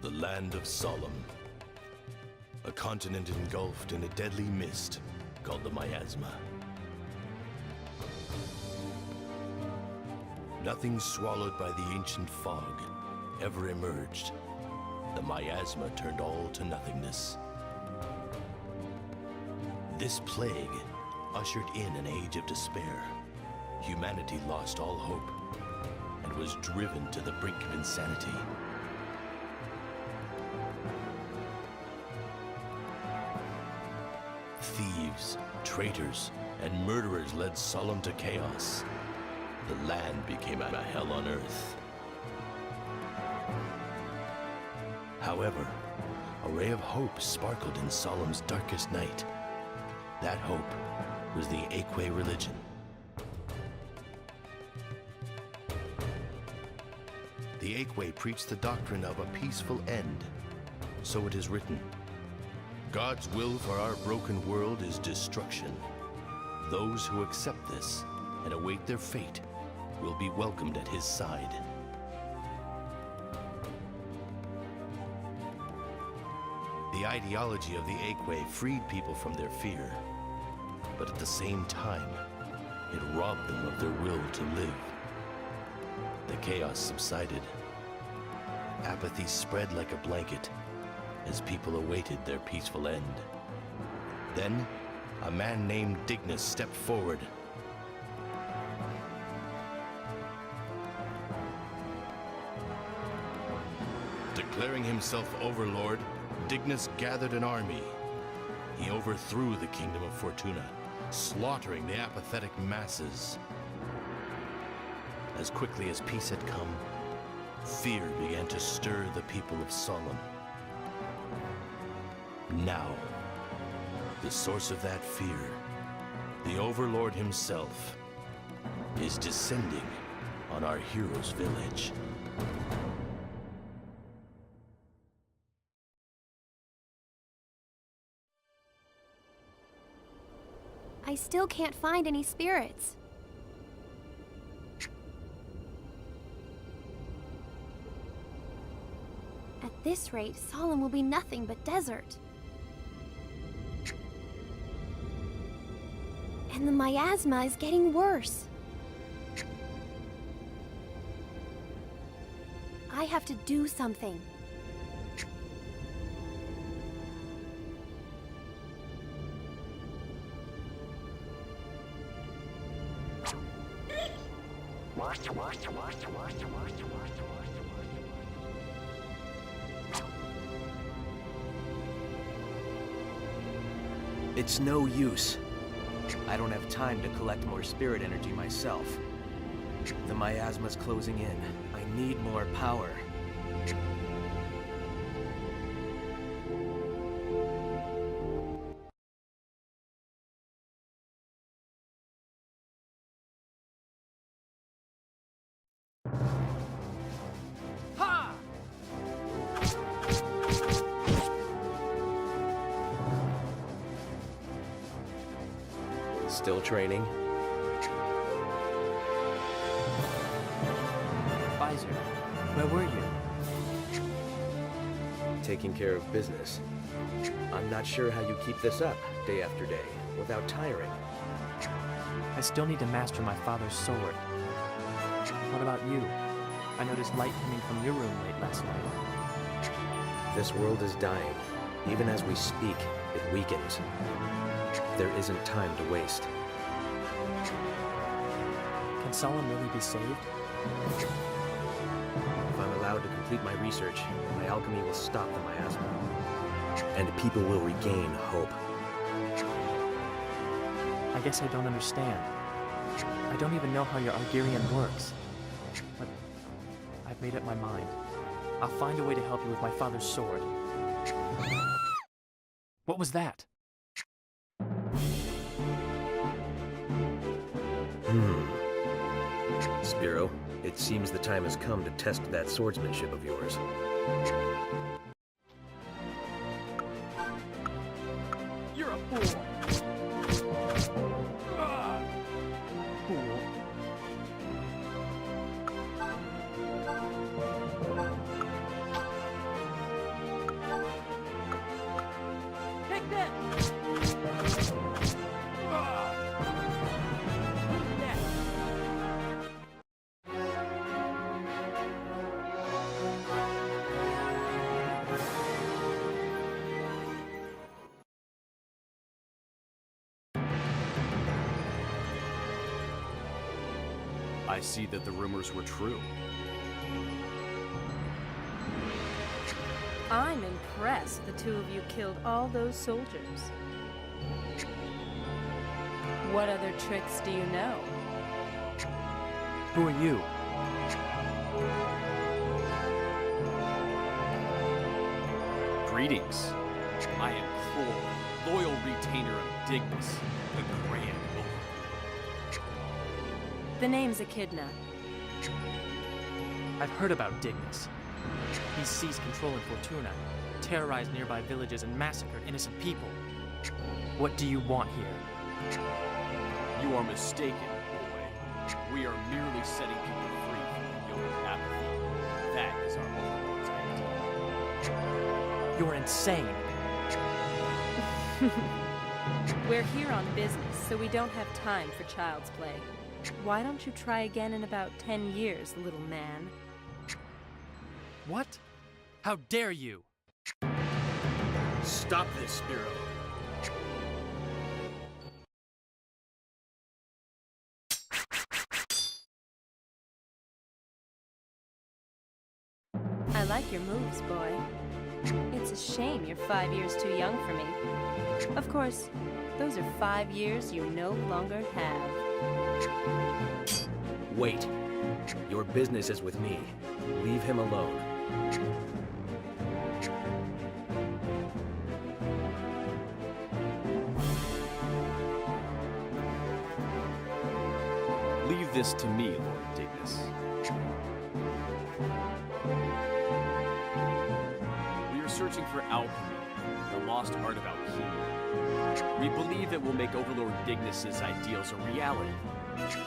The land of Solemn. A continent engulfed in a deadly mist called the miasma. Nothing swallowed by the ancient fog ever emerged. The miasma turned all to nothingness. This plague ushered in an age of despair. Humanity lost all hope and was driven to the brink of insanity. Thieves, traitors, and murderers led Solemn to chaos. The land became a hell on earth. However, a ray of hope sparkled in Solemn's darkest night. That hope was the Aquay religion. The Aquay preached the doctrine of a peaceful end. So it is written, God's will for our broken world is destruction. Those who accept this and await their fate will be welcomed at his side. The ideology of the Aquay freed people from their fear, but at the same time, it robbed them of their will to live. The chaos subsided. Apathy spread like a blanket as people awaited their peaceful end. Then, a man named Deus stepped forward. Declaring himself overlord, Deus gathered an army. He overthrew the kingdom of Fortuna, slaughtering the apathetic masses. As quickly as peace had come, fear began to stir the people of Solemn. Now, the source of that fear, the Overlord himself, is descending on our hero's village. I still can't find any spirits. At this rate, Solemn will be nothing but desert. And the miasma is getting worse. I have to do something. It's no use. I don't have time to collect more spirit energy myself. The miasma's closing in. I need more power. Still training? Advisor, where were you? Taking care of business. I'm not sure how you keep this up, day after day, without tiring. I still need to master my father's sword. What about you? I noticed light coming from your room late last night. This world is dying. Even as we speak, it weakens. There isn't time to waste. Can Solemn really be saved? If I'm allowed to complete my research, my alchemy will stop the miasma. And people will regain hope. I guess I don't understand. I don't even know how your Argyrian works. But I've made up my mind. I'll find a way to help you with my father's sword. What was that? Spiro, it seems the time has come to test that swordsmanship of yours. You're a fool! Fool. I see that the rumors were true. I'm impressed the two of you killed all those soldiers. What other tricks do you know? Who are you? Greetings. I am Clor, loyal retainer of Dignus, the Grand Lord. The name's Echidna. I've heard about Dignus. He seized control in Fortuna, terrorized nearby villages, and massacred innocent people. What do you want here? You are mistaken, boy. We are merely setting people free from the yoke of apathy. That is our overlord's idea. You're insane. We're here on business, so we don't have time for child's play. Why don't you try again in about 10 years, little man? What? How dare you? Stop this, Spiro. I like your moves, boy. It's a shame you're 5 years too young for me. Of course, those are 5 years you no longer have. Wait. Your business is with me. Leave him alone. Leave this to me, Lord Dignus. We are searching for alchemy, the lost art of alchemy. We believe it will make Overlord Dignus's ideals a reality.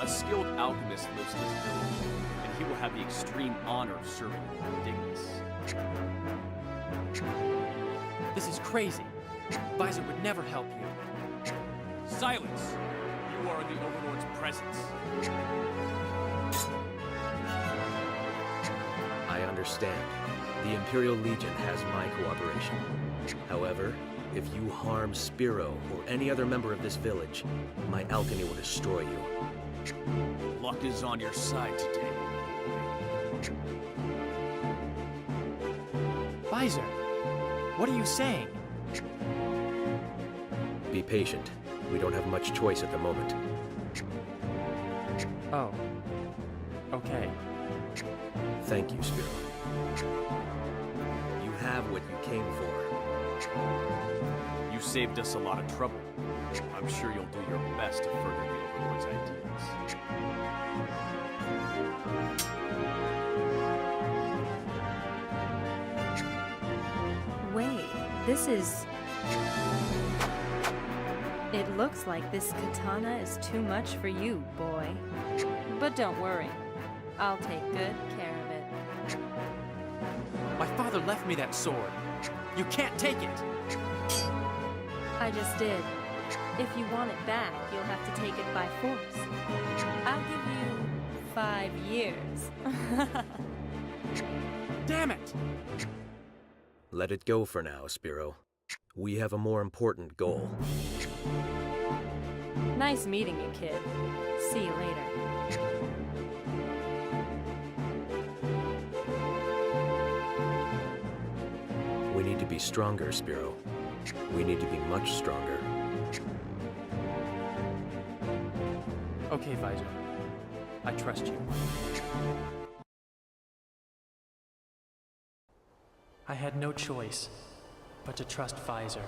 A skilled alchemist lives in this village, and he will have the extreme honor of serving Lord Dignus. This is crazy. Visor would never help you. Silence! You are in the Overlord's presence. I understand. The Imperial Legion has my cooperation. However, if you harm Spiro or any other member of this village, my alchemy will destroy you. Luck is on your side today. Visor, what are you saying? Be patient. We don't have much choice at the moment. Oh. Okay. Thank you, Spiro. You have what you came for. You saved us a lot of trouble. I'm sure you'll do your best to further the Overlord's ideas. Wait, this is... It looks like this katana is too much for you, boy. But don't worry. I'll take good care of it. My father left me that sword. You can't take it. I just did. If you want it back, you'll have to take it by force. I'll give you 5 years. Damn it! Let it go for now, Spiro. We have a more important goal. Nice meeting you, kid. See you later. We need to be stronger, Spiro. We need to be much stronger. Okay, Visor. I trust you. I had no choice but to trust Visor.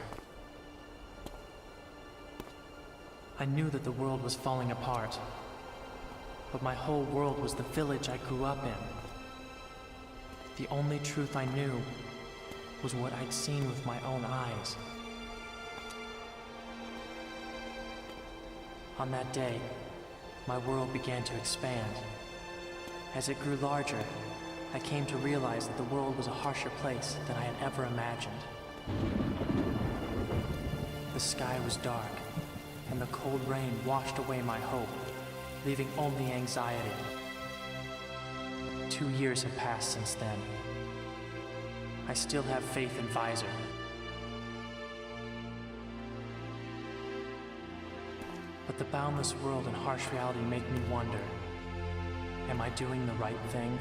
I knew that the world was falling apart, but my whole world was the village I grew up in. The only truth I knew was what I'd seen with my own eyes. On that day, my world began to expand. As it grew larger, I came to realize that the world was a harsher place than I had ever imagined. The sky was dark, and the cold rain washed away my hope, leaving only anxiety. 2 years have passed since then. I still have faith in Visor. But the boundless world and harsh reality make me wonder, Am I doing the right thing?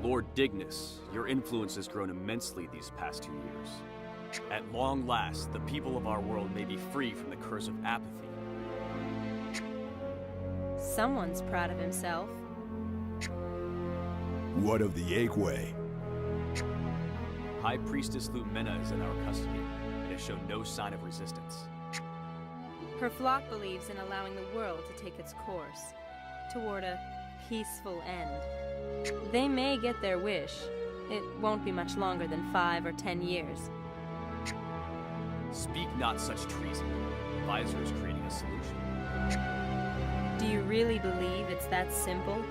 Lord Dignus, your influence has grown immensely these past 2 years. At long last, the people of our world may be free from the curse of apathy. Someone's proud of himself. What of the Aquay? High Priestess Lumena is in our custody and has shown no sign of resistance. Her flock believes in allowing the world to take its course toward a peaceful end. They may get their wish. It won't be much longer than 5 or 10 years. Speak not such treason. Visor is creating a solution. Do you really believe it's that simple?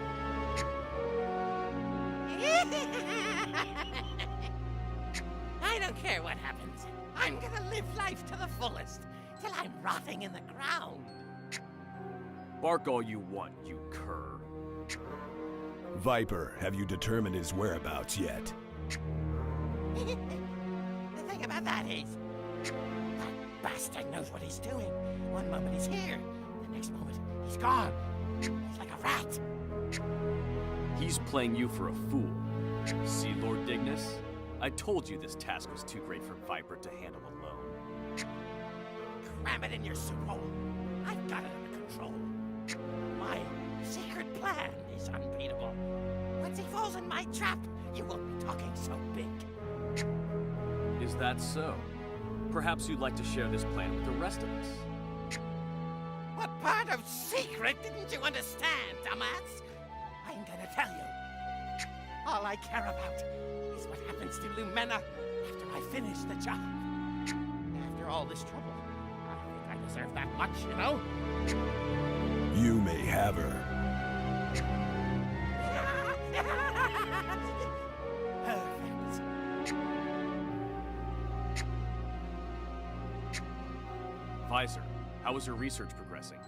I don't care what happens. I'm gonna live life to the fullest, till I'm rotting in the ground. Bark all you want, you cur. Viper, have you determined his whereabouts yet? The thing about that is, that bastard knows what he's doing. One moment he's here, the next moment he's gone. He's like a rat. He's playing you for a fool. See, Lord Dignus? I told you this task was too great for Viper to handle alone. Cram it in your soup hole. I've got it under control. My secret plan is unbeatable. Once he falls in my trap, you won't be talking so big. Is that so? Perhaps you'd like to share this plan with the rest of us. What part of secret didn't you understand, dumbass? I'm gonna tell you. All I care about is what happens to Lumena after I finish the job. After all this trouble, I think I deserve that much, you know? You may have her. Perfect. Visor, how is your research progressing?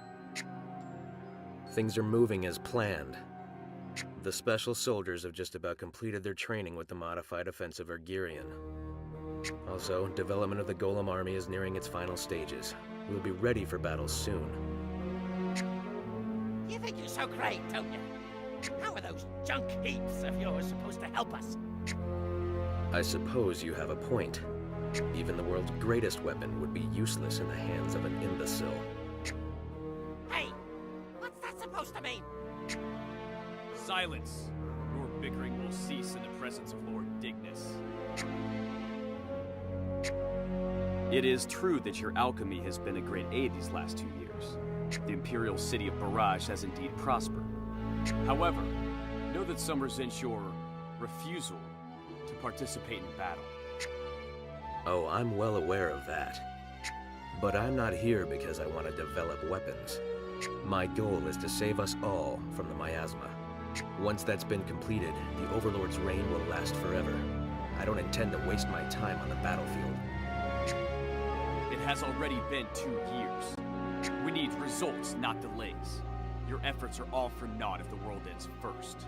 Things are moving as planned. The special soldiers have just about completed their training with the modified offensive Ergirian. Also, development of the Golem army is nearing its final stages. We'll be ready for battle soon. You think you're so great, don't you? How are those junk heaps of yours supposed to help us? I suppose you have a point. Even the world's greatest weapon would be useless in the hands of an imbecile. Hey, what's that supposed to mean? Silence! Your bickering will cease in the presence of Lord Dignus. It is true that your alchemy has been a great aid these last 2 years. The Imperial city of Barrage has indeed prospered. However, know that some resent your refusal to participate in battle. Oh, I'm well aware of that. But I'm not here because I want to develop weapons. My goal is to save us all from the miasma. Once that's been completed, the Overlord's reign will last forever. I don't intend to waste my time on the battlefield. It has already been 2 years. We need results, not delays. Your efforts are all for naught if the world ends first.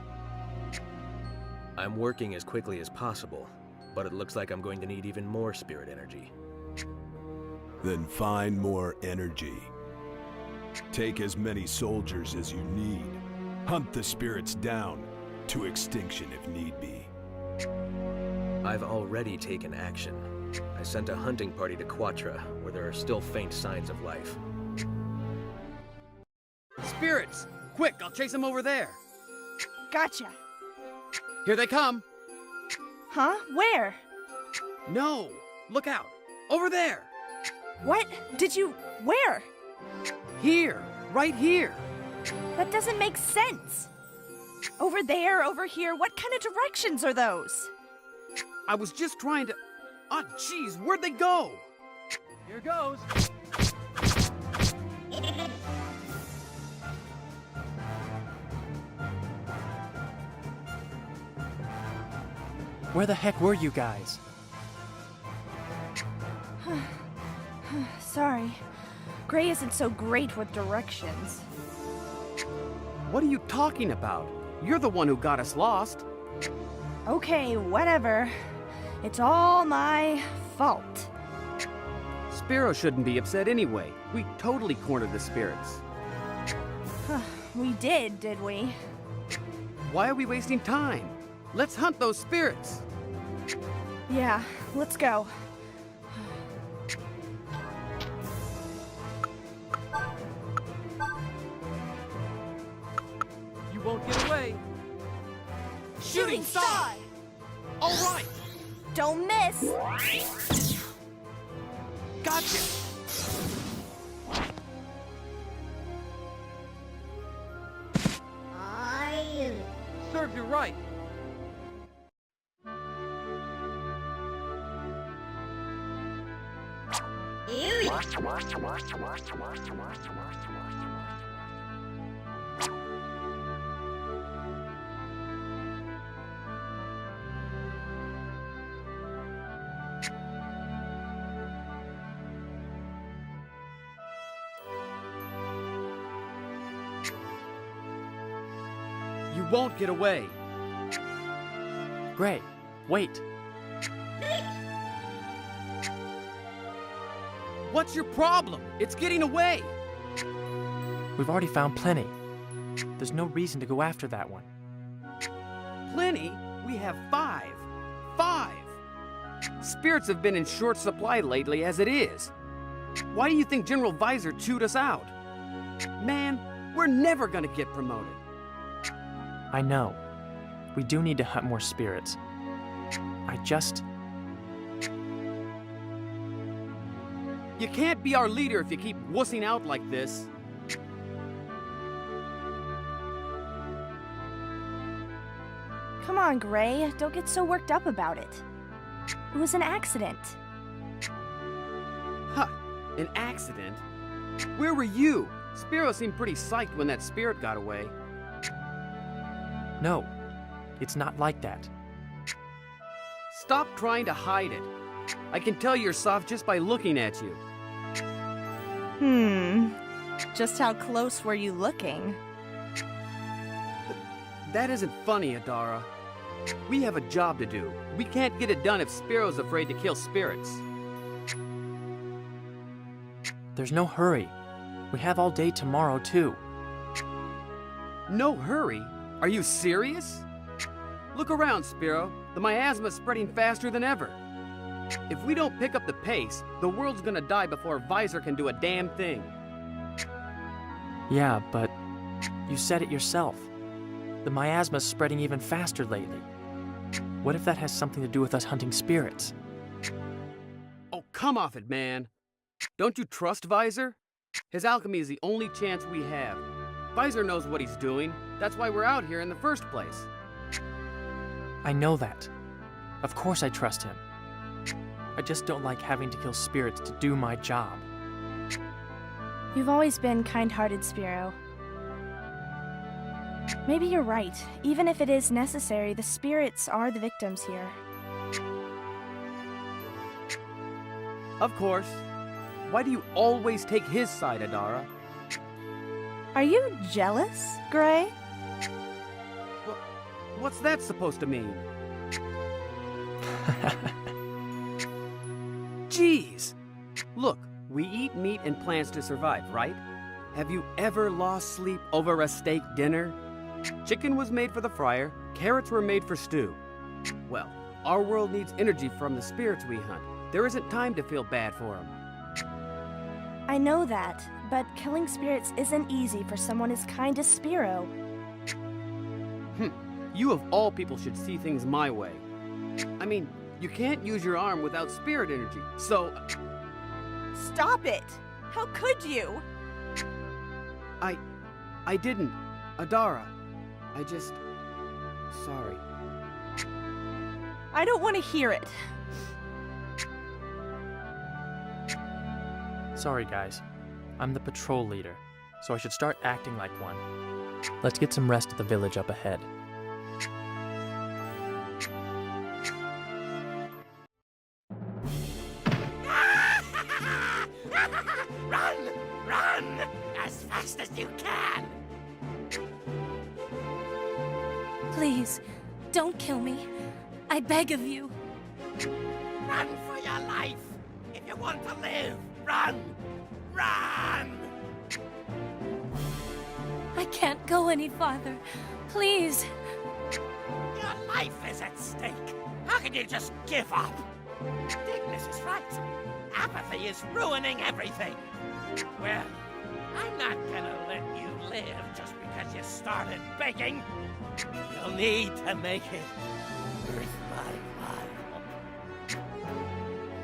I'm working as quickly as possible, but it looks like I'm going to need even more spirit energy. Then find more energy. Take as many soldiers as you need. Hunt the spirits down to extinction if need be. I've already taken action. I sent a hunting party to Quatra, where there are still faint signs of life. Spirits! Quick, I'll chase them over there. Gotcha. Here they come. Huh? Where? No, look out. Over there. What? Did you... where? Here, right here. That doesn't make sense. Over there, over here, what kind of directions are those? I was just trying to... Oh, jeez, where'd they go? Here goes. Where the heck were you guys? Sorry. Gray isn't so great with directions. What are you talking about? You're the one who got us lost. Okay, whatever. It's all my fault. Spiro shouldn't be upset anyway. We totally cornered the spirits. We did we? Why are we wasting time? Let's hunt those spirits. Yeah, let's go. You won't get away. Shooting star! All right. Don't miss! Gotcha. Serve you right. You won't get away. Gray, wait. What's your problem? It's getting away. We've already found plenty. There's no reason to go after that one. Plenty? We have 5. 5! Spirits have been in short supply lately as it is. Why do you think General Visor chewed us out? Man, we're never gonna get promoted. I know. We do need to hunt more spirits. You can't be our leader if you keep wussing out like this. Come on, Gray. Don't get so worked up about it. It was an accident. Huh, an accident? Where were you? Spiro seemed pretty psyched when that spirit got away. No, it's not like that. Stop trying to hide it. I can tell you're soft just by looking at you. Just how close were you looking? That isn't funny, Adara. We have a job to do. We can't get it done if Spiro's afraid to kill spirits. There's no hurry. We have all day tomorrow, too. No hurry? Are you serious? Look around, Spiro. The miasma's spreading faster than ever. If we don't pick up the pace, the world's gonna die before Visor can do a damn thing. Yeah, but you said it yourself. The miasma's spreading even faster lately. What if that has something to do with us hunting spirits? Oh, come off it, man. Don't you trust Visor? His alchemy is the only chance we have. Visor knows what he's doing. That's why we're out here in the first place. I know that. Of course I trust him. I just don't like having to kill spirits to do my job. You've always been kind-hearted, Spiro. Maybe you're right. Even if it is necessary, the spirits are the victims here. Of course. Why do you always take his side, Adara? Are you jealous, Gray? What's that supposed to mean? Jeez! Look, we eat meat and plants to survive, right? Have you ever lost sleep over a steak dinner? Chicken was made for the fryer, carrots were made for stew. Well, our world needs energy from the spirits we hunt. There isn't time to feel bad for them. I know that, but killing spirits isn't easy for someone as kind as Spiro. You of all people should see things my way. I mean, you can't use your arm without spirit energy, so... Stop it! How could you? I didn't. Adara. I just... Sorry. I don't want to hear it. Sorry, guys. I'm the patrol leader, so I should start acting like one. Let's get some rest at the village up ahead. as you can! Please, don't kill me. I beg of you. Run for your life! If you want to live, run! Run! I can't go any farther. Please. Your life is at stake. How can you just give up? Dignus is right. Apathy is ruining everything. Well, I'm not gonna let you live just because you started begging. You'll need to make it worth my while.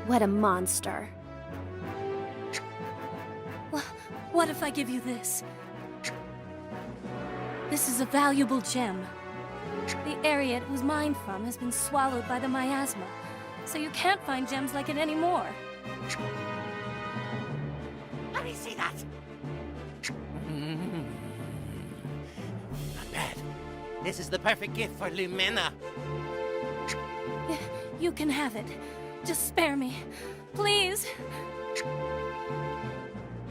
What a monster. What if I give you this? This is a valuable gem. The area it was mined from has been swallowed by the miasma, so you can't find gems like it anymore. Let me see that. Not bad. This is the perfect gift for Lumina. You can have it. Just spare me. Please.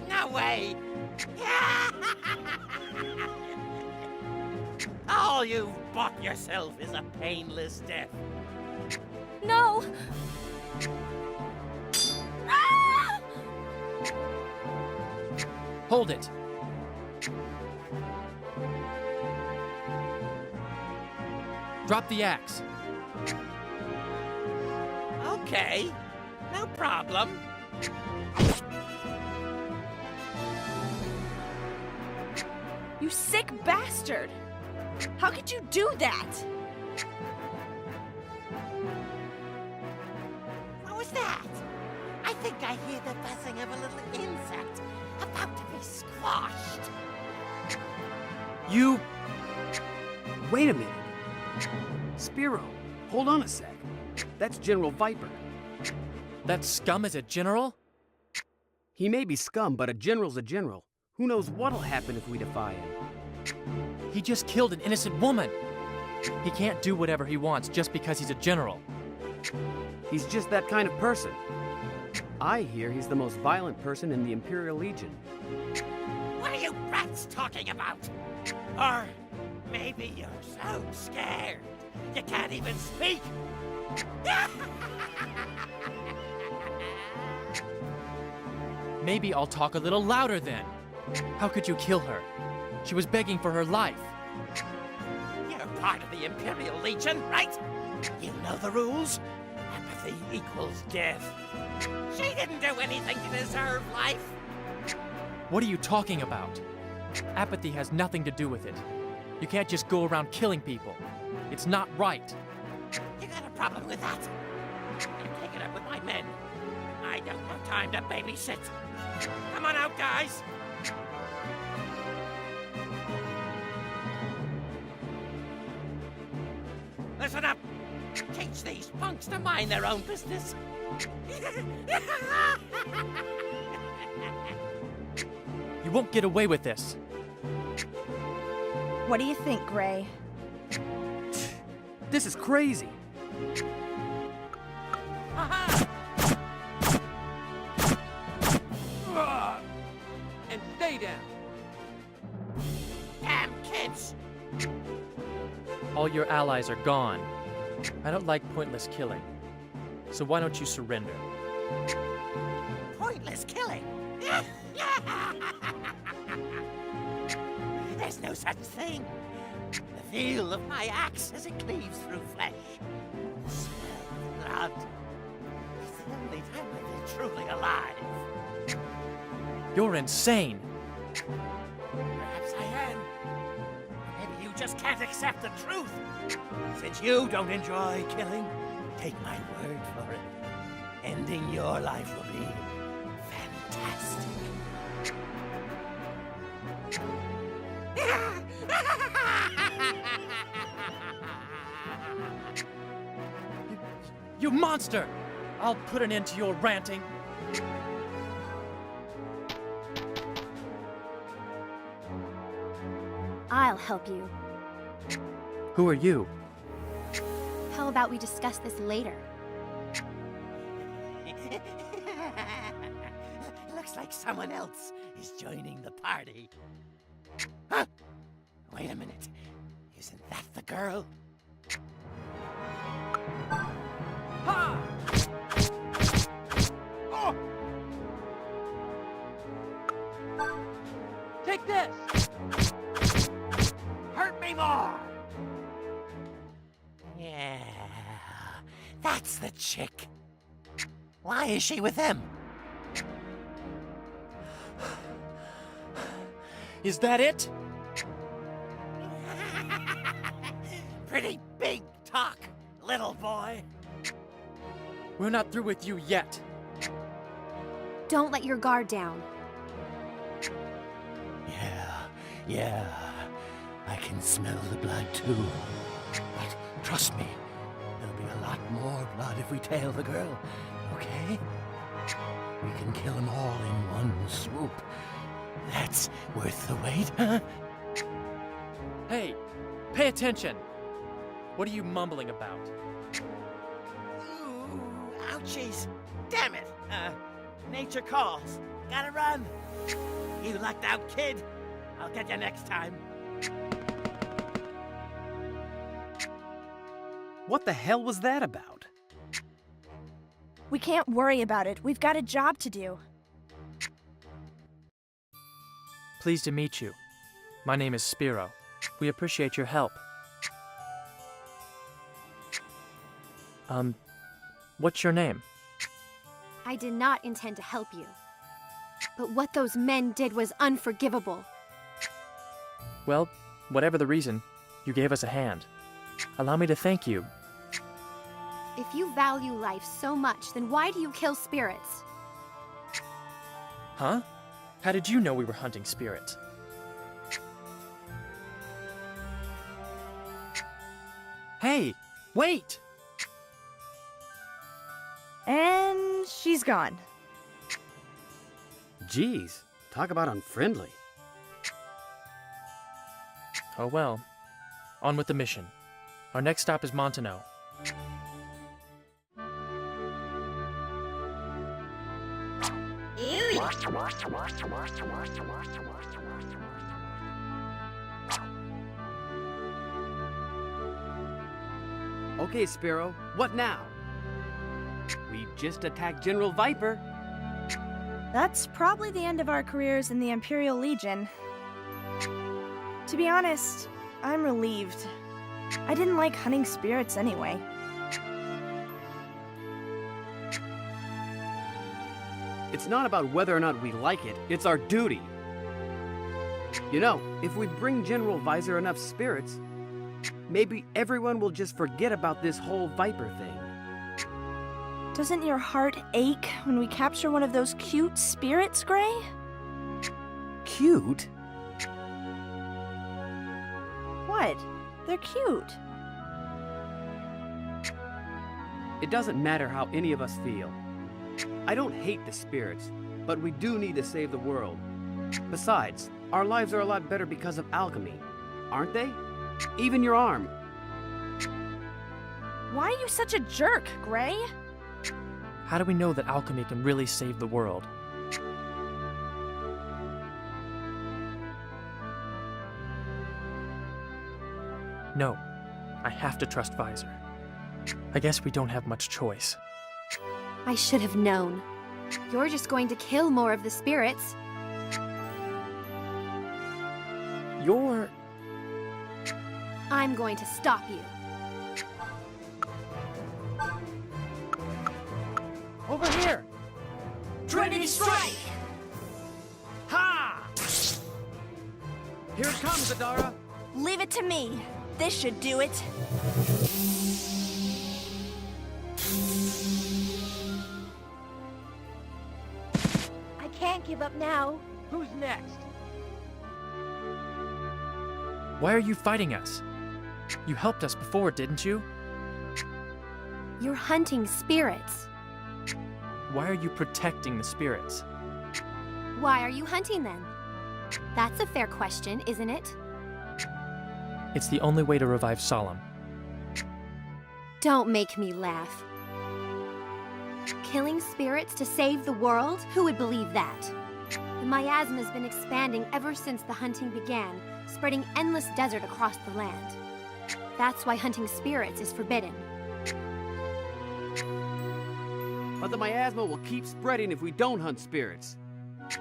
No way! All you've bought yourself is a painless death. No! Ah! Hold it! Drop the axe. Okay, no problem. You sick bastard! How could you do that? What was that? I think I hear the buzzing of a little insect about to be squashed. You... Wait a minute. Spiro, hold on a sec. That's General Viper. That scum is a general? He may be scum, but a general's a general. Who knows what'll happen if we defy him? He just killed an innocent woman. He can't do whatever he wants just because he's a general. He's just that kind of person. I hear he's the most violent person in the Imperial Legion. What are you brats talking about? Or maybe you're so scared you can't even speak. Maybe I'll talk a little louder then. How could you kill her? She was begging for her life. You're part of the Imperial Legion, right? You know the rules. Apathy equals death. She didn't do anything to deserve life. What are you talking about? Apathy has nothing to do with it. You can't just go around killing people. It's not right. You got a problem with that? I'm taking it with my men. I don't have time to babysit. Come on out, guys. Listen up. Teach these punks to mind their own business. You won't get away with this. What do you think, Gray? This is crazy. And stay down. Damn kids! All your allies are gone. I don't like pointless killing. So why don't you surrender? Pointless killing? There's no such thing. The feel of my axe as it cleaves through flesh. The smell of blood. It's the only time I feel truly alive. You're insane. Perhaps I am. Or maybe you just can't accept the truth. Since you don't enjoy killing, take my word for it. Ending your life will be fantastic. You monster! I'll put an end to your ranting. I'll help you. Who are you? How about we discuss this later? Looks like someone else is joining the party. Huh? Wait a minute. Isn't that the girl? Ha! Oh! Take this! Hurt me more! Yeah, that's the chick. Why is she with them? Is that it? Pretty big talk, little boy. We're not through with you yet. Don't let your guard down. Yeah, I can smell the blood too. But trust me, there'll be a lot more blood if we tail the girl, okay? We can kill them all in one swoop. That's worth the wait, huh? Hey, pay attention! What are you mumbling about? Ooh, ouchies. Damn it. Nature calls. Gotta run. You lucked out, kid. I'll get you next time. What the hell was that about? We can't worry about it. We've got a job to do. Pleased to meet you. My name is Spiro. We appreciate your help. What's your name? I did not intend to help you. But what those men did was unforgivable. Well, whatever the reason, you gave us a hand. Allow me to thank you. If you value life so much, then why do you kill spirits? Huh? How did you know we were hunting spirits? Hey, wait! And she's gone. Geez, talk about unfriendly. Oh well. On with the mission. Our next stop is Montano. Okay, Spiro, what now? We just attacked General Viper. That's probably the end of our careers in the Imperial Legion. To be honest, I'm relieved. I didn't like hunting spirits anyway. It's not about whether or not we like it, it's our duty. You know, if we bring General Visor enough spirits, maybe everyone will just forget about this whole Viper thing. Doesn't your heart ache when we capture one of those cute spirits, Gray? Cute? What? They're cute. It doesn't matter how any of us feel. I don't hate the spirits, but we do need to save the world. Besides, our lives are a lot better because of alchemy, aren't they? Even your arm. Why are you such a jerk, Gray? How do we know that alchemy can really save the world? No, I have to trust Visor. I guess we don't have much choice. I should have known. You're just going to kill more of the spirits. You're... I'm going to stop you. Over here! Trinity strike! Ha! Here it comes, Adara. Leave it to me. This should do it. I can't give up now. Who's next? Why are you fighting us? You helped us before, didn't you? You're hunting spirits. Why are you protecting the spirits? Why are you hunting them? That's a fair question, isn't it? It's the only way to revive Solemn. Don't make me laugh. Killing spirits to save the world? Who would believe that? The miasma's been expanding ever since the hunting began, spreading endless desert across the land. That's why hunting spirits is forbidden. But the miasma will keep spreading if we don't hunt spirits.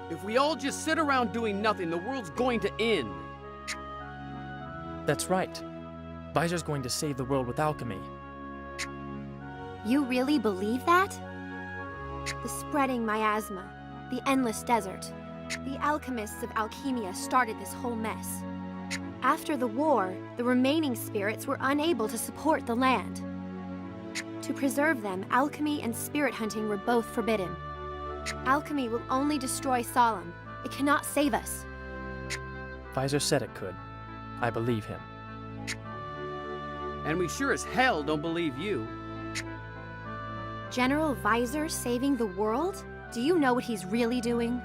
If we all just sit around doing nothing, the world's going to end. That's right. Visor's going to save the world with alchemy. You really believe that? The spreading miasma, the endless desert. The alchemists of Alchemia started this whole mess. After the war, the remaining spirits were unable to support the land. To preserve them, alchemy and spirit hunting were both forbidden. Alchemy will only destroy Solemn. It cannot save us. Visor said it could. I believe him. And we sure as hell don't believe you. General Visor saving the world? Do you know what he's really doing?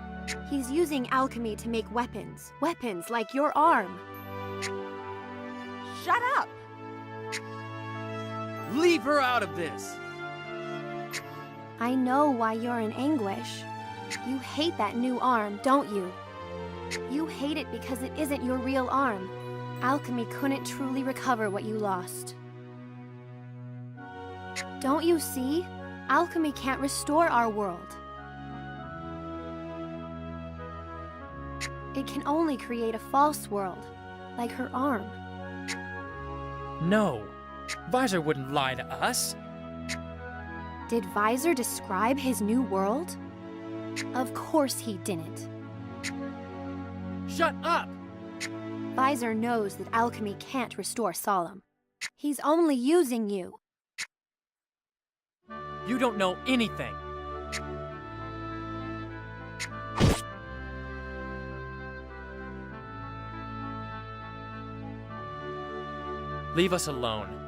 He's using alchemy to make weapons. Weapons like your arm. Shut up! Leave her out of this! I know why you're in anguish. You hate that new arm, don't you? You hate it because it isn't your real arm. Alchemy couldn't truly recover what you lost. Don't you see? Alchemy can't restore our world. It can only create a false world, like her arm. No! Visor wouldn't lie to us! Did Visor describe his new world? Of course he didn't. Shut up! Visor knows that alchemy can't restore Solemn. He's only using you. You don't know anything! Leave us alone.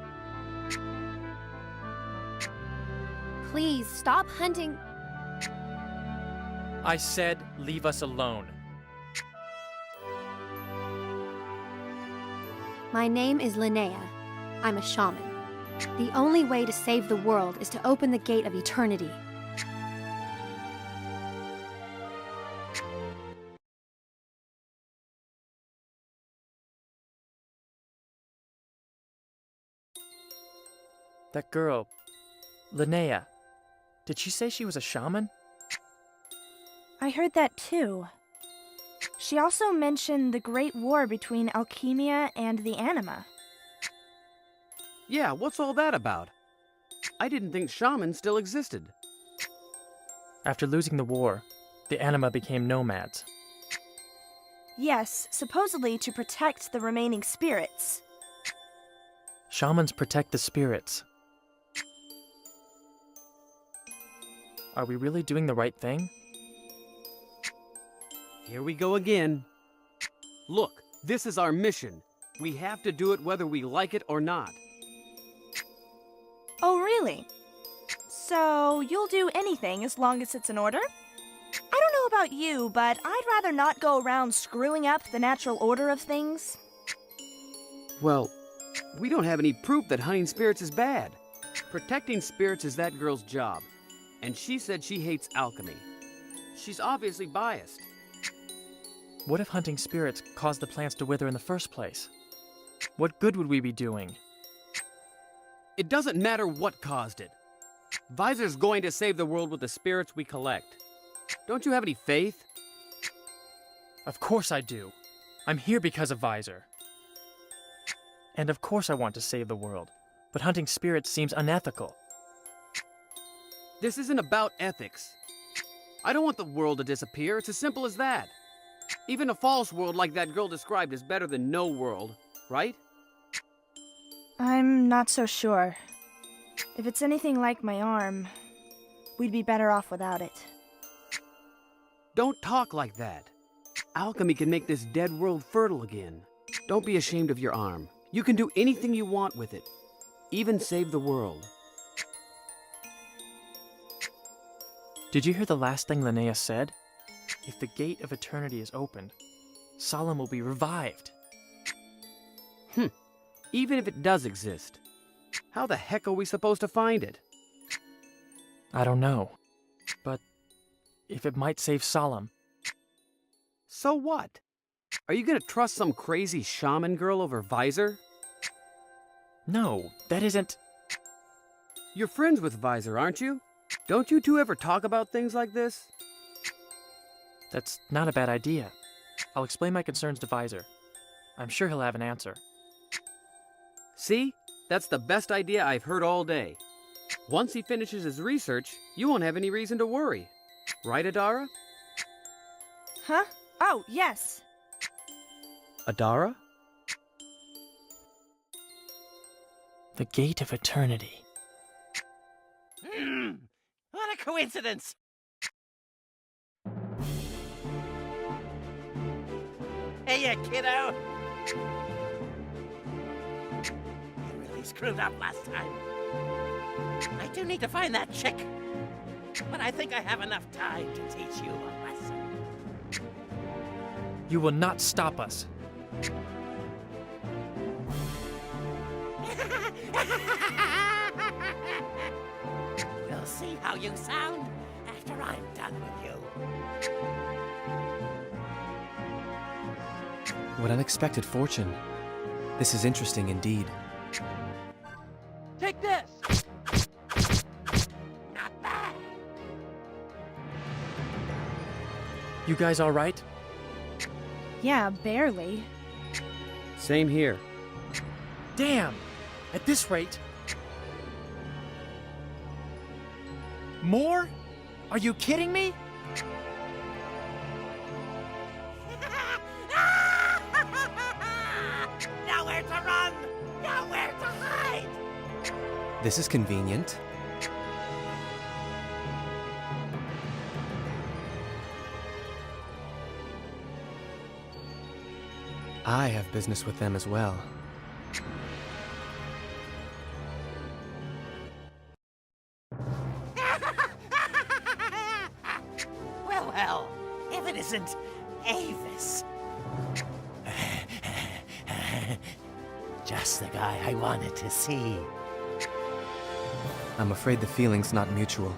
Please, stop hunting. I said, leave us alone. My name is Linnea. I'm a shaman. The only way to save the world is to open the gate of eternity. That girl, Linnea, did she say she was a shaman? I heard that too. She also mentioned the Great War between Alchemia and the Anima. Yeah, what's all that about? I didn't think shamans still existed. After losing the war, the Anima became nomads. Yes, supposedly to protect the remaining spirits. Shamans protect the spirits. Are we really doing the right thing? Here we go again. Look, this is our mission. We have to do it whether we like it or not. Oh, really? So, you'll do anything as long as it's in order? I don't know about you, but I'd rather not go around screwing up the natural order of things. Well, we don't have any proof that hunting spirits is bad. Protecting spirits is that girl's job, and she said she hates alchemy. She's obviously biased. What if hunting spirits caused the plants to wither in the first place? What good would we be doing? It doesn't matter what caused it. Visor's going to save the world with the spirits we collect. Don't you have any faith? Of course I do. I'm here because of Visor. And of course I want to save the world, but hunting spirits seems unethical. This isn't about ethics. I don't want the world to disappear. It's as simple as that. Even a false world like that girl described is better than no world, right? I'm not so sure. If it's anything like my arm, we'd be better off without it. Don't talk like that. Alchemy can make this dead world fertile again. Don't be ashamed of your arm. You can do anything you want with it. Even save the world. Did you hear the last thing Linnea said? If the gate of eternity is opened, Solemn will be revived. Even if it does exist, how the heck are we supposed to find it? I don't know. But if it might save Solemn, So what? Are you gonna trust some crazy shaman girl over Visor? No, that isn't... You're friends with Visor, aren't you? Don't you two ever talk about things like this? That's not a bad idea. I'll explain my concerns to Visor. I'm sure he'll have an answer. See? That's the best idea I've heard all day. Once he finishes his research, you won't have any reason to worry. Right, Adara? Huh? Oh, yes. Adara? The Gate of Eternity. What a coincidence! Hey, you kiddo! You really screwed up last time. I do need to find that chick, but I think I have enough time to teach you a lesson. You will not stop us. We'll see how you sound after I'm done with you. What unexpected fortune. This is interesting indeed. Take this! Not bad. You guys all right? Yeah, barely. Same here. Damn! At this rate... More? Are you kidding me? Nowhere to run! Nowhere to hide! This is convenient. I have business with them as well. Well, if it isn't Avis. Just the guy I wanted to see. I'm afraid the feeling's not mutual.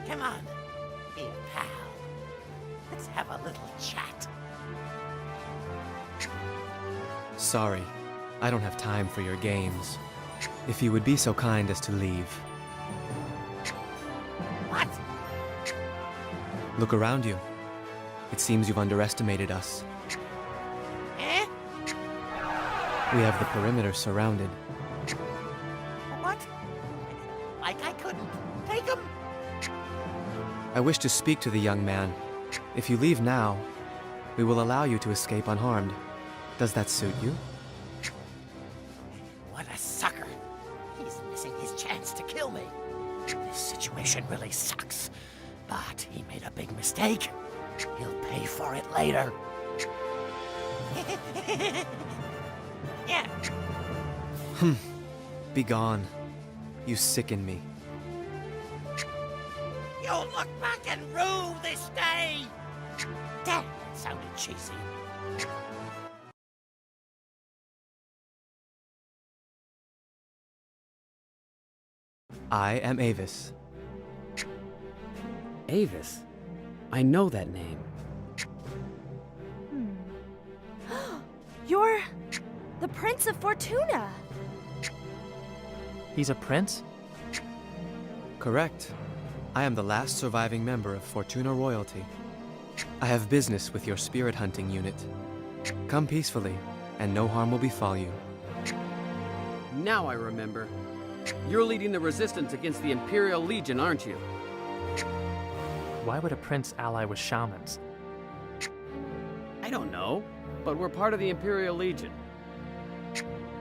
Come on, be a pal. Let's have a little chat. Sorry, I don't have time for your games. If you would be so kind as to leave. What? Look around you. It seems you've underestimated us. Eh? We have the perimeter surrounded. What? Like I couldn't take him? I wish to speak to the young man. If you leave now, we will allow you to escape unharmed. Does that suit you? What a sucker. He's missing his chance to kill me. This situation really sucks. But he made a big mistake. He'll pay for it later. Yeah. Be gone. You sicken me. You'll look back and rue this day. Damn, that sounded cheesy. I am Avis. Avis? I know that name. You're the Prince of Fortuna. He's a prince? Correct. I am the last surviving member of Fortuna royalty. I have business with your spirit hunting unit. Come peacefully, and no harm will befall you. Now I remember. You're leading the resistance against the Imperial Legion, aren't you? Why would a prince ally with shamans? I don't know, but we're part of the Imperial Legion.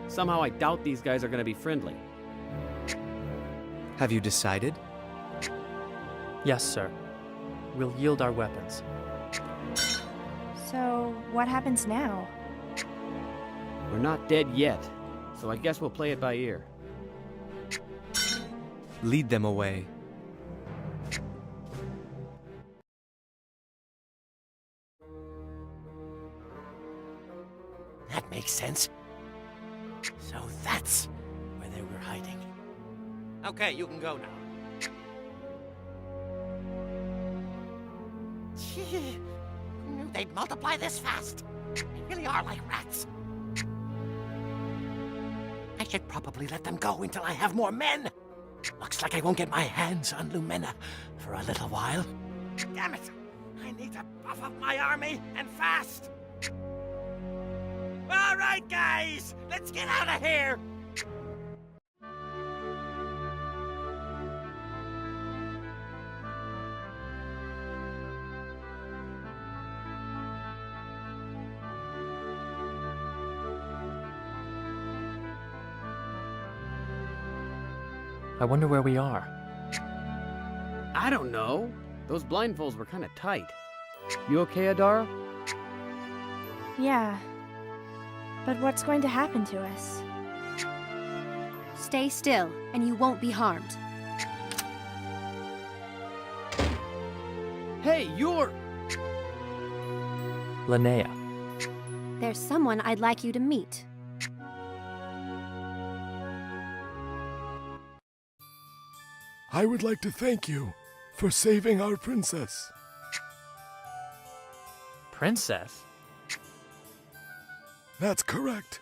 Somehow I doubt these guys are gonna be friendly. Have you decided? Yes, sir. We'll yield our weapons. So, what happens now? We're not dead yet, so I guess we'll play it by ear. Lead them away. That makes sense. So that's where they were hiding. Okay, you can go now. Knew they'd multiply this fast. They really are like rats. I should probably let them go until I have more men. Looks like I won't get my hands on Lumena for a little while. Damn it! I need to buff up my army, and fast! All right, guys! Let's get out of here! I wonder where we are. I don't know. Those blindfolds were kind of tight. You okay, Adara? Yeah. But what's going to happen to us? Stay still, and you won't be harmed. Hey, you're... Linnea. There's someone I'd like you to meet. I would like to thank you for saving our princess. Princess? That's correct.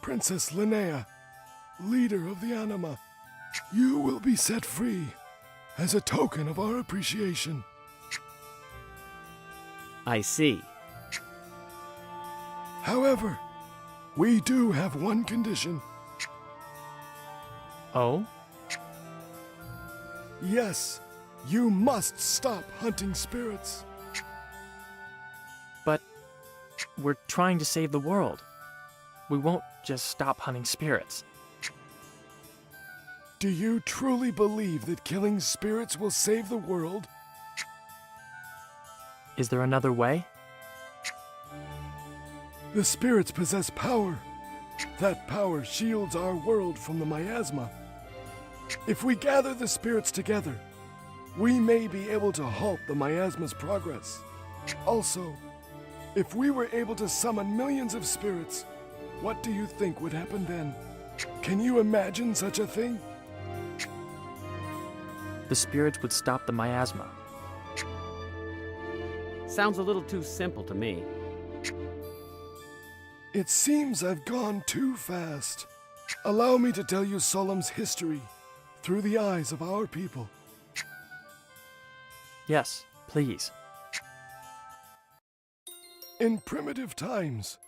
Princess Linnea, leader of the Anima. You will be set free as a token of our appreciation. I see. However, we do have one condition. Oh? Yes, you must stop hunting spirits. But we're trying to save the world. We won't just stop hunting spirits. Do you truly believe that killing spirits will save the world? Is there another way? The spirits possess power. That power shields our world from the miasma. If we gather the spirits together, we may be able to halt the miasma's progress. Also, if we were able to summon millions of spirits, what do you think would happen then? Can you imagine such a thing? The spirits would stop the miasma. Sounds a little too simple to me. It seems I've gone too fast. Allow me to tell you Solemn's history through the eyes of our people. Yes, please. In primitive times,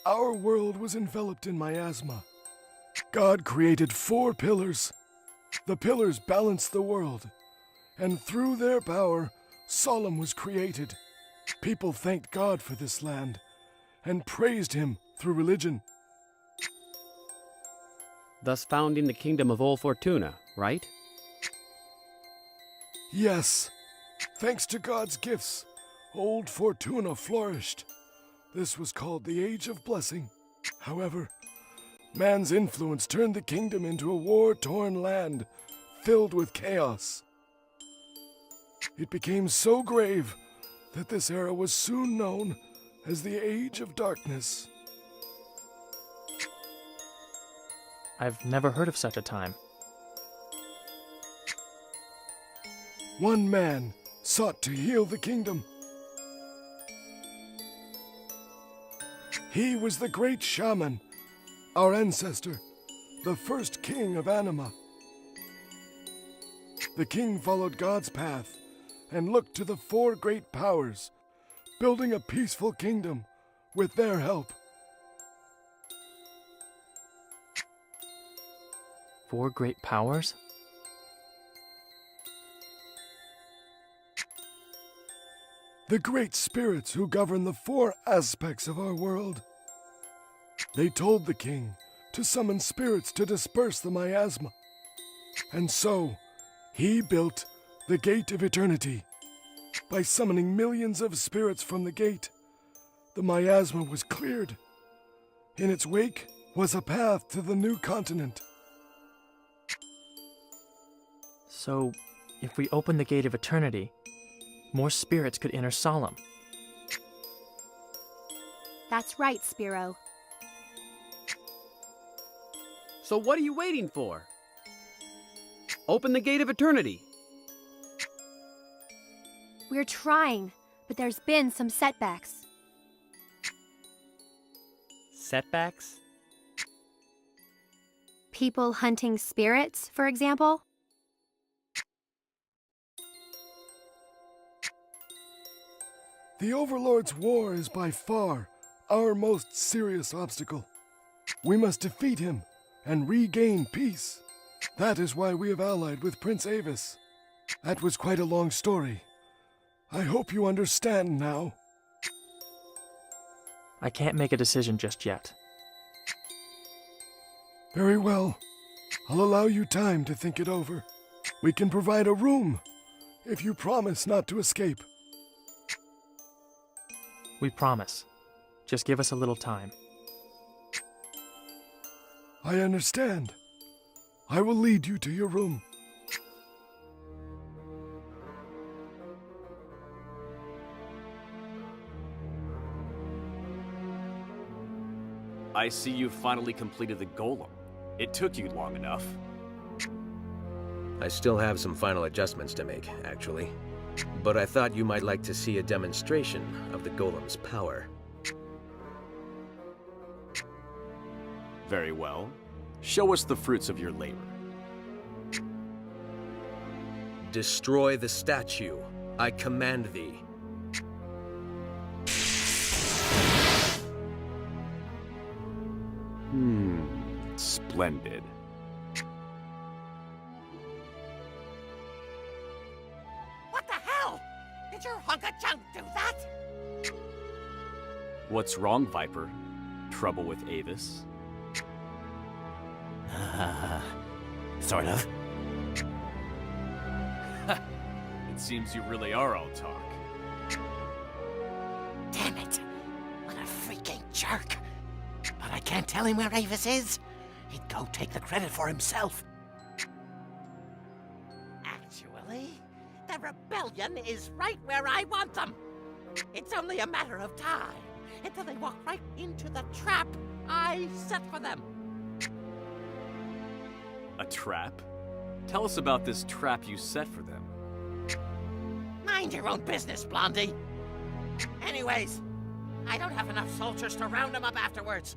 our world was enveloped in miasma. God created 4 pillars. The pillars balanced the world, and through their power, Solemn was created. People thanked God for this land, and praised him through religion. Thus founding the kingdom of Old Fortuna, right? Yes, thanks to God's gifts, Old Fortuna flourished. This was called the Age of Blessing. However, man's influence turned the kingdom into a war-torn land filled with chaos. It became so grave that this era was soon known as the Age of Darkness. I've never heard of such a time. One man sought to heal the kingdom. He was the great shaman, our ancestor, the first king of Anima. The king followed God's path and looked to the 4 great powers, building a peaceful kingdom with their help. 4 great powers? The great spirits who govern the 4 aspects of our world. They told the king to summon spirits to disperse the miasma. And so, he built the Gate of Eternity. By summoning millions of spirits from the gate, the miasma was cleared. In its wake was a path to the new continent. So, if we open the Gate of Eternity, more spirits could enter Solemn. That's right, Spiro. So what are you waiting for? Open the Gate of Eternity. We're trying, but there's been some setbacks. Setbacks? People hunting spirits, for example. The Overlord's war is by far our most serious obstacle. We must defeat him and regain peace. That is why we have allied with Prince Avis. That was quite a long story. I hope you understand now. I can't make a decision just yet. Very well. I'll allow you time to think it over. We can provide a room if you promise not to escape. We promise. Just give us a little time. I understand. I will lead you to your room. I see you finally completed the golem. It took you long enough. I still have some final adjustments to make, actually. But I thought you might like to see a demonstration of the golem's power. Very well. Show us the fruits of your labor. Destroy the statue. I command thee. Splendid. What the hell? Did your hunk of junk do that? What's wrong, Viper? Trouble with Avis? Sort of. It seems you really are all talk. Damn it. What a freaking jerk. But I can't tell him where Avis is. He'd go take the credit for himself. Actually, the rebellion is right where I want them. It's only a matter of time until they walk right into the trap I set for them. A trap? Tell us about this trap you set for them. Mind your own business, Blondie. Anyways, I don't have enough soldiers to round them up afterwards.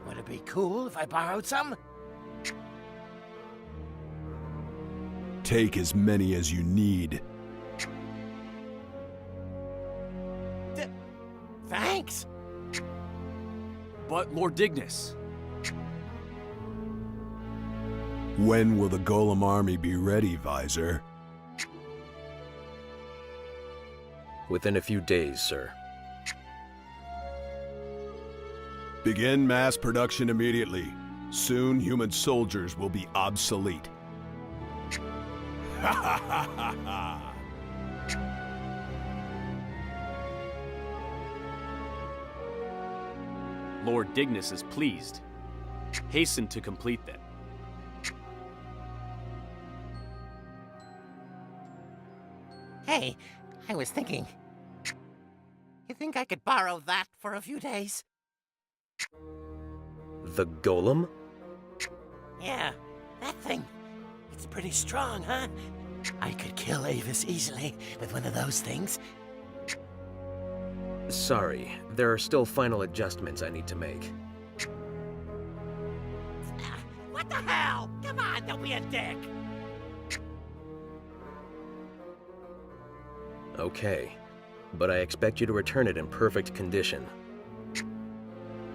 Would it be cool if I borrowed some? Take as many as you need. Thanks. But Lord Dignus. When will the Golem army be ready, Visor? Within a few days, sir. Begin mass production immediately. Soon, human soldiers will be obsolete. Ha ha ha ha ha! Lord Dignus is pleased. Hasten to complete them. Hey, I was thinking. You think I could borrow that for a few days? The golem? Yeah, that thing. It's pretty strong, huh? I could kill Avis easily with one of those things. Sorry, there are still final adjustments I need to make. What the hell? Come on, don't be a dick! Okay, but I expect you to return it in perfect condition.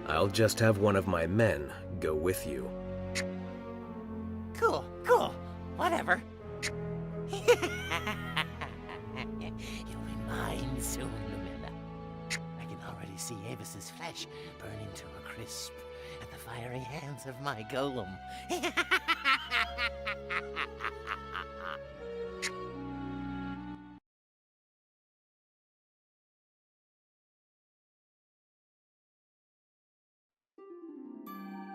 I'll just have one of my men go with you. Cool, cool. Whatever. You'll be mine soon, Lumina. I can already see Avis's flesh burning to a crisp at the fiery hands of my golem.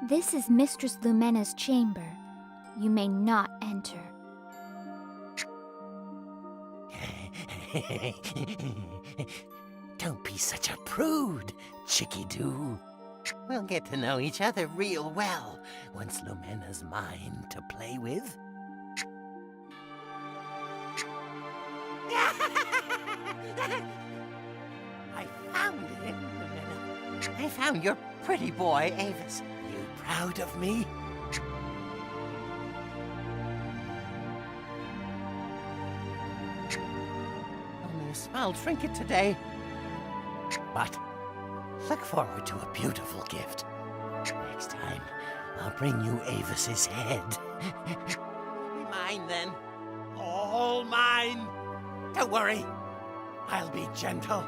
This is Mistress Lumena's chamber. You may not enter. Don't be such a prude, Chicky-Doo. We'll get to know each other real well once Lumena's mine to play with. I found your pretty boy, Avis. You proud of me? Only a small trinket today. But look forward to a beautiful gift. Next time, I'll bring you Avis's head. Be mine then. All mine. Don't worry. I'll be gentle.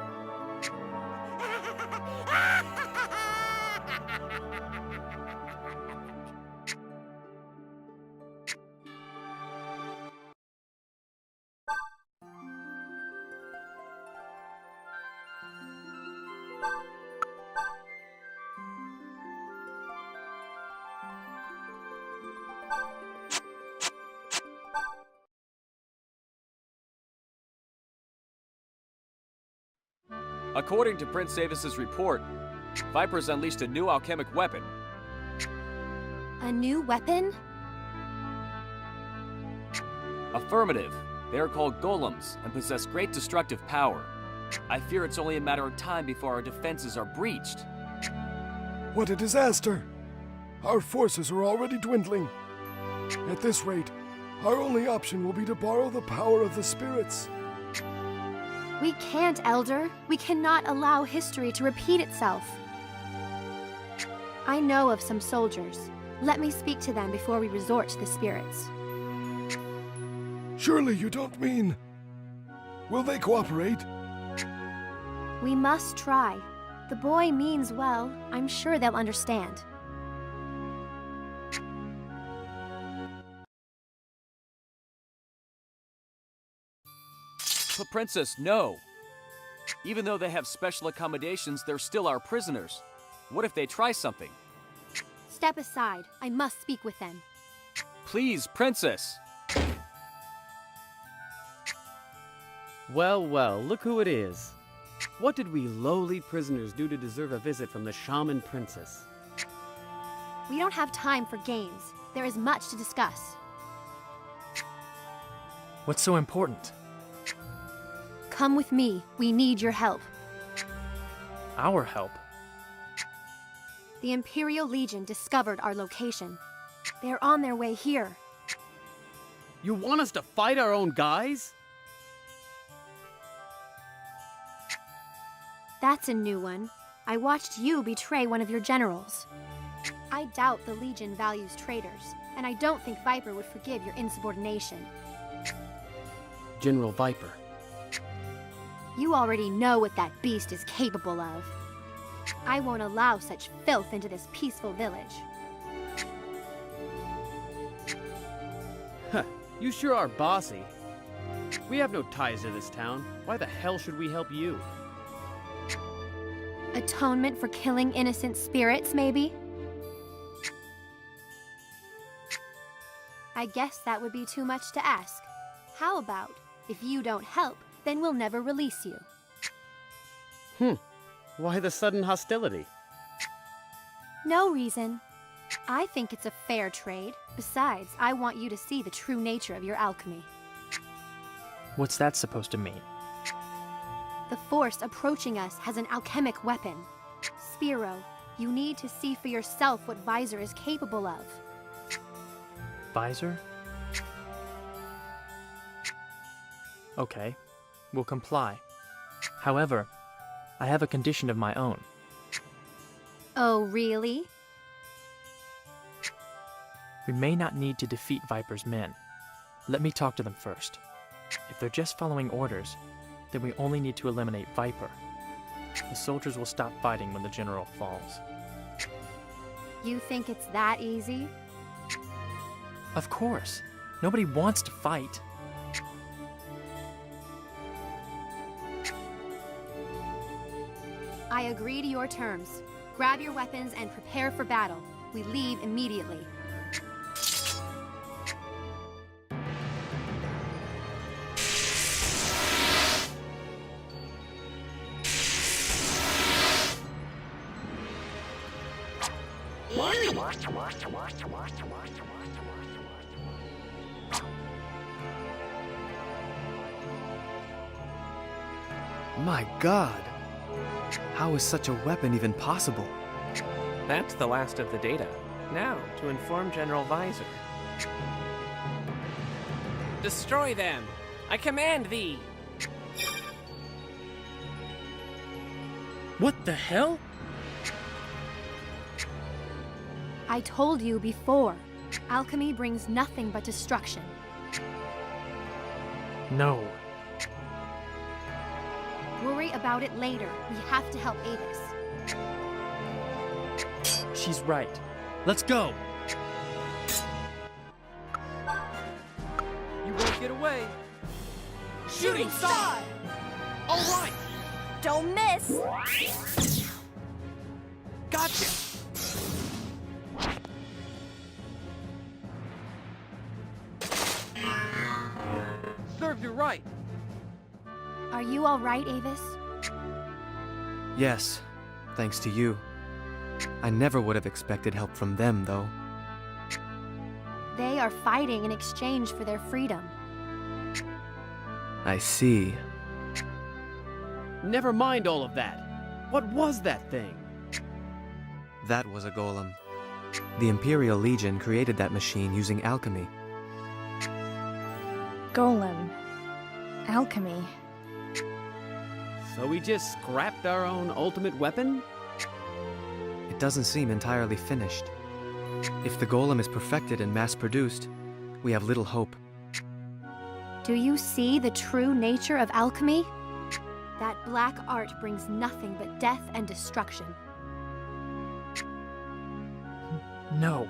According to Prince Avis's report, Vipers unleashed a new alchemic weapon. A new weapon? Affirmative. They are called golems and possess great destructive power. I fear it's only a matter of time before our defenses are breached. What a disaster! Our forces are already dwindling. At this rate, our only option will be to borrow the power of the spirits. We can't, Elder. We cannot allow history to repeat itself. I know of some soldiers. Let me speak to them before we resort to the spirits. Surely you don't mean... Will they cooperate? We must try. The boy means well. I'm sure they'll understand. But Princess, no! Even though they have special accommodations, they're still our prisoners. What if they try something? Step aside. I must speak with them. Please, Princess! Well, well, look who it is. What did we lowly prisoners do to deserve a visit from the shaman princess? We don't have time for games. There is much to discuss. What's so important? Come with me. We need your help. Our help? The Imperial Legion discovered our location. They're on their way here. You want us to fight our own guys? That's a new one. I watched you betray one of your generals. I doubt the Legion values traitors, and I don't think Viper would forgive your insubordination. General Viper. You already know what that beast is capable of. I won't allow such filth into this peaceful village. Huh, you sure are bossy. We have no ties to this town. Why the hell should we help you? Atonement for killing innocent spirits, maybe? I guess that would be too much to ask. How about, if you don't help, then we'll never release you. Why the sudden hostility? No reason. I think it's a fair trade. Besides, I want you to see the true nature of your alchemy. What's that supposed to mean? The force approaching us has an alchemic weapon. Spiro, you need to see for yourself what Visor is capable of. Visor? Okay, we'll comply. However, I have a condition of my own. Oh, really? We may not need to defeat Viper's men. Let me talk to them first. If they're just following orders, then we only need to eliminate Viper. The soldiers will stop fighting when the general falls. You think it's that easy? Of course. Nobody wants to fight. I agree to your terms. Grab your weapons and prepare for battle. We leave immediately. My God! How is such a weapon even possible? That's the last of the data. Now, to inform General Visor. Destroy them! I command thee! What the hell? I told you before. Alchemy brings nothing but destruction. No. Worry about it later. We have to help Avis. She's right. Let's go! You won't get away. Shooting star! All right. Don't miss! Gotcha. Served you right. Are you all right, Avis? Yes, thanks to you. I never would have expected help from them, though. They are fighting in exchange for their freedom. I see. Never mind all of that. What was that thing? That was a golem. The Imperial Legion created that machine using alchemy. Golem. Alchemy. So we just scrapped our own ultimate weapon? It doesn't seem entirely finished. If the golem is perfected and mass-produced, we have little hope. Do you see the true nature of alchemy? That black art brings nothing but death and destruction. No.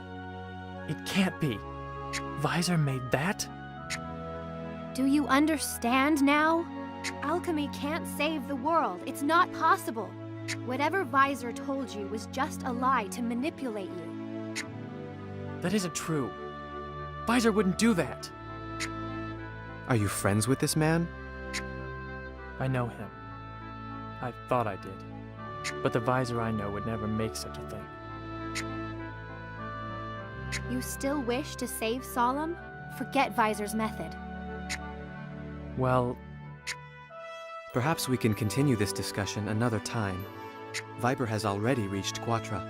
It can't be. Visor made that? Do you understand now? Alchemy can't save the world. It's not possible. Whatever Visor told you was just a lie to manipulate you. That isn't true. Visor wouldn't do that. Are you friends with this man? I know him. I thought I did. But the Visor I know would never make such a thing. You still wish to save Solemn? Forget Visor's method. Well... Perhaps we can continue this discussion another time. Viper has already reached Quatra.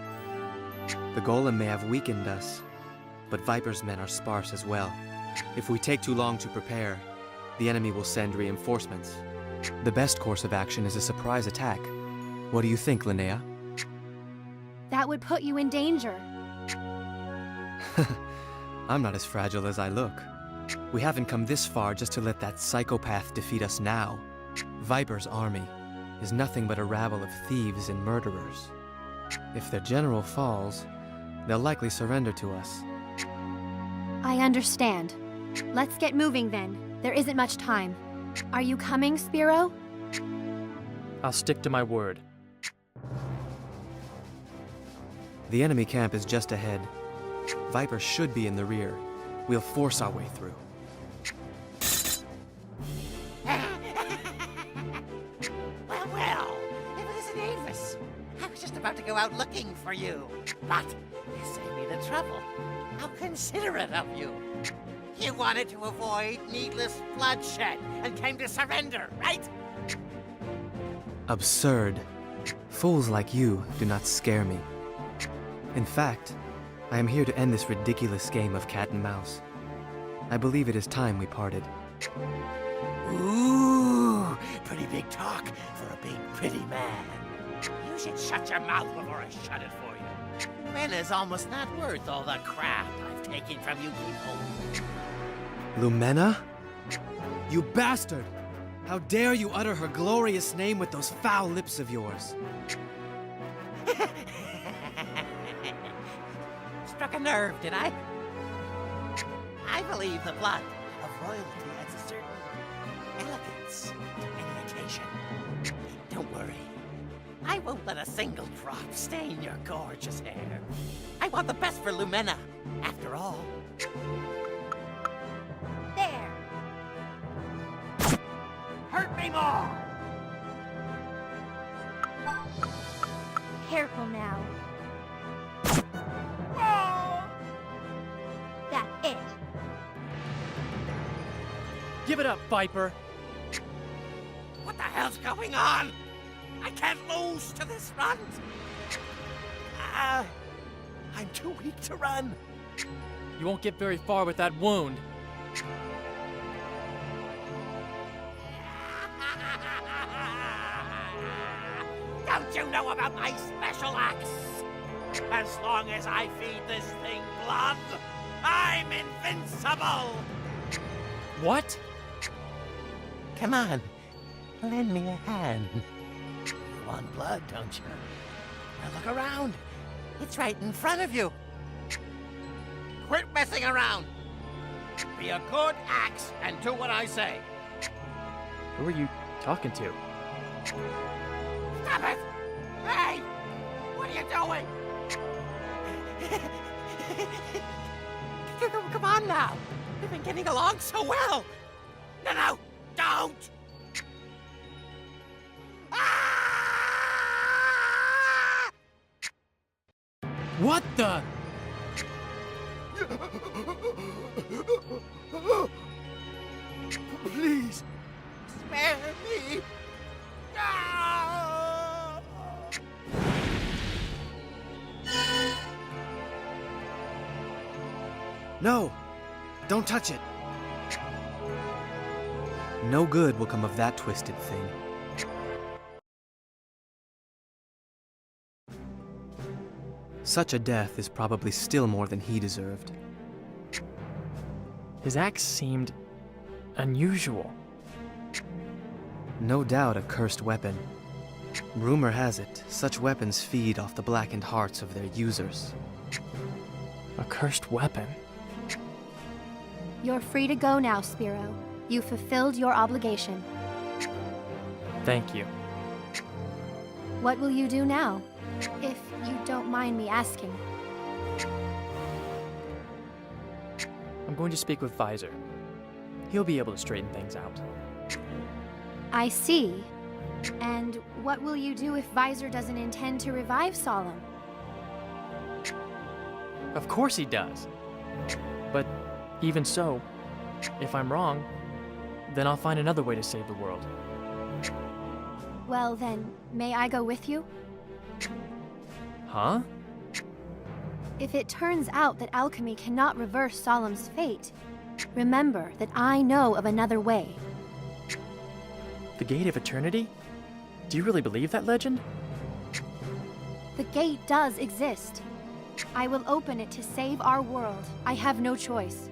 The golem may have weakened us, but Viper's men are sparse as well. If we take too long to prepare, the enemy will send reinforcements. The best course of action is a surprise attack. What do you think, Linnea? That would put you in danger. I'm not as fragile as I look. We haven't come this far just to let that psychopath defeat us now. Viper's army is nothing but a rabble of thieves and murderers. If their general falls, they'll likely surrender to us. I understand. Let's get moving then. There isn't much time. Are you coming, Spiro? I'll stick to my word. The enemy camp is just ahead. Viper should be in the rear. We'll force our way through. Well, it wasn't Avis. I was just about to go out looking for you. But you saved me the trouble. How considerate of you. You wanted to avoid needless bloodshed and came to surrender, right? Absurd. Fools like you do not scare me. In fact, I am here to end this ridiculous game of cat and mouse. I believe it is time we parted. Ooh, pretty big talk for a big, pretty man. You should shut your mouth before I shut it for you. Mena's almost not worth all the crap I've taken from you people. Lumena? You bastard! How dare you utter her glorious name with those foul lips of yours? Struck a nerve, did I? I believe the blood of royalty adds a certain elegance to any occasion. Don't worry. I won't let a single drop stain your gorgeous hair. I want the best for Lumena, after all. There! Hurt me more! Careful now. That's it. Give it up, Viper! What the hell's going on? I can't lose to this front. I'm too weak to run. You won't get very far with that wound. Don't you know about my special axe? As long as I feed this thing blood, I'm invincible! What? Come on, lend me a hand. You want blood, don't you? Now look around. It's right in front of you. Quit messing around. Be a good axe and do what I say. Who are you talking to? Stop it! Hey! What are you doing? Come on now. We've been getting along so well. No, don't! Ah! What the? Please, spare me! Ah! No! Don't touch it! No good will come of that twisted thing. Such a death is probably still more than he deserved. His axe seemed unusual. No doubt a cursed weapon. Rumor has it, such weapons feed off the blackened hearts of their users. A cursed weapon? You're free to go now, Spiro. You fulfilled your obligation. Thank you. What will you do now? If you don't mind me asking. I'm going to speak with Visor. He'll be able to straighten things out. I see. And what will you do if Visor doesn't intend to revive Solemn? Of course he does. But even so, if I'm wrong, then I'll find another way to save the world. Well then, may I go with you? Huh? If it turns out that alchemy cannot reverse Solemn's fate, remember that I know of another way. The Gate of Eternity? Do you really believe that legend? The gate does exist. I will open it to save our world. I have no choice.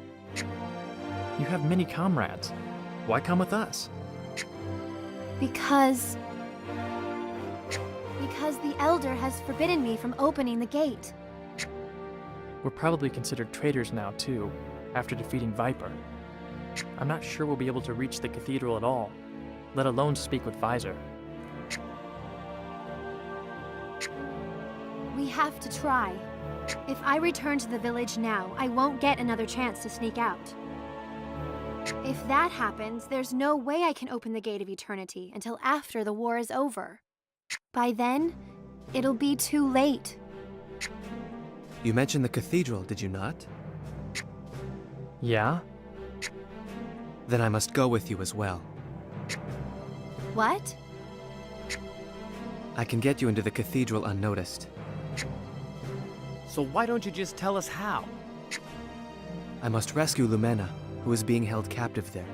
You have many comrades. Why come with us? Because the Elder has forbidden me from opening the gate. We're probably considered traitors now, too, after defeating Viper. I'm not sure we'll be able to reach the cathedral at all, let alone speak with Visor. We have to try. If I return to the village now, I won't get another chance to sneak out. If that happens, there's no way I can open the Gate of Eternity until after the war is over. By then, it'll be too late. You mentioned the cathedral, did you not? Yeah? Then I must go with you as well. What? I can get you into the cathedral unnoticed. So why don't you just tell us how? I must rescue Lumena, who is being held captive there.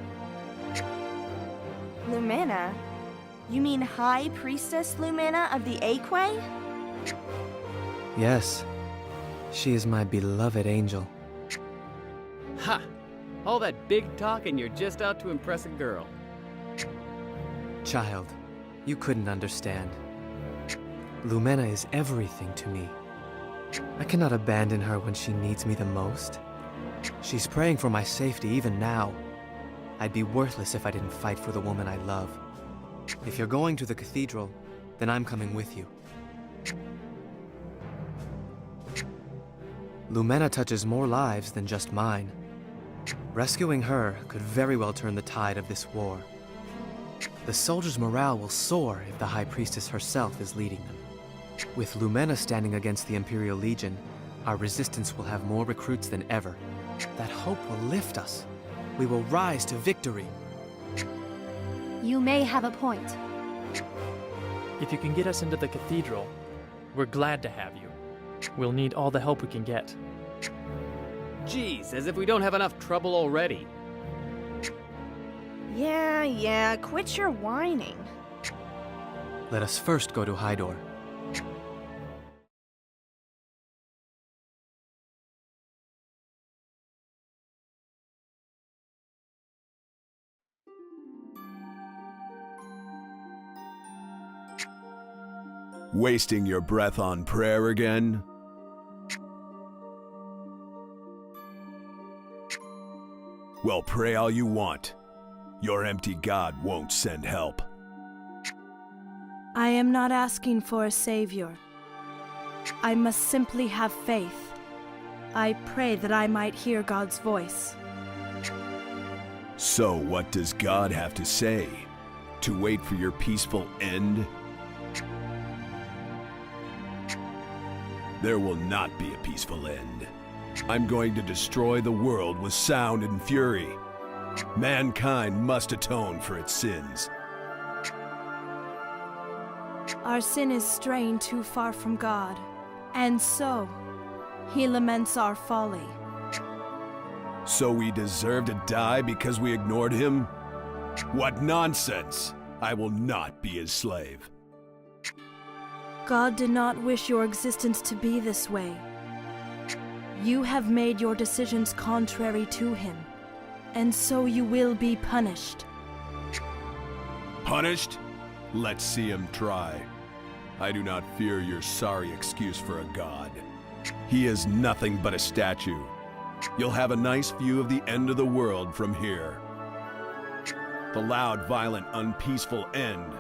Lumena? You mean High Priestess Lumena of the Aquay? Yes. She is my beloved angel. Ha! All that big talk and you're just out to impress a girl. Child, you couldn't understand. Lumena is everything to me. I cannot abandon her when she needs me the most. She's praying for my safety even now. I'd be worthless if I didn't fight for the woman I love. If you're going to the cathedral, then I'm coming with you. Lumena touches more lives than just mine. Rescuing her could very well turn the tide of this war. The soldiers' morale will soar if the High Priestess herself is leading them. With Lumena standing against the Imperial Legion, our resistance will have more recruits than ever. That hope will lift us. We will rise to victory. You may have a point. If you can get us into the cathedral, we're glad to have you. We'll need all the help we can get. Geez, as if we don't have enough trouble already. Yeah, quit your whining. Let us first go to Hydor. Wasting your breath on prayer again? Well, pray all you want. Your empty God won't send help. I am not asking for a savior. I must simply have faith. I pray that I might hear God's voice. So what does God have to say? To wait for your peaceful end? There will not be a peaceful end. I'm going to destroy the world with sound and fury. Mankind must atone for its sins. Our sin is straying too far from God, and so He laments our folly. So we deserve to die because we ignored Him? What nonsense! I will not be His slave. God did not wish your existence to be this way. You have made your decisions contrary to Him, and so you will be punished. Punished? Let's see Him try. I do not fear your sorry excuse for a god. He is nothing but a statue. You'll have a nice view of the end of the world from here. The loud, violent, unpeaceful end.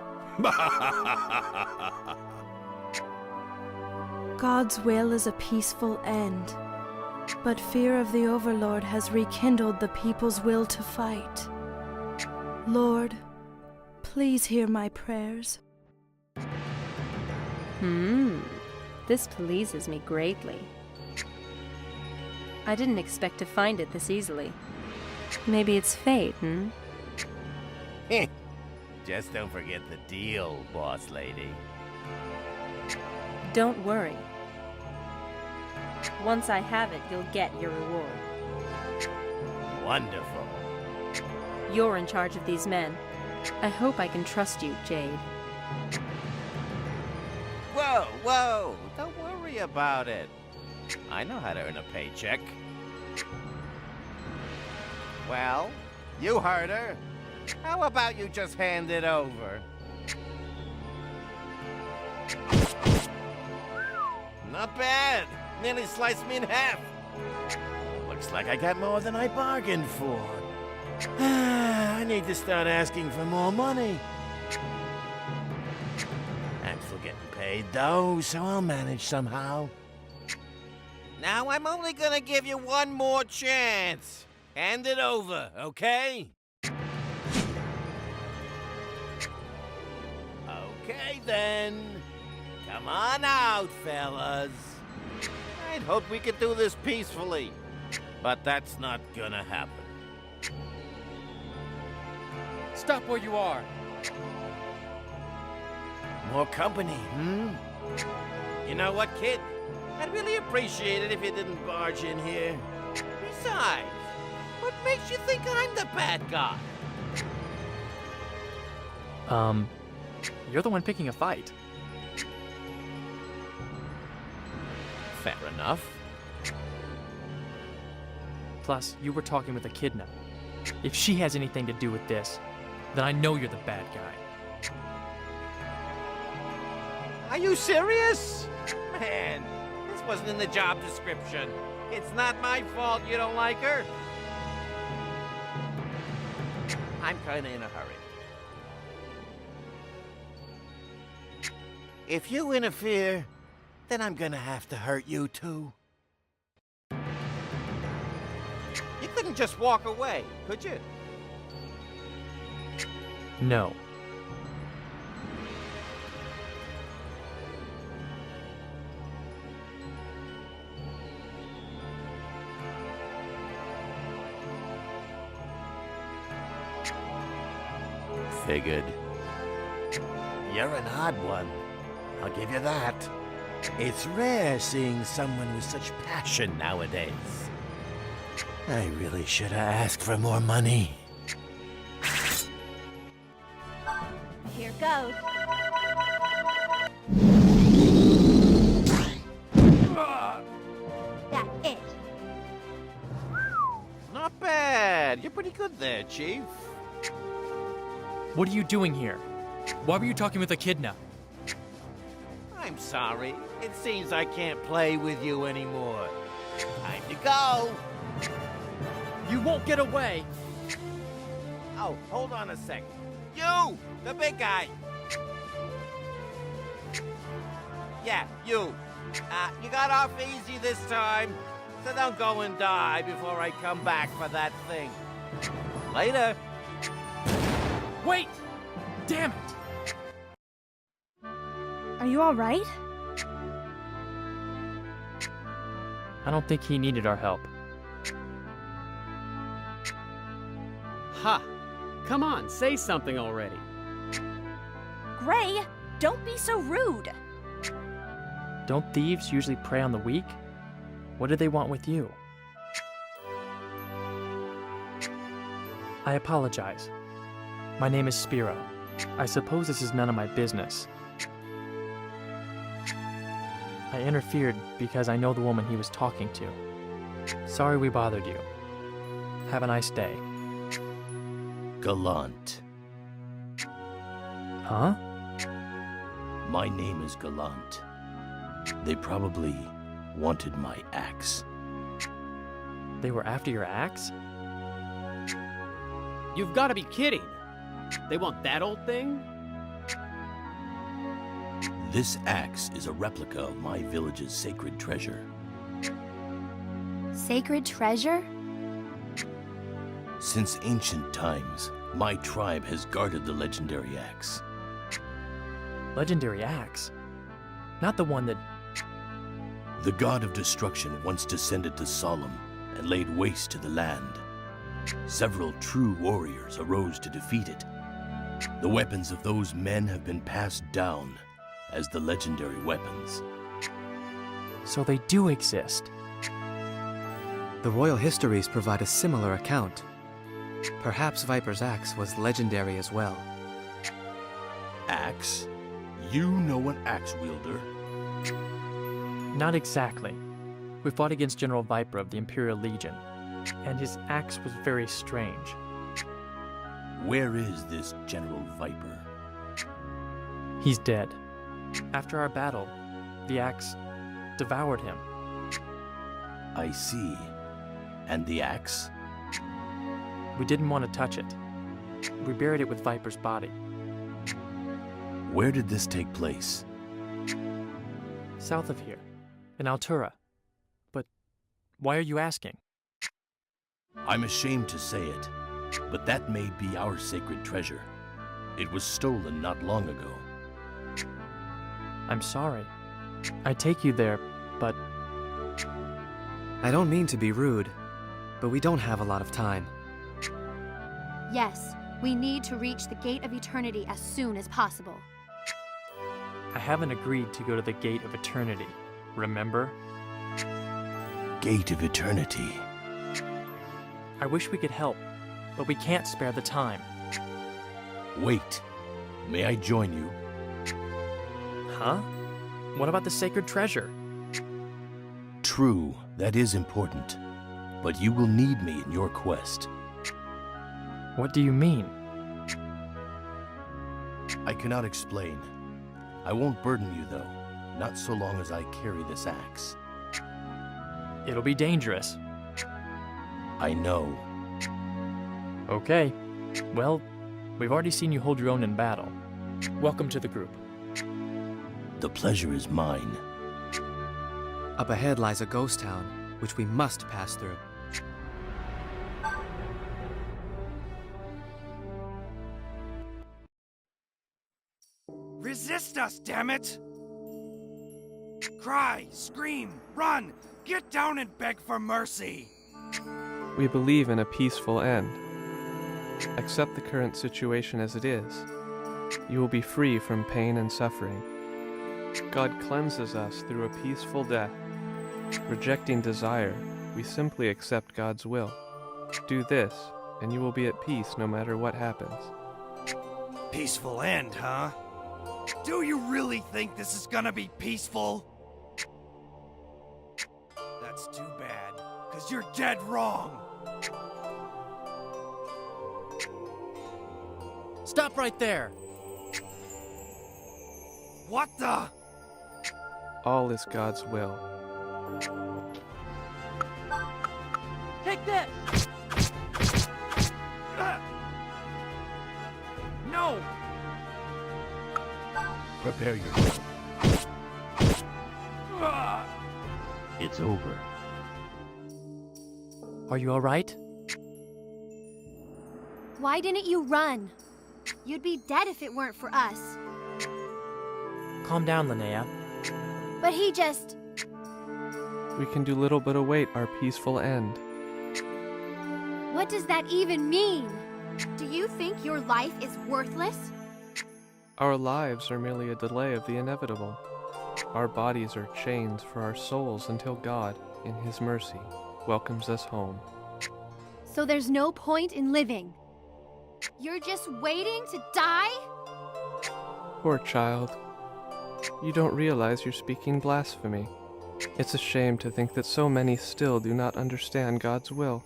God's will is a peaceful end, but fear of the Overlord has rekindled the people's will to fight. Lord, please hear my prayers. This pleases me greatly. I didn't expect to find it this easily. Maybe it's fate, Just don't forget the deal, boss lady. Don't worry. Once I have it, you'll get your reward. Wonderful. You're in charge of these men. I hope I can trust you, Jade. Whoa! Don't worry about it. I know how to earn a paycheck. Well, you heard her. How about you just hand it over? Not bad. Nearly sliced me in half. Looks like I got more than I bargained for. I need to start asking for more money. I'm still getting paid, though, so I'll manage somehow. Now I'm only gonna give you one more chance. Hand it over, okay? Okay, then. Come on out, fellas. I'd hoped we could do this peacefully, but that's not gonna happen. Stop where you are! More company, You know what, kid? I'd really appreciate it if you didn't barge in here. Besides, what makes you think I'm the bad guy? You're the one picking a fight. Fair enough. Plus, you were talking with Echidna. If she has anything to do with this, then I know you're the bad guy. Are you serious? Man, this wasn't in the job description. It's not my fault you don't like her. I'm kinda in a hurry. If you interfere, then I'm gonna have to hurt you too. You couldn't just walk away, could you? No. Figured. You're an odd one. I'll give you that. It's rare seeing someone with such passion nowadays. I really should have asked for more money. Here goes. That's it. Not bad. You're pretty good there, Chief. What are you doing here? Why were you talking with Echidna? I'm sorry. It seems I can't play with you anymore. Time to go. You won't get away! Oh, hold on a sec. You! The big guy! Yeah, you. You got off easy this time, so don't go and die before I come back for that thing. Later. Wait! Damn it! Are you alright? I don't think he needed our help. Ha! Come on, say something already. Gray, don't be so rude. Don't thieves usually prey on the weak? What do they want with you? I apologize. My name is Spiro. I suppose this is none of my business. I interfered because I know the woman he was talking to. Sorry we bothered you. Have a nice day. Gallant. Huh? My name is Gallant. They probably wanted my axe. They were after your axe? You've got to be kidding. They want that old thing? This axe is a replica of my village's sacred treasure. Sacred treasure? Since ancient times, my tribe has guarded the legendary axe. Legendary axe? Not the one that... The god of destruction once descended to Solemn and laid waste to the land. Several true warriors arose to defeat it. The weapons of those men have been passed down as the legendary weapons. So they do exist. The royal histories provide a similar account. Perhaps Viper's axe was legendary as well. Axe? You know an axe wielder? Not exactly. We fought against General Viper of the Imperial Legion, and his axe was very strange. Where is this General Viper? He's dead. After our battle, the axe devoured him. I see. And the axe? We didn't want to touch it. We buried it with Viper's body. Where did this take place? South of here, in Altura. But why are you asking? I'm ashamed to say it, but that may be our sacred treasure. It was stolen not long ago. I'm sorry. I take you there, but... I don't mean to be rude, but we don't have a lot of time. Yes, we need to reach the Gate of Eternity as soon as possible. I haven't agreed to go to the Gate of Eternity, remember? Gate of Eternity. I wish we could help, but we can't spare the time. Wait. May I join you? Huh? What about the sacred treasure? True, that is important. But you will need me in your quest. What do you mean? I cannot explain. I won't burden you, though. Not so long as I carry this axe. It'll be dangerous. I know. Okay. Well, we've already seen you hold your own in battle. Welcome to the group. The pleasure is mine. Up ahead lies a ghost town, which we must pass through. Resist us, damn it! Cry, scream, run! Get down and beg for mercy! We believe in a peaceful end. Accept the current situation as it is. You will be free from pain and suffering. God cleanses us through a peaceful death. Rejecting desire, we simply accept God's will. Do this, and you will be at peace no matter what happens. Peaceful end, huh? Do you really think this is gonna be peaceful? That's too bad, 'cause you're dead wrong. Stop right there! What the? All is God's will. Take this! No! Prepare yourself. Ah! It's over. Are you alright? Why didn't you run? You'd be dead if it weren't for us. Calm down, Linnea. But he just... We can do little but await our peaceful end. What does that even mean? Do you think your life is worthless? Our lives are merely a delay of the inevitable. Our bodies are chains for our souls until God, in His mercy, welcomes us home. So there's no point in living. You're just waiting to die? Poor child. You don't realize you're speaking blasphemy. It's a shame to think that so many still do not understand God's will.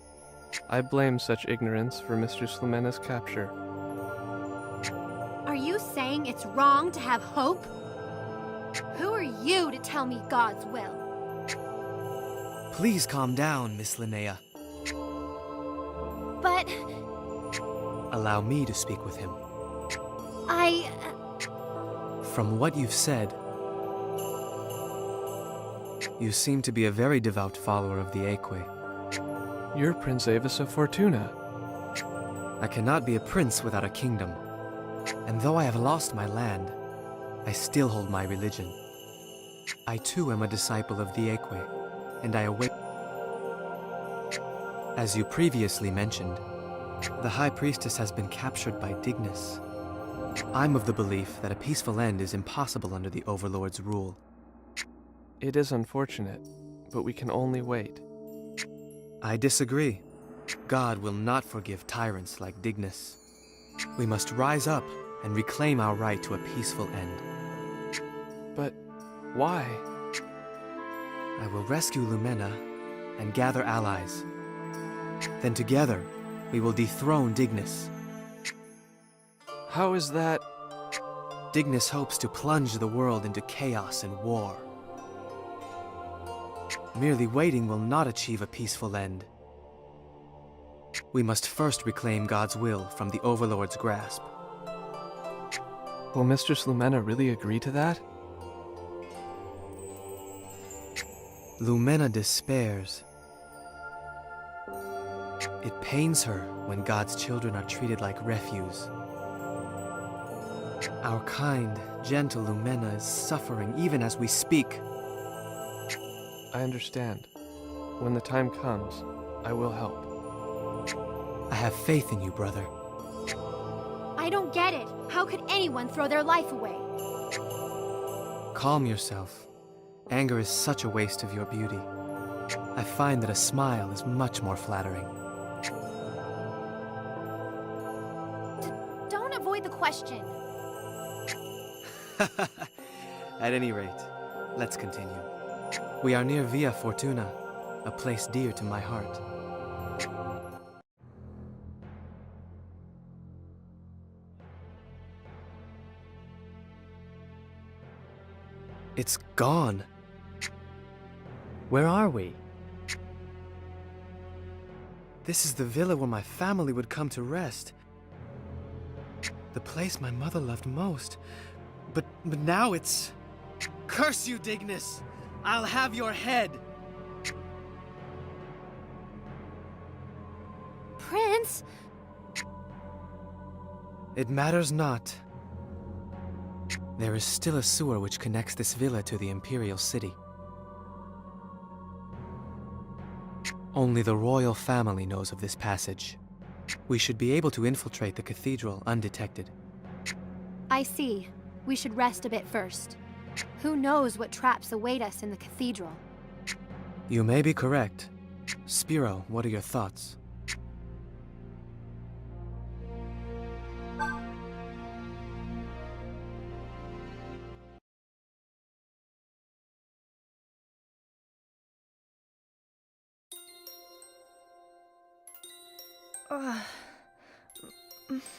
I blame such ignorance for Mistress Lumena's capture. Are you saying it's wrong to have hope? Who are you to tell me God's will? Please calm down, Miss Linnea. But... Allow me to speak with him. From what you've said, you seem to be a very devout follower of the Aequae. You're Prince Avis of Fortuna. I cannot be a prince without a kingdom. And though I have lost my land, I still hold my religion. I too am a disciple of the Aequae, and I await... As you previously mentioned, the High Priestess has been captured by Dignus. I'm of the belief that a peaceful end is impossible under the Overlord's rule. It is unfortunate, but we can only wait. I disagree. God will not forgive tyrants like Dignus. We must rise up and reclaim our right to a peaceful end. But why? I will rescue Lumena and gather allies. Then together, we will dethrone Dignus. How is that? Dignus hopes to plunge the world into chaos and war. Merely waiting will not achieve a peaceful end. We must first reclaim God's will from the Overlord's grasp. Will Mistress Lumena really agree to that? Lumena despairs. It pains her when God's children are treated like refuse. Our kind, gentle Lumena is suffering even as we speak. I understand. When the time comes, I will help. I have faith in you, brother. I don't get it. How could anyone throw their life away? Calm yourself. Anger is such a waste of your beauty. I find that a smile is much more flattering. Don't avoid the question. At any rate, let's continue. We are near Via Fortuna, a place dear to my heart. It's gone. Where are we? This is the villa where my family would come to rest. The place my mother loved most. But now it's... Curse you, Dignus! I'll have your head! Prince? It matters not. There is still a sewer which connects this villa to the Imperial City. Only the royal family knows of this passage. We should be able to infiltrate the cathedral undetected. I see. We should rest a bit first. Who knows what traps await us in the cathedral? You may be correct. Spiro, what are your thoughts?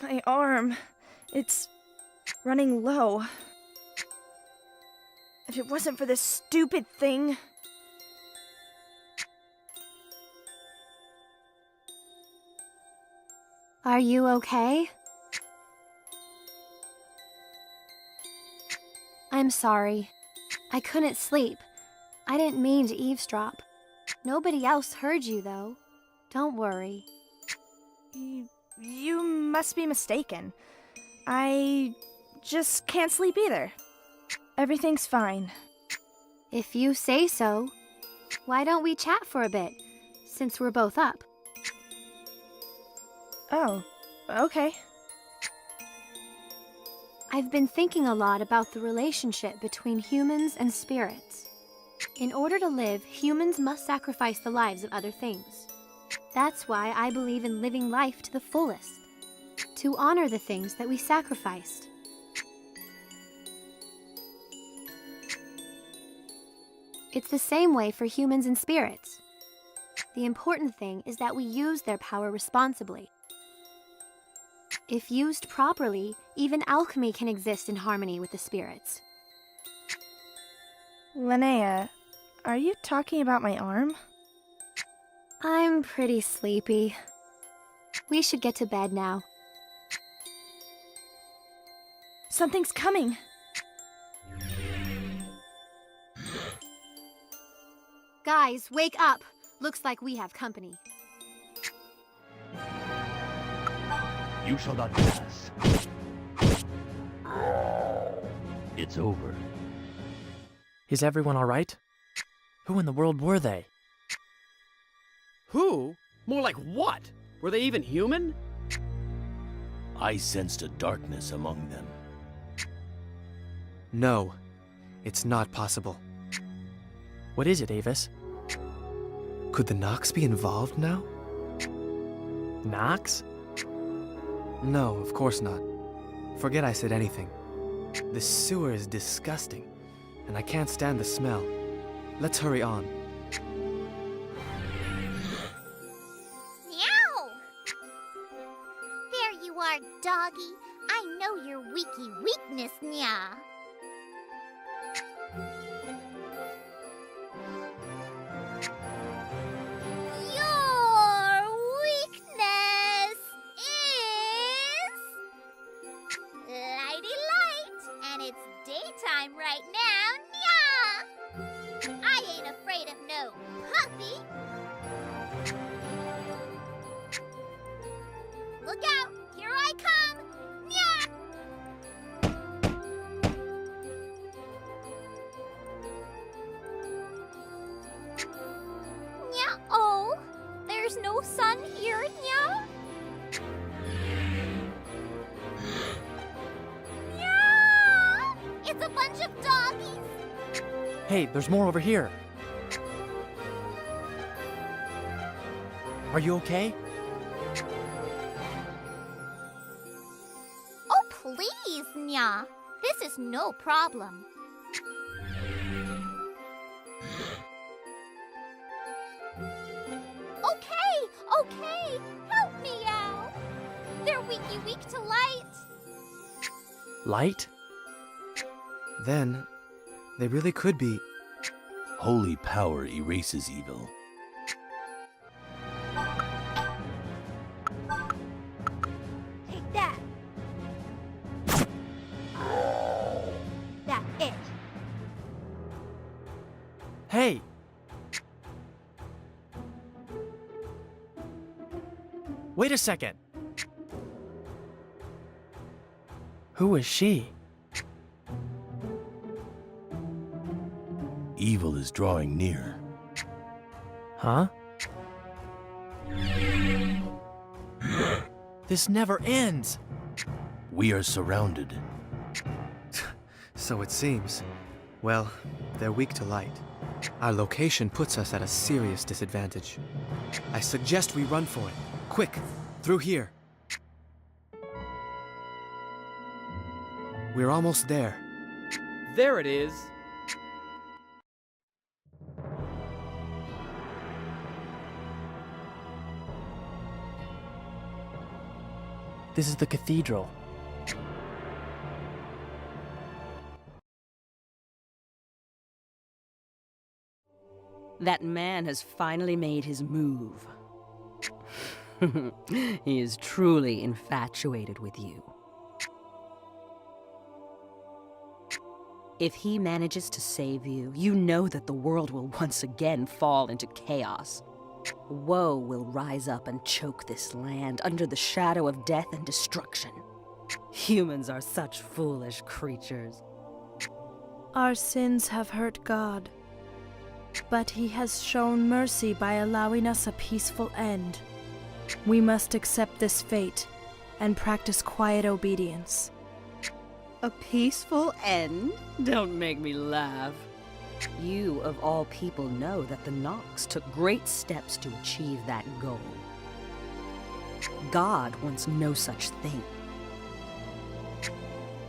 My arm. It's running low. If it wasn't for this stupid thing... Are you okay? I'm sorry. I couldn't sleep. I didn't mean to eavesdrop. Nobody else heard you, though. Don't worry. You must be mistaken. I just can't sleep either. Everything's fine. If you say so. Why don't we chat for a bit, since we're both up? Oh, okay. I've been thinking a lot about the relationship between humans and spirits. In order to live, humans must sacrifice the lives of other things. That's why I believe in living life to the fullest, to honor the things that we sacrificed. It's the same way for humans and spirits. The important thing is that we use their power responsibly. If used properly, even alchemy can exist in harmony with the spirits. Linnea, are you talking about my arm? I'm pretty sleepy. We should get to bed now. Something's coming. Guys, wake up! Looks like we have company. You shall not pass. It's over. Is everyone all right? Who in the world were they? Who? More like what? Were they even human? I sensed a darkness among them. No, it's not possible. What is it, Avis? Could the Nox be involved now? Nox? No, of course not. Forget I said anything. This sewer is disgusting, and I can't stand the smell. Let's hurry on. Meow! There you are, doggy. I know your weakness, nya. Your weakness is lighty light, and it's daytime right now, nya. I ain't afraid of no puppy. Look out! Here I come! Nya! Nya! Oh, there's no sun here, Nya? Nya! It's a bunch of doggies! Hey, there's more over here. Are you okay? Oh, please, Nya. This is no problem. Okay, help me out. They're weak to light. Light? Then, they really could be... Holy power erases evil. Take that! That's it! Hey! Wait a second! Who is she? Evil is drawing near. Huh? This never ends! We are surrounded. So it seems. Well, they're weak to light. Our location puts us at a serious disadvantage. I suggest we run for it. Quick, through here. We're almost there. There it is. This is the cathedral. That man has finally made his move. He is truly infatuated with you. If he manages to save you, you know that the world will once again fall into chaos. Woe will rise up and choke this land under the shadow of death and destruction. Humans are such foolish creatures. Our sins have hurt God, but He has shown mercy by allowing us a peaceful end. We must accept this fate and practice quiet obedience. A peaceful end? Don't make me laugh. You, of all people, know that the Nox took great steps to achieve that goal. God wants no such thing.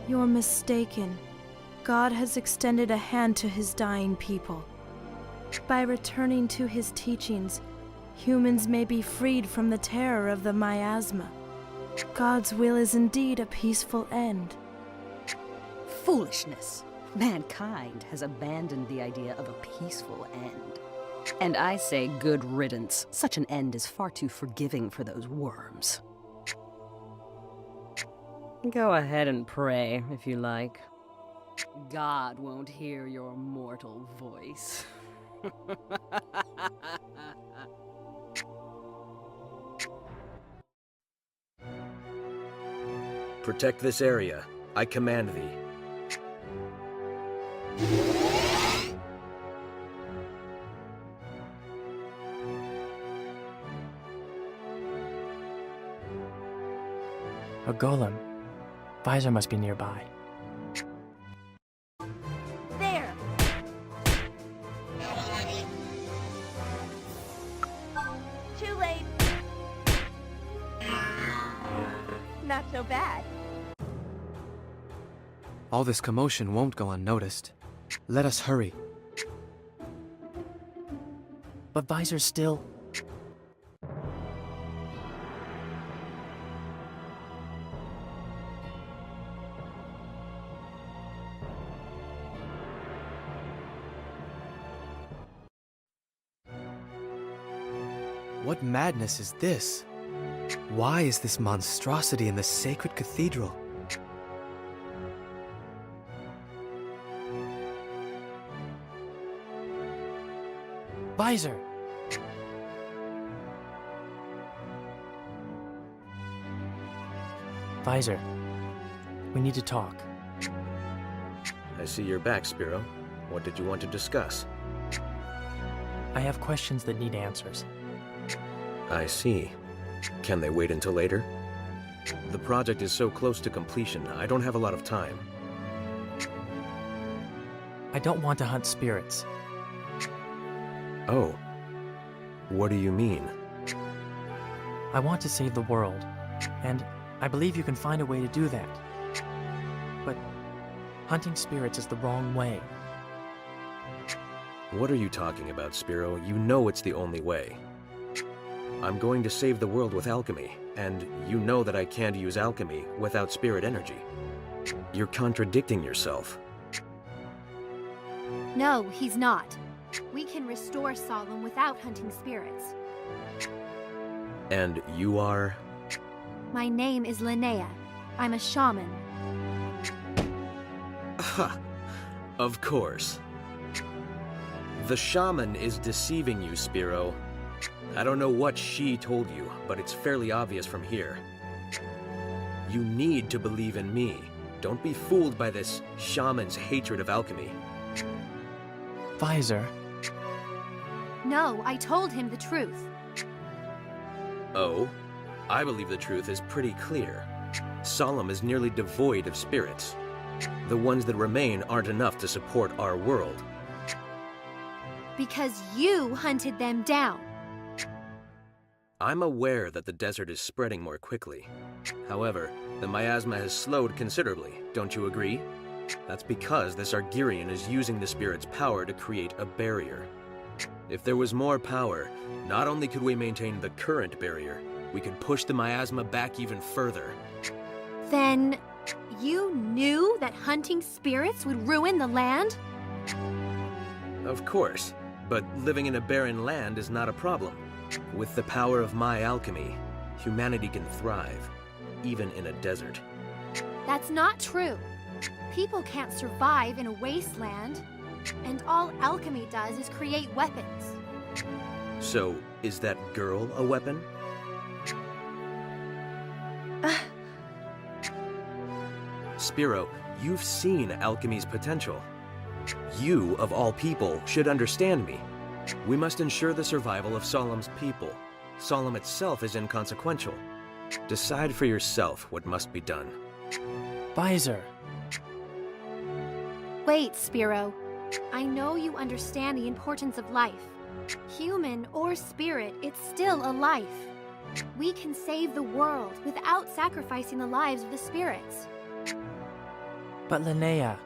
You're mistaken. God has extended a hand to His dying people. By returning to His teachings, humans may be freed from the terror of the miasma. God's will is indeed a peaceful end. Foolishness. Mankind has abandoned the idea of a peaceful end. And I say good riddance. Such an end is far too forgiving for those worms. Go ahead and pray, if you like. God won't hear your mortal voice. Protect this area. I command thee. A golem. Visor must be nearby. There! Too late. Not so bad. All this commotion won't go unnoticed. Let us hurry. But Visor's still... What madness is this? Why is this monstrosity in the sacred cathedral? Visor! Visor, we need to talk. I see you're back, Spiro. What did you want to discuss? I have questions that need answers. I see. Can they wait until later? The project is so close to completion, I don't have a lot of time. I don't want to hunt spirits. Oh. What do you mean? I want to save the world, and I believe you can find a way to do that. But hunting spirits is the wrong way. What are you talking about, Spiro? You know it's the only way. I'm going to save the world with alchemy, and you know that I can't use alchemy without spirit energy. You're contradicting yourself. No, he's not. We can restore Solemn without hunting spirits. And you are? My name is Linnea. I'm a shaman. Ha! Of course. The shaman is deceiving you, Spiro. I don't know what she told you, but it's fairly obvious from here. You need to believe in me. Don't be fooled by this shaman's hatred of alchemy. Visor. No, I told him the truth. Oh? I believe the truth is pretty clear. Solemn is nearly devoid of spirits. The ones that remain aren't enough to support our world. Because you hunted them down. I'm aware that the desert is spreading more quickly. However, the miasma has slowed considerably, don't you agree? That's because this Argyrian is using the spirit's power to create a barrier. If there was more power, not only could we maintain the current barrier, we could push the miasma back even further. Then you knew that hunting spirits would ruin the land? Of course, but living in a barren land is not a problem. With the power of my alchemy, humanity can thrive, even in a desert. That's not true. People can't survive in a wasteland, and all alchemy does is create weapons. So, is that girl a weapon? Spiro, you've seen alchemy's potential. You, of all people, should understand me. We must ensure the survival of Solemn's people. Solemn itself is inconsequential. Decide for yourself what must be done. Visor. Wait, Spiro. I know you understand the importance of life. Human or spirit, it's still a life. We can save the world without sacrificing the lives of the spirits. But Linnea.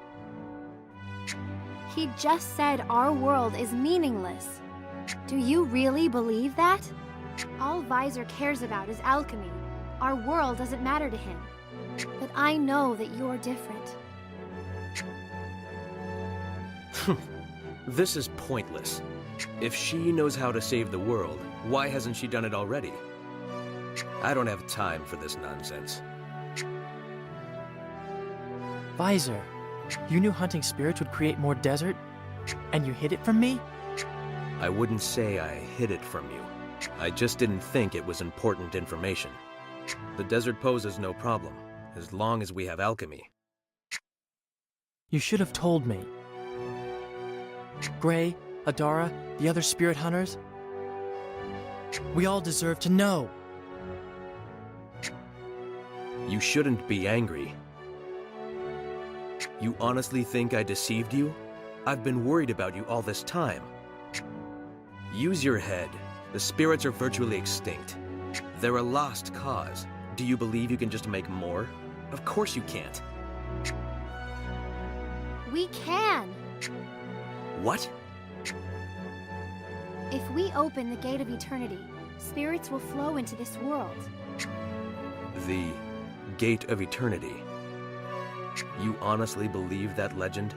He just said our world is meaningless. Do you really believe that? All Visor cares about is alchemy. Our world doesn't matter to him. But I know that you're different. This is pointless. If she knows how to save the world, why hasn't she done it already? I don't have time for this nonsense. Visor, you knew hunting spirits would create more desert? And you hid it from me? I wouldn't say I hid it from you. I just didn't think it was important information. The desert poses no problem, as long as we have alchemy. You should have told me. Gray, Adara, the other spirit hunters. We all deserve to know. You shouldn't be angry. You honestly think I deceived you? I've been worried about you all this time. Use your head. The spirits are virtually extinct. They're a lost cause. Do you believe you can just make more? Of course you can't. We can. What? If we open the Gate of Eternity, spirits will flow into this world. The Gate of Eternity. You honestly believe that legend?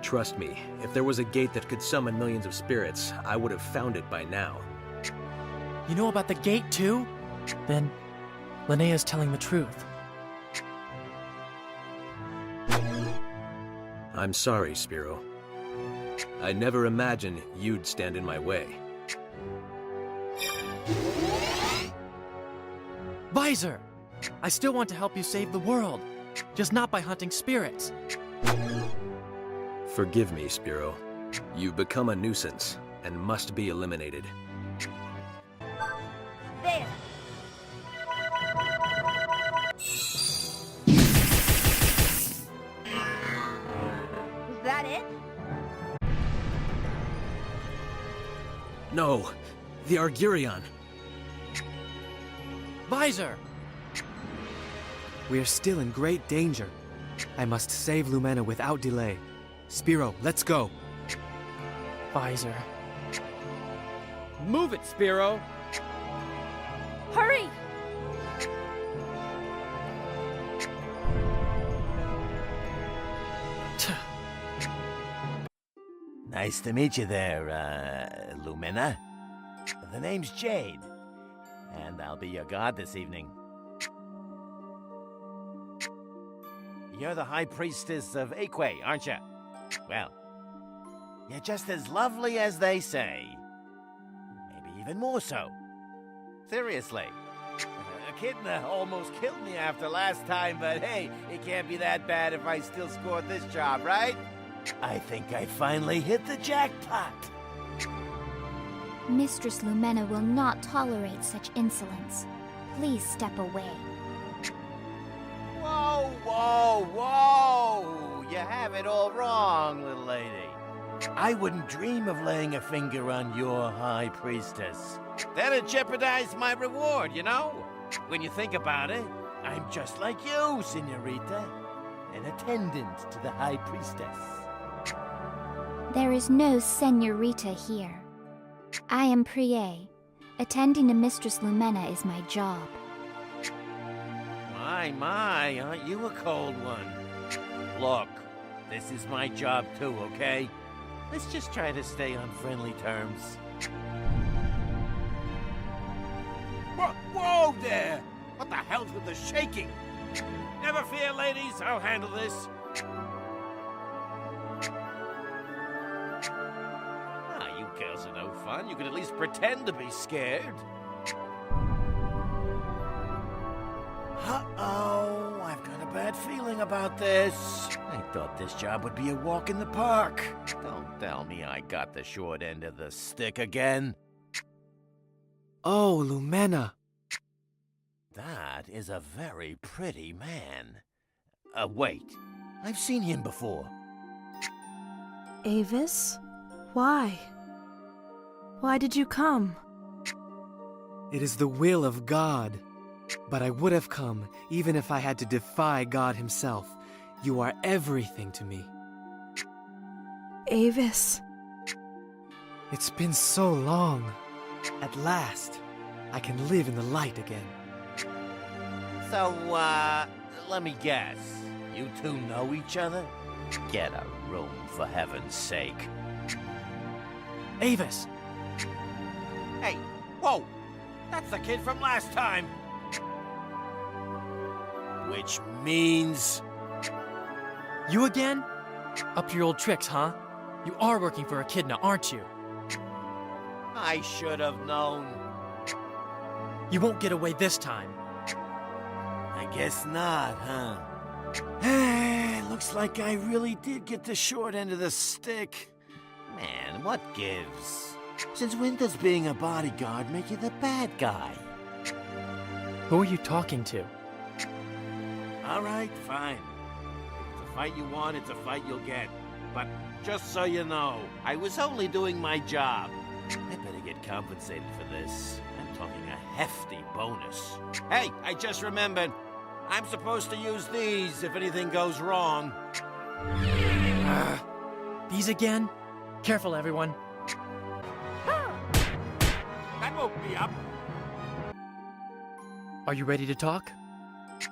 Trust me, if there was a gate that could summon millions of spirits, I would have found it by now. You know about the gate too? Then, Linnea's telling the truth. I'm sorry, Spiro. I never imagined you'd stand in my way. Visor! I still want to help you save the world, just not by hunting spirits. Forgive me, Spiro. You've become a nuisance and must be eliminated. There. Was that it? No! The Argyrian! Visor! We are still in great danger. I must save Lumena without delay. Spiro, let's go. Visor. Move it, Spiro! Hurry! Nice to meet you there, Lumina. The name's Jade, and I'll be your guard this evening. You're the High Priestess of Aquay, aren't you? Well, you're just as lovely as they say. Maybe even more so. Seriously. Echidna almost killed me after last time, but hey, it can't be that bad if I still scored this job, right? I think I finally hit the jackpot. Mistress Lumena will not tolerate such insolence. Please step away. Whoa! Whoa, whoa, whoa! You have it all wrong, little lady. I wouldn't dream of laying a finger on your high priestess. That'd jeopardize my reward, you know? When you think about it, I'm just like you, senorita. An attendant to the high priestess. There is no senorita here. I am Prie. Attending to Mistress Lumena is my job. My, aren't you a cold one? Look, this is my job too, okay? Let's just try to stay on friendly terms. Whoa there! What the hell's with the shaking? Never fear, ladies, I'll handle this. You girls are no fun. You can at least pretend to be scared. Uh-oh, I've got a bad feeling about this. I thought this job would be a walk in the park. Don't tell me I got the short end of the stick again. Oh, Lumena. That is a very pretty man. Wait. I've seen him before. Avis? Why? Why did you come? It is the will of God. But I would have come, even if I had to defy God himself. You are everything to me. Avis. It's been so long. At last, I can live in the light again. So, let me guess. You two know each other? Get a room, for heaven's sake. Avis! Hey, whoa! That's the kid from last time! Which means... You again? Up to your old tricks, huh? You are working for Echidna, aren't you? I should have known. You won't get away this time. I guess not, huh? Looks like I really did get the short end of the stick. Man, what gives? Since when does being a bodyguard make you the bad guy? Who are you talking to? All right, fine. If it's a fight you want, it's a fight you'll get. But just so you know, I was only doing my job. I better get compensated for this. I'm talking a hefty bonus. Hey, I just remembered. I'm supposed to use these if anything goes wrong. These again? Careful, everyone. That woke me up. Are you ready to talk?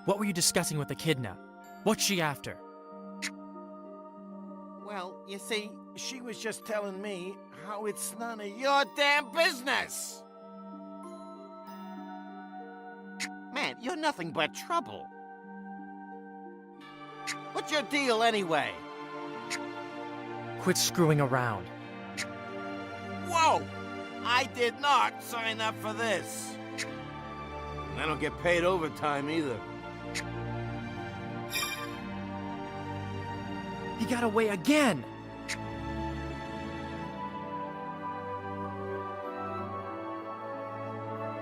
What were you discussing with Echidna? What's she after? Well, you see, she was just telling me how it's none of your damn business. Man, you're nothing but trouble. What's your deal anyway? Quit screwing around. Whoa! I did not sign up for this. And I don't get paid overtime either. He got away again!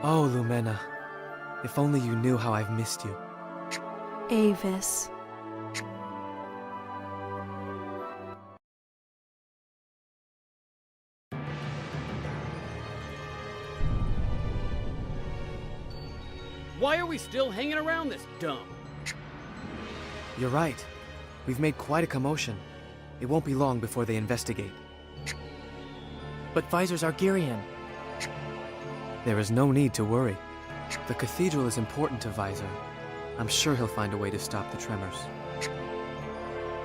Oh, Lumena. If only you knew how I've missed you. Avis. Why are we still hanging around this dump? You're right. We've made quite a commotion. It won't be long before they investigate. But Visor's Argirian. There is no need to worry. The cathedral is important to Visor. I'm sure he'll find a way to stop the tremors.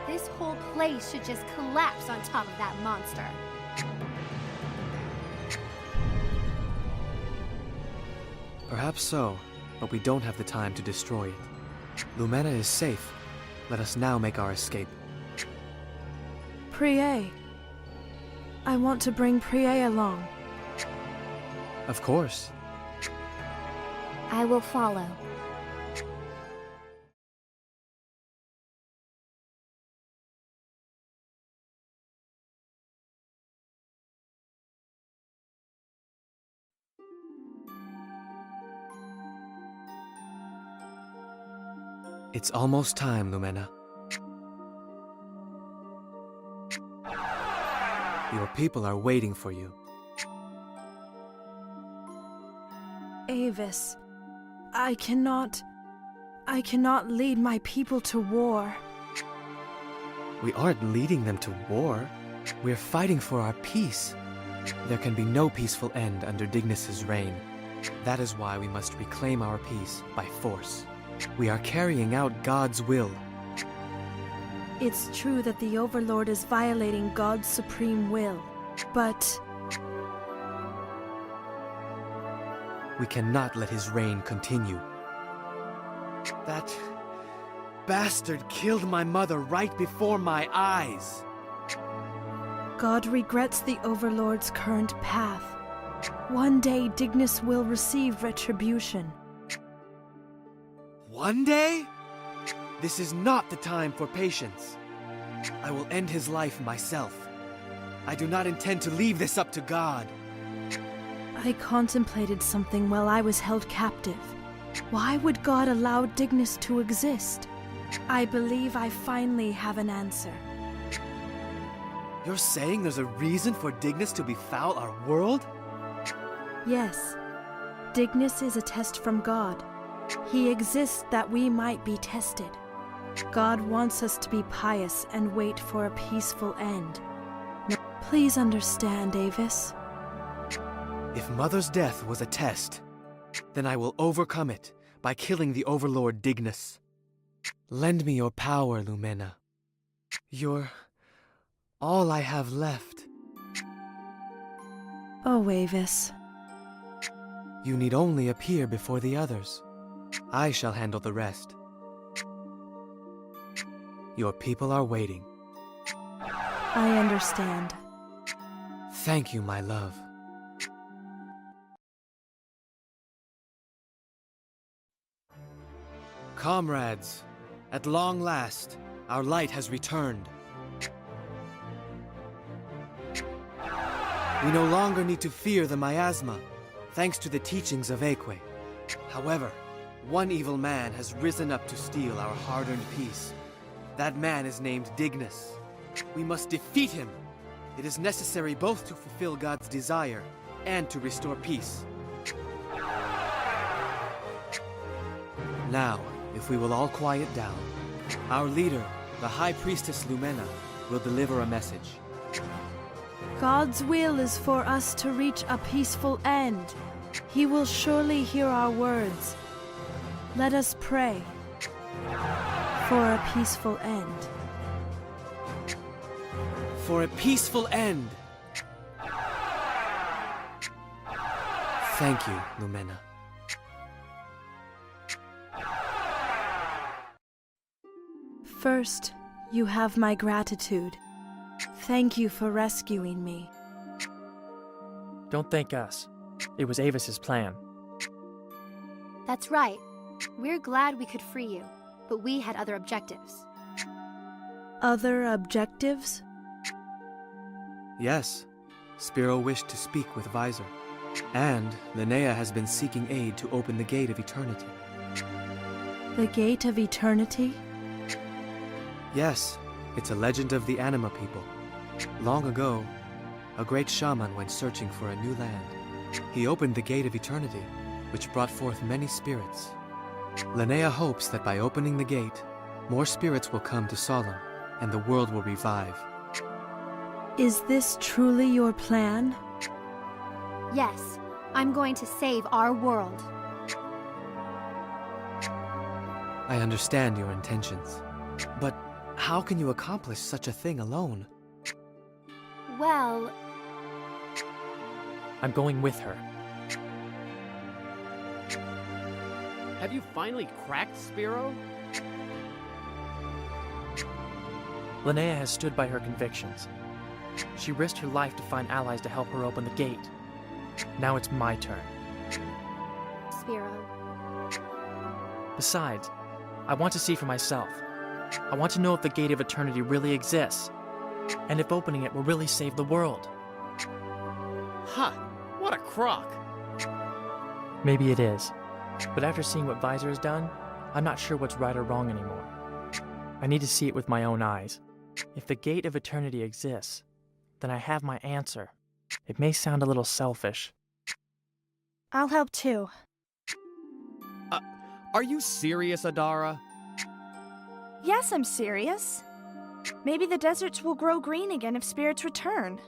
This whole place should just collapse on top of that monster. Perhaps so, but we don't have the time to destroy it. Lumena is safe. Let us now make our escape. Prie. I want to bring Prie along. Of course. I will follow. It's almost time, Lumena. Your people are waiting for you. Avis, I cannot lead my people to war. We aren't leading them to war. We're fighting for our peace. There can be no peaceful end under Dignus's reign. That is why we must reclaim our peace by force. We are carrying out God's will. It's true that the Overlord is violating God's supreme will, but we cannot let his reign continue. That bastard killed my mother right before my eyes. God regrets the Overlord's current path. One day, Dignus will receive retribution. One day? This is not the time for patience. I will end his life myself. I do not intend to leave this up to God. I contemplated something while I was held captive. Why would God allow Dignus to exist? I believe I finally have an answer. You're saying there's a reason for Dignus to befoul our world? Yes. Dignus is a test from God. He exists that we might be tested. God wants us to be pious and wait for a peaceful end. Please understand, Avis. If Mother's death was a test, then I will overcome it by killing the Overlord Dignus. Lend me your power, Lumena. You're all I have left. Oh, Avis. You need only appear before the others. I shall handle the rest. Your people are waiting. I understand. Thank you, my love. Comrades, at long last, our light has returned. We no longer need to fear the miasma, thanks to the teachings of Ekwe. However, one evil man has risen up to steal our hard-earned peace. That man is named Dignus. We must defeat him. It is necessary both to fulfill God's desire and to restore peace. Now, if we will all quiet down, our leader, the High Priestess Lumena, will deliver a message. God's will is for us to reach a peaceful end. He will surely hear our words. Let us pray for a peaceful end. For a peaceful end! Thank you, Lumena. First, you have my gratitude. Thank you for rescuing me. Don't thank us. It was Avis's plan. That's right. We're glad we could free you, but we had other objectives. Other objectives? Yes, Spiro wished to speak with Visor, and Linnea has been seeking aid to open the Gate of Eternity. The Gate of Eternity? Yes, it's a legend of the Anima people. Long ago, a great shaman went searching for a new land. He opened the Gate of Eternity, which brought forth many spirits. Linnea hopes that by opening the gate, more spirits will come to Solemn, and the world will revive. Is this truly your plan? Yes, I'm going to save our world. I understand your intentions, but how can you accomplish such a thing alone? Well... I'm going with her. Have you finally cracked Spiro? Linnea has stood by her convictions. She risked her life to find allies to help her open the gate. Now it's my turn. Spiro. Besides, I want to see for myself. I want to know if the Gate of Eternity really exists, and if opening it will really save the world. Ha! What a crock! Maybe it is, but after seeing what Visor has done, I'm not sure what's right or wrong anymore. I need to see it with my own eyes. If the Gate of Eternity exists, then I have my answer. It may sound a little selfish. I'll help too. Are you serious, Adara? Yes, I'm serious. Maybe the deserts will grow green again if spirits return.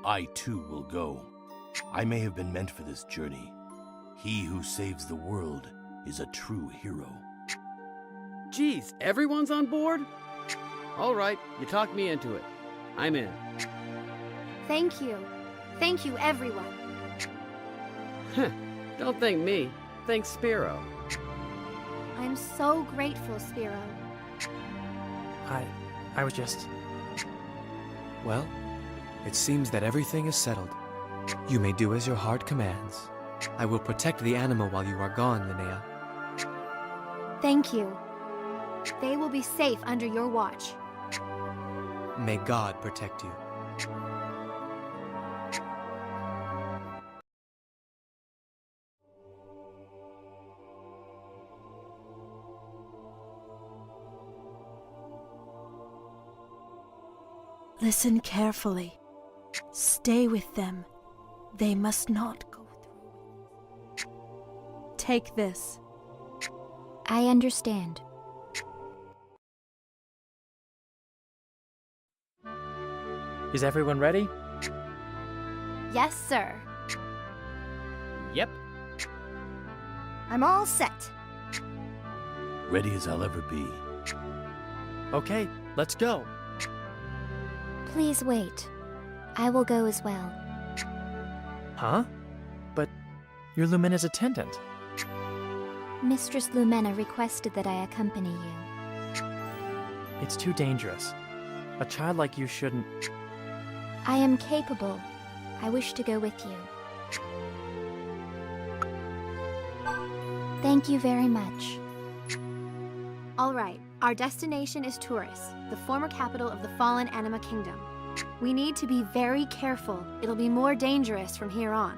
I too will go. I may have been meant for this journey. He who saves the world is a true hero. Geez, everyone's on board? All right, you talked me into it. I'm in. Thank you. Thank you, everyone. Don't thank me. Thank Spiro. I'm so grateful, Spiro. I was just... Well, it seems that everything is settled. You may do as your heart commands. I will protect the animal while you are gone, Linnea. Thank you. They will be safe under your watch. May God protect you. Listen carefully. Stay with them. They must not go through. Take this. I understand. Is everyone ready? Yes, sir. Yep. I'm all set. Ready as I'll ever be. Okay, let's go. Please wait. I will go as well. Huh? But you're Lumina's attendant. Mistress Lumena requested that I accompany you. It's too dangerous. A child like you shouldn't... I am capable. I wish to go with you. Thank you very much. All right, our destination is Turis, the former capital of the fallen Anima Kingdom. We need to be very careful. It'll be more dangerous from here on.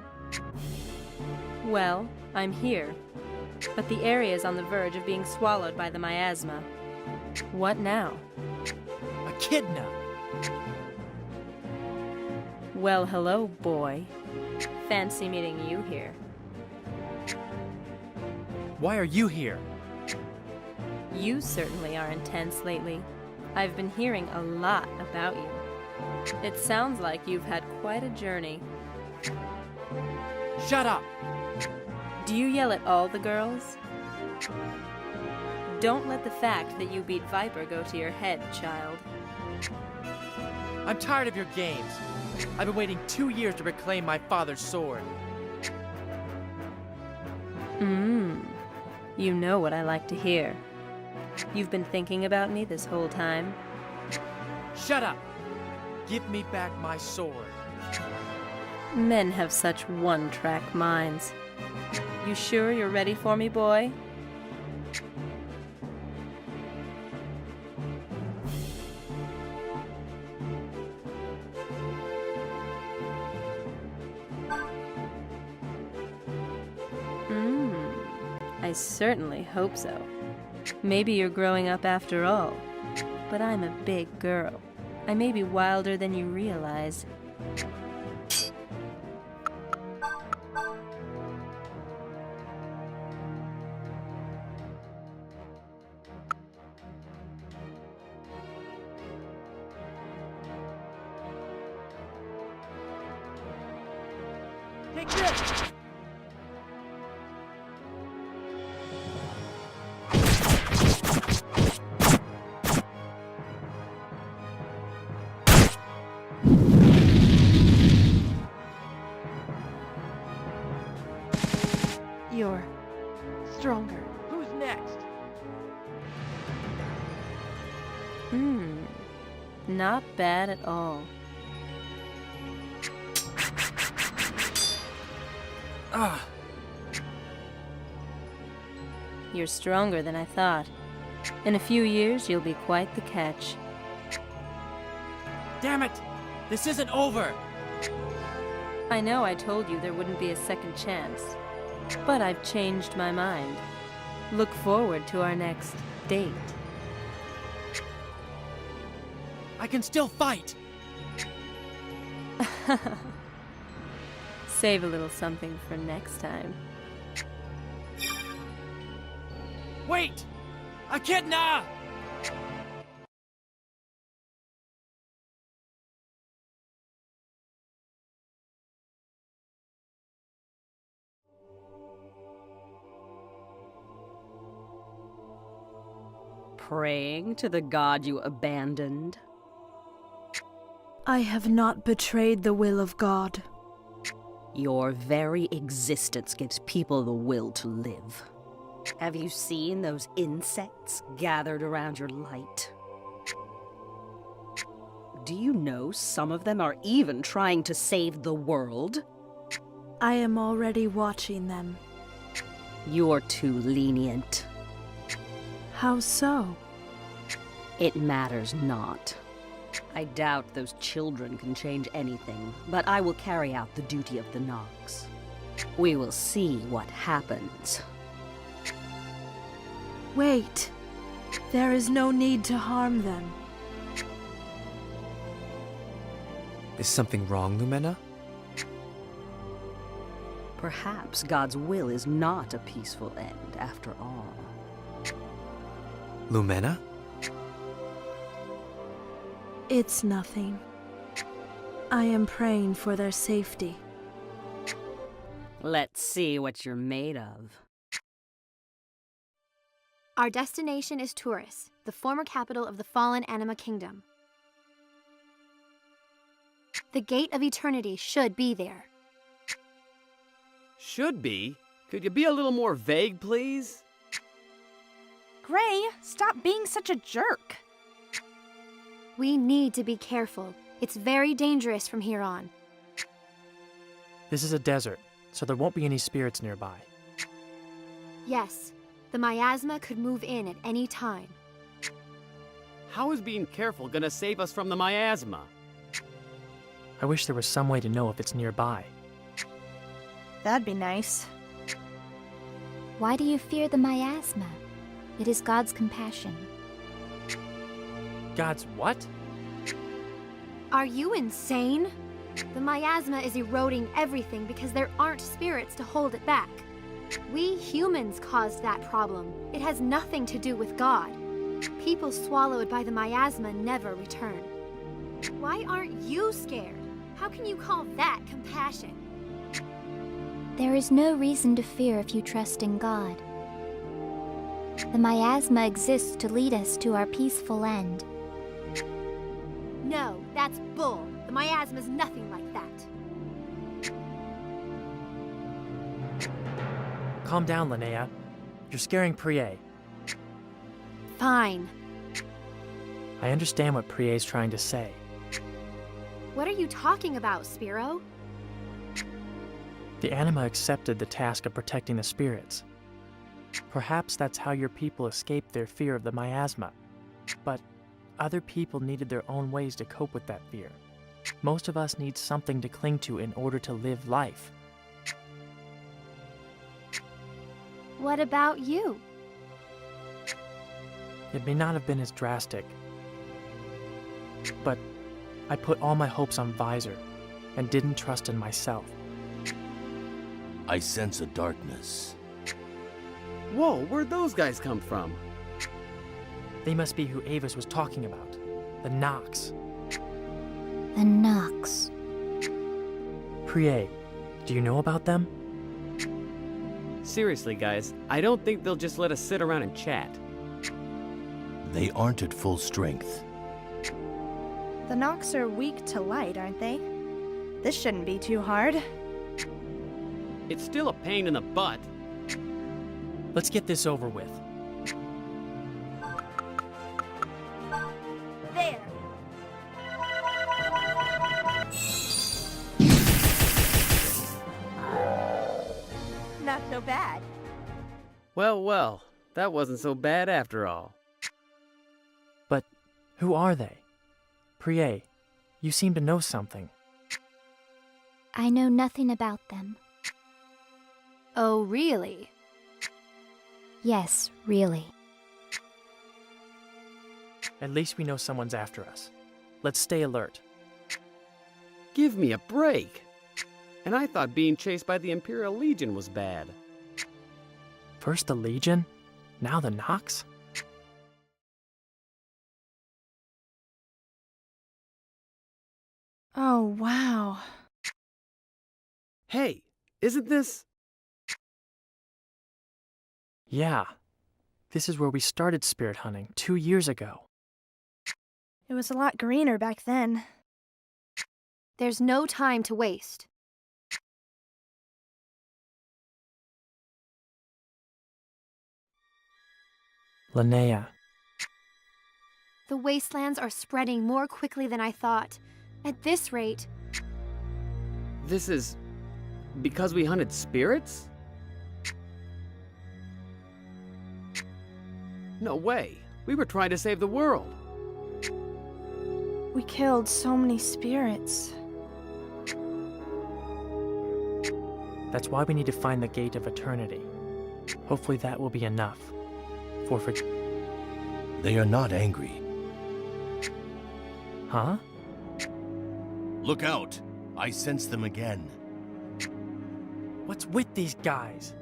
Well, I'm here. But the area is on the verge of being swallowed by the miasma. What now? Echidna! Well, hello, boy. Fancy meeting you here. Why are you here? You certainly are intense lately. I've been hearing a lot about you. It sounds like you've had quite a journey. Shut up! Do you yell at all the girls? Don't let the fact that you beat Viper go to your head, child. I'm tired of your games. I've been waiting 2 years to reclaim my father's sword. You know what I like to hear. You've been thinking about me this whole time? Shut up! Give me back my sword. Men have such one-track minds. You sure you're ready for me, boy? I certainly hope so. Maybe you're growing up after all. But I'm a big girl. I may be wilder than you realize. Take this! You're stronger. Who's next? Not bad at all. You're stronger than I thought. In a few years, you'll be quite the catch. Damn it! This isn't over! I know I told you there wouldn't be a second chance, but I've changed my mind. Look forward to our next date. I can still fight! Save a little something for next time. Wait! Echidna! Praying to the god you abandoned? I have not betrayed the will of God. Your very existence gives people the will to live. Have you seen those insects gathered around your light? Do you know some of them are even trying to save the world? I am already watching them. You're too lenient. How so? It matters not. I doubt those children can change anything, but I will carry out the duty of the Nox. We will see what happens. Wait. There is no need to harm them. Is something wrong, Lumena? Perhaps God's will is not a peaceful end, after all. Lumena? It's nothing. I am praying for their safety. Let's see what you're made of. Our destination is Turis, the former capital of the fallen Anima Kingdom. The Gate of Eternity should be there. Should be? Could you be a little more vague, please? Gray, stop being such a jerk. We need to be careful. It's very dangerous from here on. This is a desert, so there won't be any spirits nearby. Yes, the miasma could move in at any time. How is being careful gonna save us from the miasma? I wish there was some way to know if it's nearby. That'd be nice. Why do you fear the miasma? It is God's compassion. God's what? Are you insane? The miasma is eroding everything because there aren't spirits to hold it back. We humans caused that problem. It has nothing to do with God. People swallowed by the miasma never return. Why aren't you scared? How can you call that compassion? There is no reason to fear if you trust in God. The miasma exists to lead us to our peaceful end. No, that's bull. The miasma's nothing like that. Calm down, Linnea. You're scaring Priye. Fine. I understand what Priye's trying to say. What are you talking about, Spiro? The Anima accepted the task of protecting the spirits. Perhaps that's how your people escaped their fear of the miasma. But other people needed their own ways to cope with that fear. Most of us need something to cling to in order to live life. What about you? It may not have been as drastic, but I put all my hopes on Visor and didn't trust in myself. I sense a darkness. Whoa, where'd those guys come from? They must be who Avis was talking about. The Nox. The Nox. Priye, do you know about them? Seriously, guys, I don't think they'll just let us sit around and chat. They aren't at full strength. The Nox are weak to light, aren't they? This shouldn't be too hard. It's still a pain in the butt. Let's get this over with. There. Not so bad. Well, well, that wasn't so bad after all. But who are they? Priye, you seem to know something. I know nothing about them. Oh, really? Yes, really. At least we know someone's after us. Let's stay alert. Give me a break. And I thought being chased by the Imperial Legion was bad. First the Legion, now the Nox? Oh, wow. Hey, isn't this... Yeah. This is where we started spirit hunting 2 years ago. It was a lot greener back then. There's no time to waste. Linnea. The wastelands are spreading more quickly than I thought. At this rate... This is... because we hunted spirits? No way. We were trying to save the world. We killed so many spirits. That's why we need to find the Gate of Eternity. Hopefully that will be enough. They are not angry. Huh? Look out! I sense them again. What's with these guys?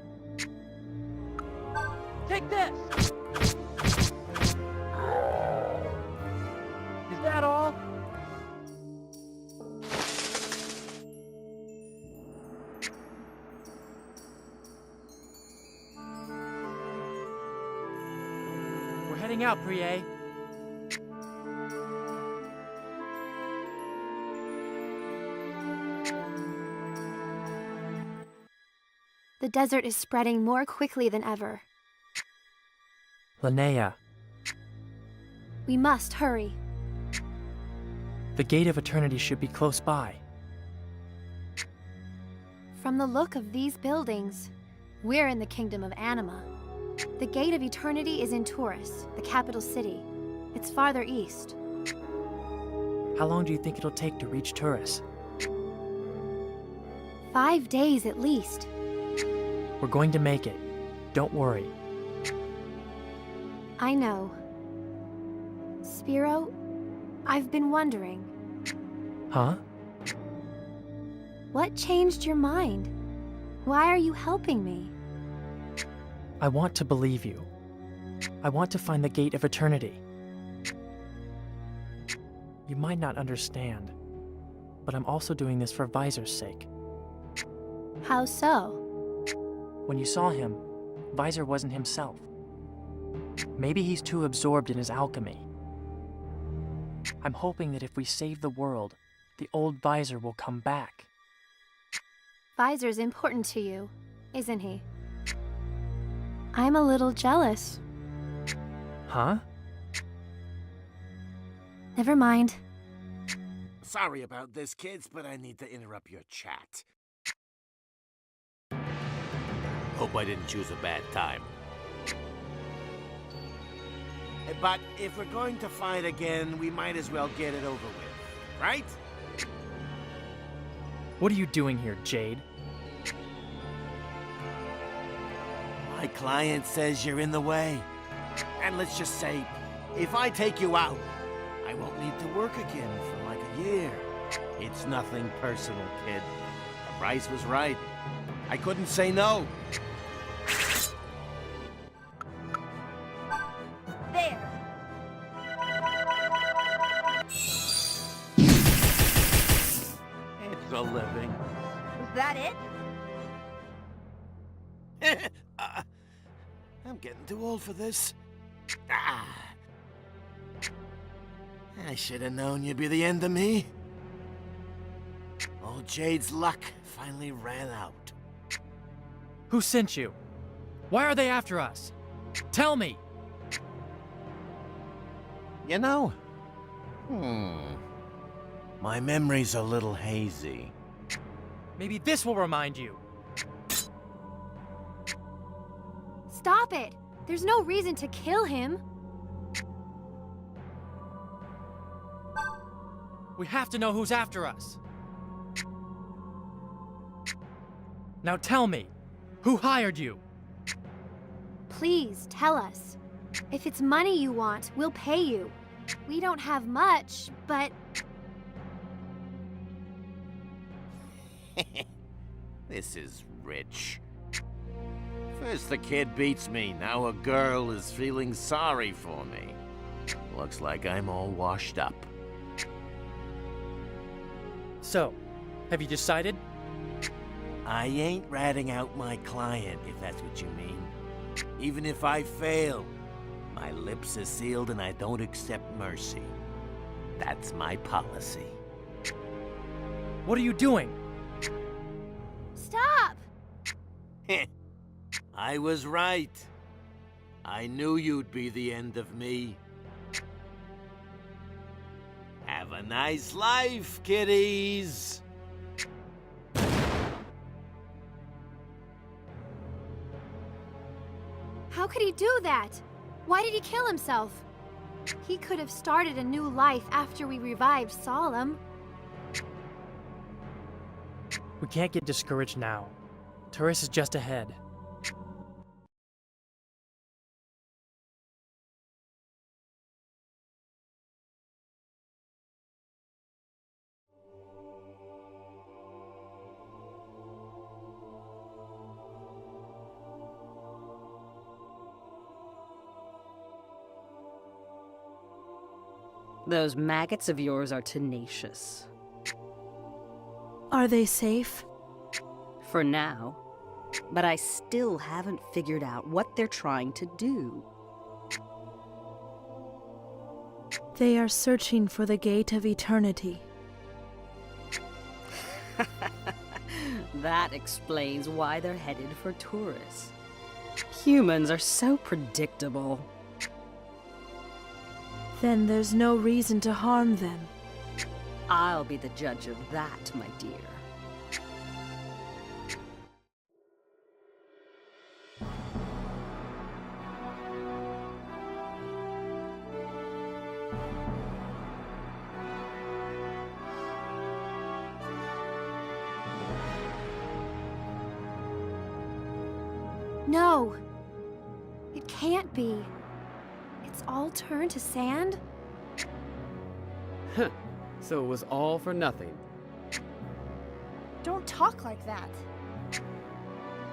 Take this! Is that all? We're heading out, Priye. The desert is spreading more quickly than ever. Linnea, We must hurry. the Gate of Eternity should be close by. From the look of these buildings, we're in the kingdom of Anima. The Gate of Eternity is in Taurus, the capital city. It's farther east. How long do you think it'll take to reach Taurus? 5 days at least. We're going to make it. Don't worry. I know. Spiro, I've been wondering, Huh? what changed your mind? Why are you helping me? I want to believe you. I want to find the Gate of Eternity. You might not understand, but I'm also doing this for Visor's sake. How so? When you saw him, Visor wasn't himself. Maybe he's too absorbed in his alchemy. I'm hoping that if we save the world, the old Visor will come back. Visor's important to you, isn't he? I'm a little jealous. Huh? Never mind. Sorry about this, kids, but I need to interrupt your chat. Hope I didn't choose a bad time. But if we're going to fight again, we might as well get it over with, right? What are you doing here, Jade? My client says you're in the way. And let's just say, if I take you out, I won't need to work again for like a year. It's nothing personal, kid. The price was right. I couldn't say no. There. It's a living. Is that it? I'm getting too old for this. Ah. I should have known you'd be the end of me. Old Jade's luck finally ran out. Who sent you? Why are they after us? Tell me! You know? My memory's a little hazy. Maybe this will remind you. Stop it! There's no reason to kill him. We have to know who's after us. Now tell me, who hired you? Please, tell us. If it's money you want, we'll pay you. We don't have much, but... This is rich. First the kid beats me, now a girl is feeling sorry for me. Looks like I'm all washed up. So, have you decided? I ain't ratting out my client, if that's what you mean. Even if I fail, my lips are sealed and I don't accept mercy. That's my policy. What are you doing? Stop! I was right. I knew you'd be the end of me. Have a nice life, kiddies! How could he do that? Why did he kill himself? He could have started a new life after we revived Solemn. We can't get discouraged now. Turris is just ahead. Those maggots of yours are tenacious. Are they safe? For now. But I still haven't figured out what they're trying to do. They are searching for the gate of eternity. That explains why they're headed for Turris. Humans are so predictable. Then there's no reason to harm them. I'll be the judge of that, my dear. No. It can't be. It's all turned to sand? Huh. So it was all for nothing. Don't talk like that.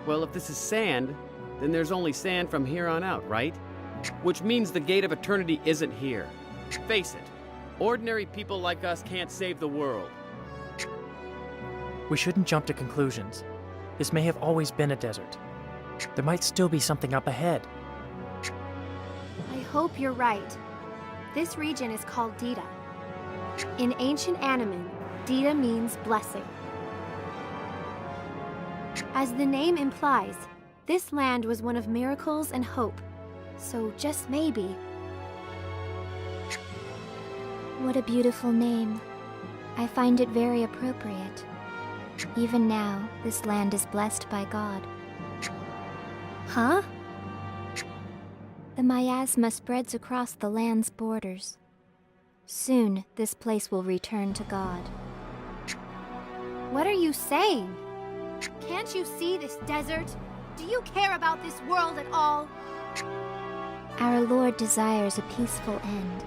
Well, if this is sand, then there's only sand from here on out, right? Which means the gate of eternity isn't here. Face it, ordinary people like us can't save the world. We shouldn't jump to conclusions. This may have always been a desert. There might still be something up ahead. I hope you're right. This region is called Dita. In ancient Animan, Dita means blessing. As the name implies, this land was one of miracles and hope. So just maybe... What a beautiful name. I find it very appropriate. Even now, this land is blessed by God. Huh? The miasma spreads across the land's borders. Soon, this place will return to God. What are you saying? Can't you see this desert? Do you care about this world at all? Our Lord desires a peaceful end.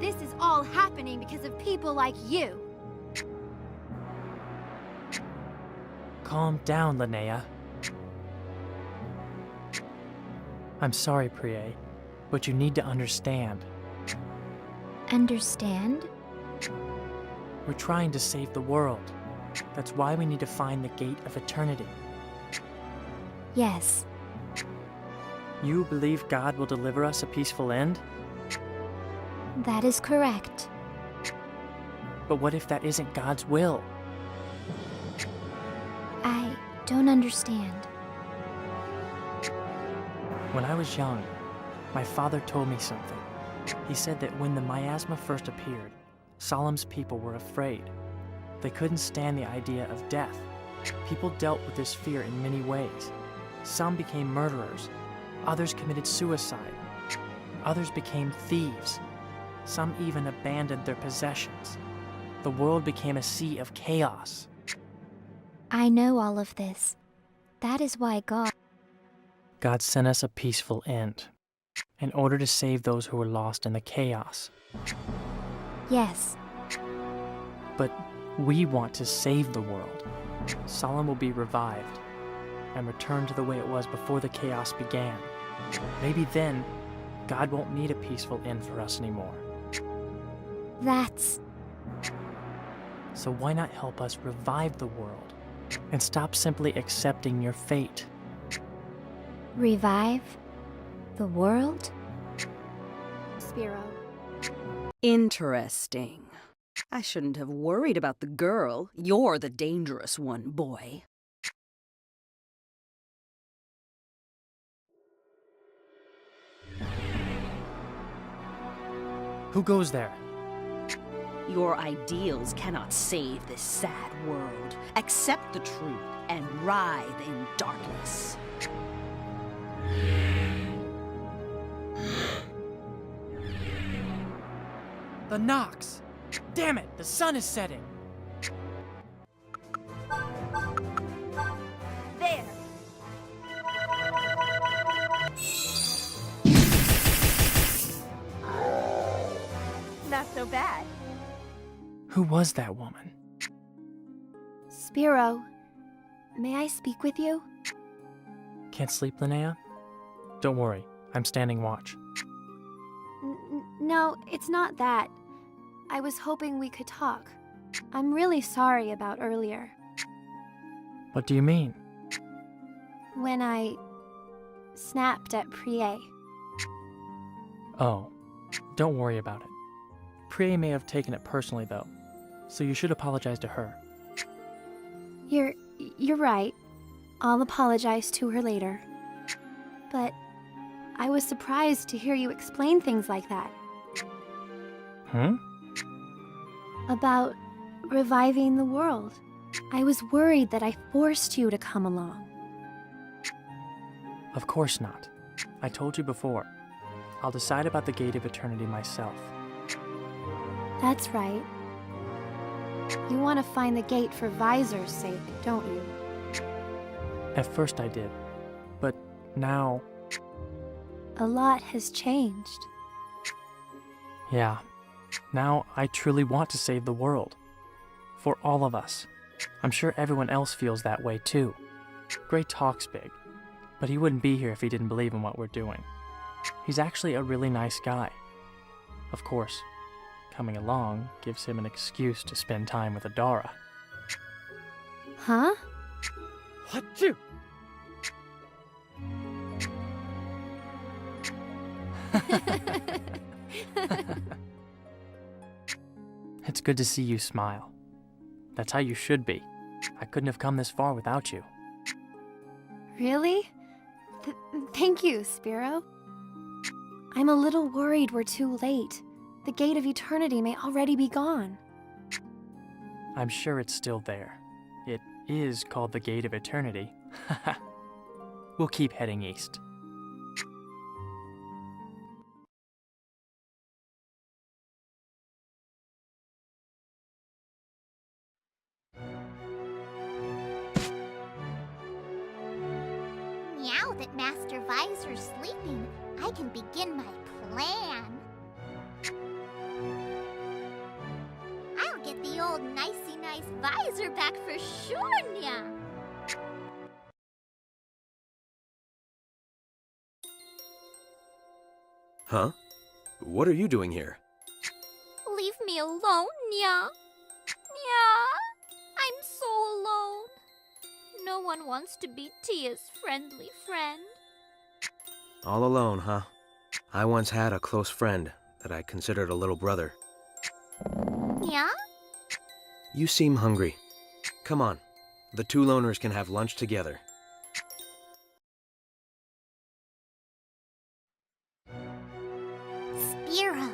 This is all happening because of people like you. Calm down, Linnea. I'm sorry, Priye, but you need to understand. Understand? We're trying to save the world. That's why we need to find the gate of eternity. Yes. You believe God will deliver us a peaceful end? That is correct. But what if that isn't God's will? I don't understand. When I was young, my father told me something. He said that when the miasma first appeared, Solemn's people were afraid. They couldn't stand the idea of death. People dealt with this fear in many ways. Some became murderers. Others committed suicide. Others became thieves. Some even abandoned their possessions. The world became a sea of chaos. I know all of this. That is why God... God sent us a peaceful end, in order to save those who were lost in the chaos. Yes. But we want to save the world. Solomon will be revived and return to the way it was before the chaos began. Maybe then, God won't need a peaceful end for us anymore. That's... So why not help us revive the world and stop simply accepting your fate? Revive the world? Spiro. Interesting. I shouldn't have worried about the girl. You're the dangerous one, boy. Who goes there? Your ideals cannot save this sad world. Accept the truth and writhe in darkness. The Nox! Damn it, the sun is setting! There! Not so bad. Who was that woman? Spiro, may I speak with you? Can't sleep, Linnea? Don't worry, I'm standing watch. No, it's not that. I was hoping we could talk. I'm really sorry about earlier. What do you mean? When I snapped at Prie. Oh, don't worry about it. Prie may have taken it personally, though, so you should apologize to her. You're right. I'll apologize to her later. But I was surprised to hear you explain things like that. About reviving the world. I was worried that I forced you to come along. Of course not. I told you before. I'll decide about the Gate of Eternity myself. That's right. You want to find the gate for Visor's sake, don't you? At first I did, but now... A lot has changed. Yeah. Now I truly want to save the world. For all of us. I'm sure everyone else feels that way too. Gray talks big, but he wouldn't be here if he didn't believe in what we're doing. He's actually a really nice guy. Of course, coming along gives him an excuse to spend time with Adara. Huh? What you? It's good to see you smile. That's how you should be. I couldn't have come this far without you. Really? Thank you, Spiro. I'm a little worried we're too late. The Gate of Eternity may already be gone. I'm sure it's still there. It is called the Gate of Eternity. We'll keep heading east. Now that Master Visor's sleeping, I can begin my plan. I'll get the old nicey-nice Visor back for sure, nya! Huh? What are you doing here? Leave me alone, nya! Nya! I'm so alone. No one wants to be Tia's friendly friend. All alone, huh? I once had a close friend that I considered a little brother. Yeah? You seem hungry. Come on. The two loners can have lunch together. Spiro,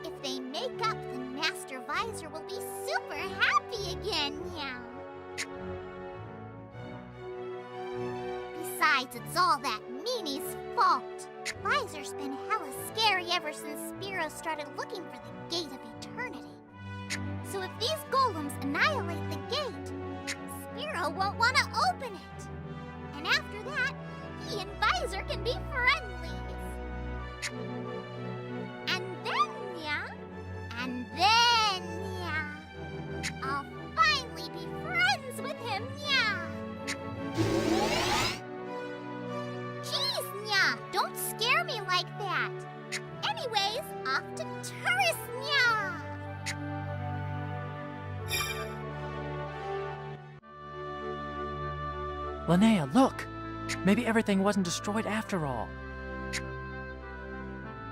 if they make up, then Master Visor will be super happy again, yeah. Besides, it's all that meanie's fault. Visor's been hella scary ever since Spiro started looking for the Gate of Eternity. So if these golems annihilate the gate, Spiro won't want to open it. And after that, he and Visor Visor can be friendlies. And then, I'll finally be friends with him, Jeez, don't scare me like that. Anyways, off to Turris, Linnea, look! Maybe everything wasn't destroyed after all.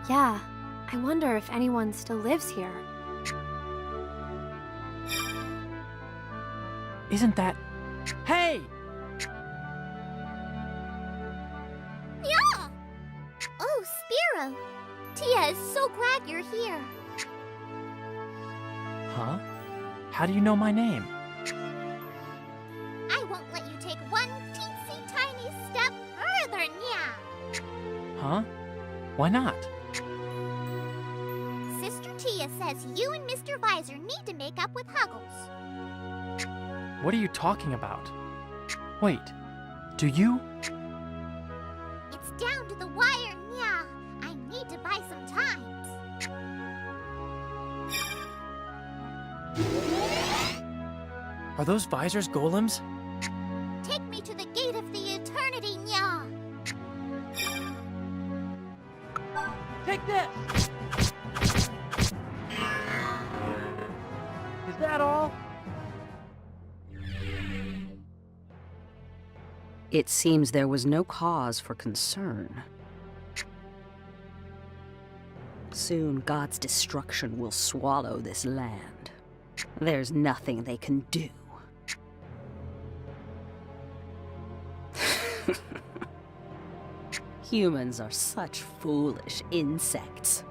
Yeah, I wonder if anyone still lives here. Isn't that... Hey! Oh, Spiro! Tia is so glad you're here. Huh? How do you know my name? I won't let you take one teensy tiny step further, Huh? Why not? Sister Tia says you and Mr. Visor need to make up with Huggles. What are you talking about? Wait, do you? It's down to the wire, I need to buy some times. Are those Visor's golems? Take me to the gate of the eternity, Take this! Is that all? It seems there was no cause for concern. Soon, God's destruction will swallow this land. There's nothing they can do. Humans are such foolish insects.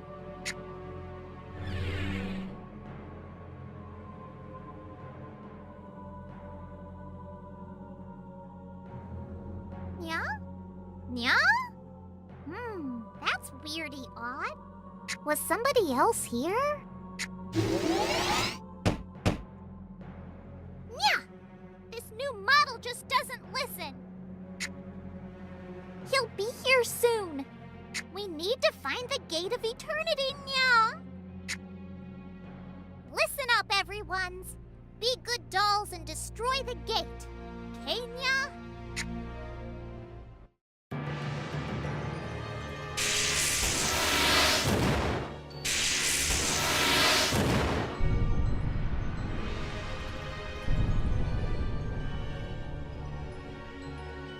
That's weirdy odd. Was somebody else here? This new model just doesn't listen. He'll be here soon. We need to find the gate of eternity, Listen up, everyones. Be good dolls and destroy the gate. Okay,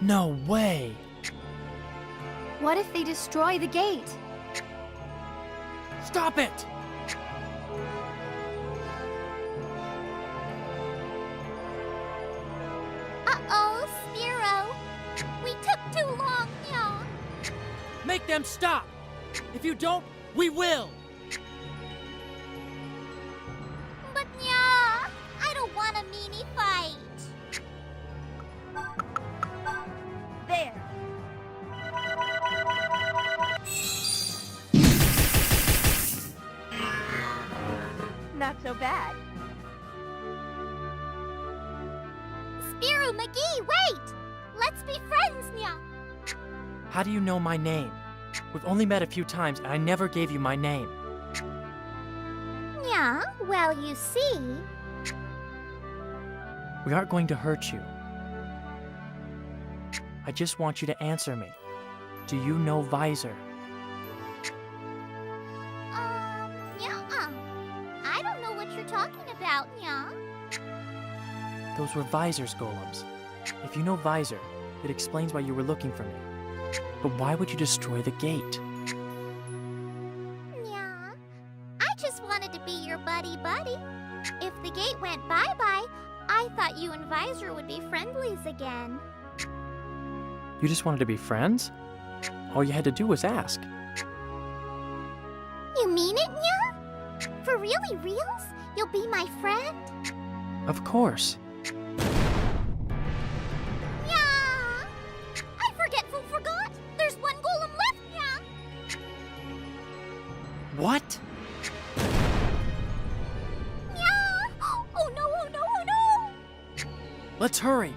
No way! What if they destroy the gate? Stop it! Uh-oh, Spiro. We took too long, Make them stop! If you don't, we will! But I don't want a meanie fight. There. Not so bad. Spiro McGee, wait! Let's be friends, How do you know my name? We've only met a few times, and I never gave you my name. Well, you see... We aren't going to hurt you. I just want you to answer me. Do you know Visor? I don't know what you're talking about, Those were Visor's golems. If you know Visor, it explains why you were looking for me. But why would you destroy the gate? I just wanted to be your buddy-buddy. If the gate went bye-bye, I thought you and Visor would be friendlies again. You just wanted to be friends? All you had to do was ask. You mean it, For really reals? You'll be my friend? Of course. I forgot! There's one golem left, What? Oh no! Let's hurry.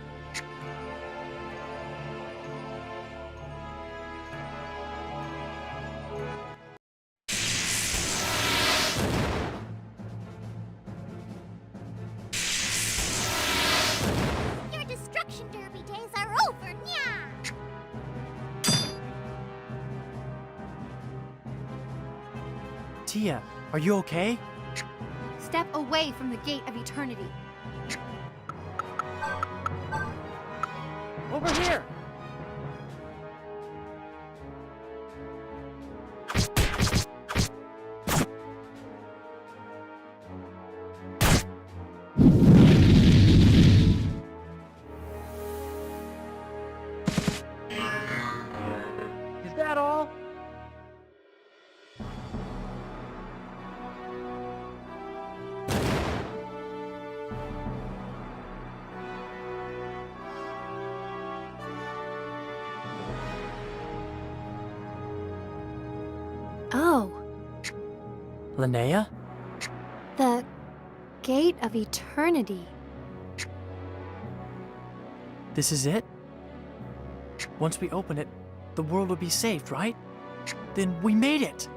Tia, are you okay? Step away from the gate of eternity. Over here! Is that all? Oh, Linnea? the gate of eternity. This is it? Once we open it, the world will be saved, right? Then we made it!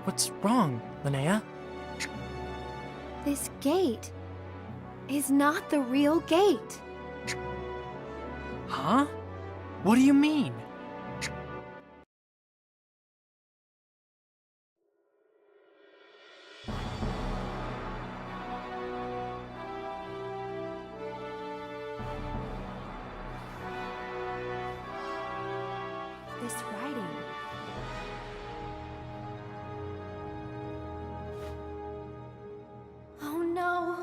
What's wrong, Linnea? This gate is not the real gate. Huh? What do you mean? This writing. Oh no.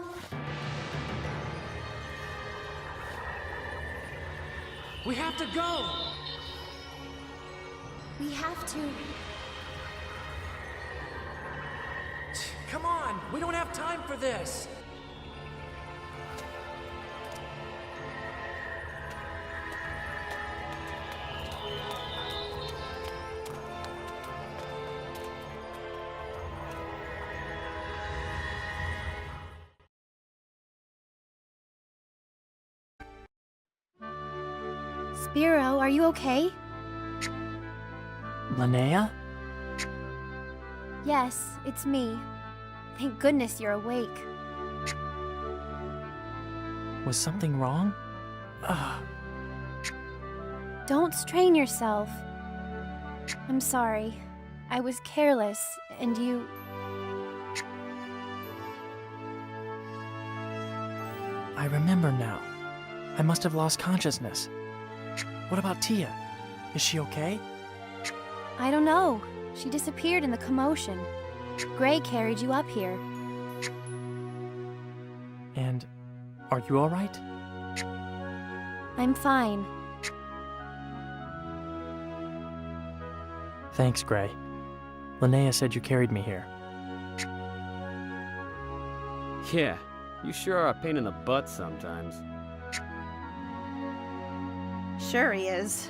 We have to go! We have to. Come on! We don't have time for this! Spiro, are you okay? Linnea? Yes, it's me. Thank goodness you're awake. Was something wrong? Ugh. Don't strain yourself. I'm sorry. I was careless, and you... I remember now. I must have lost consciousness. What about Tia? Is she okay? I don't know. She disappeared in the commotion. Gray carried you up here. And are you alright? I'm fine. Thanks, Gray. Linnea said you carried me here. Yeah, you sure are a pain in the butt sometimes. Sure he is.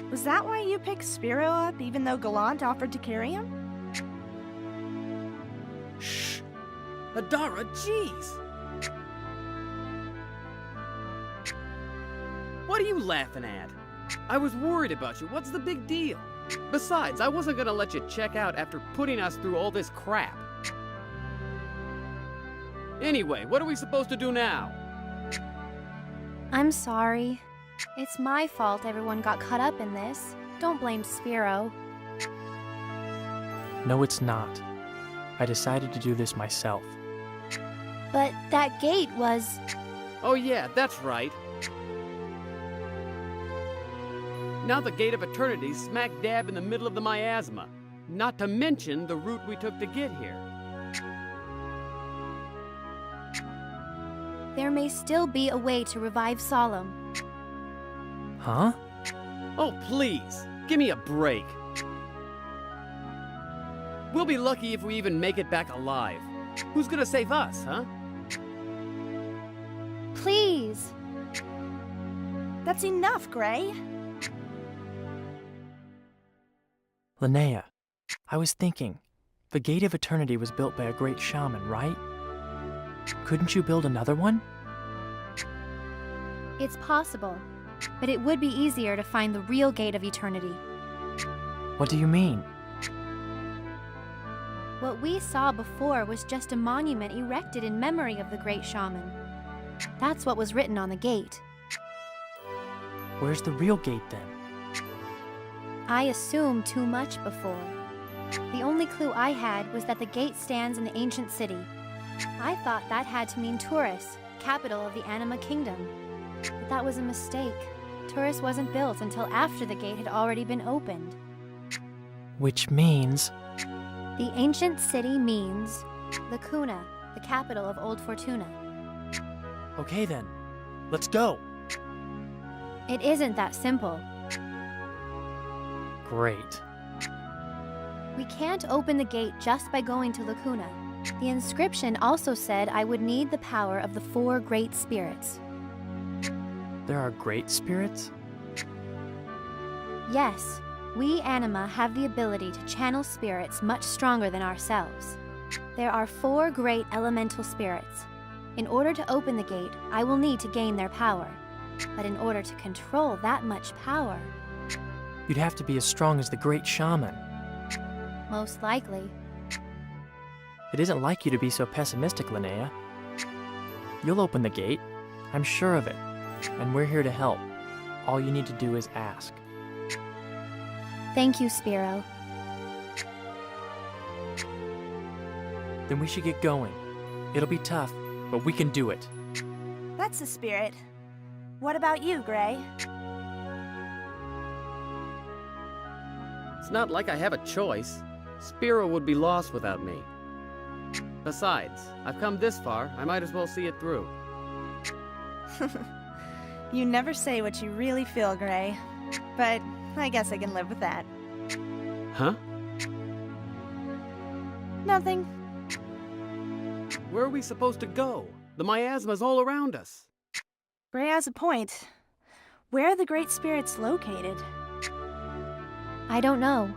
Was that why you picked Spiro up, even though Gallant offered to carry him? Shh! Adara, jeez! What are you laughing at? I was worried about you. What's the big deal? Besides, I wasn't gonna let you check out after putting us through all this crap. Anyway, what are we supposed to do now? I'm sorry. It's my fault everyone got caught up in this. Don't blame Spiro. No, it's not. I decided to do this myself. But that gate was... Oh yeah, that's right. Now the Gate of Eternity's smack dab in the middle of the miasma. Not to mention the route we took to get here. There may still be a way to revive Solemn. Huh? Oh, please. Give me a break. We'll be lucky if we even make it back alive. Who's gonna save us, huh? Please! That's enough, Gray. Linnea, I was thinking, the Gate of Eternity was built by a great shaman, right? Couldn't you build another one? It's possible, but it would be easier to find the real Gate of Eternity. What do you mean? What we saw before was just a monument erected in memory of the great shaman. That's what was written on the gate. Where's the real gate then? I assumed too much before. The only clue I had was that the gate stands in the ancient city. I thought that had to mean Taurus, capital of the Anima Kingdom. But that was a mistake. Taurus wasn't built until after the gate had already been opened. Which means... The ancient city means Lacuna, the capital of Old Fortuna. Okay then, let's go. It isn't that simple. Great. We can't open the gate just by going to Lacuna. The inscription also said I would need the power of the 4 great spirits. There are great spirits? Yes, we Anima have the ability to channel spirits much stronger than ourselves. There are 4 great elemental spirits. In order to open the gate, I will need to gain their power. But in order to control that much power... You'd have to be as strong as the great shaman. Most likely. It isn't like you to be so pessimistic, Linnea. You'll open the gate. I'm sure of it. And we're here to help. All you need to do is ask. Thank you, Spiro. Then we should get going. It'll be tough, but we can do it. That's the spirit. What about you, Gray? It's not like I have a choice. Spiro would be lost without me. Besides, I've come this far, I might as well see it through. You never say what you really feel, Gray. But I guess I can live with that. Huh? Nothing. Where are we supposed to go? The miasma's all around us. Gray has a point. Where are the great spirits located? I don't know.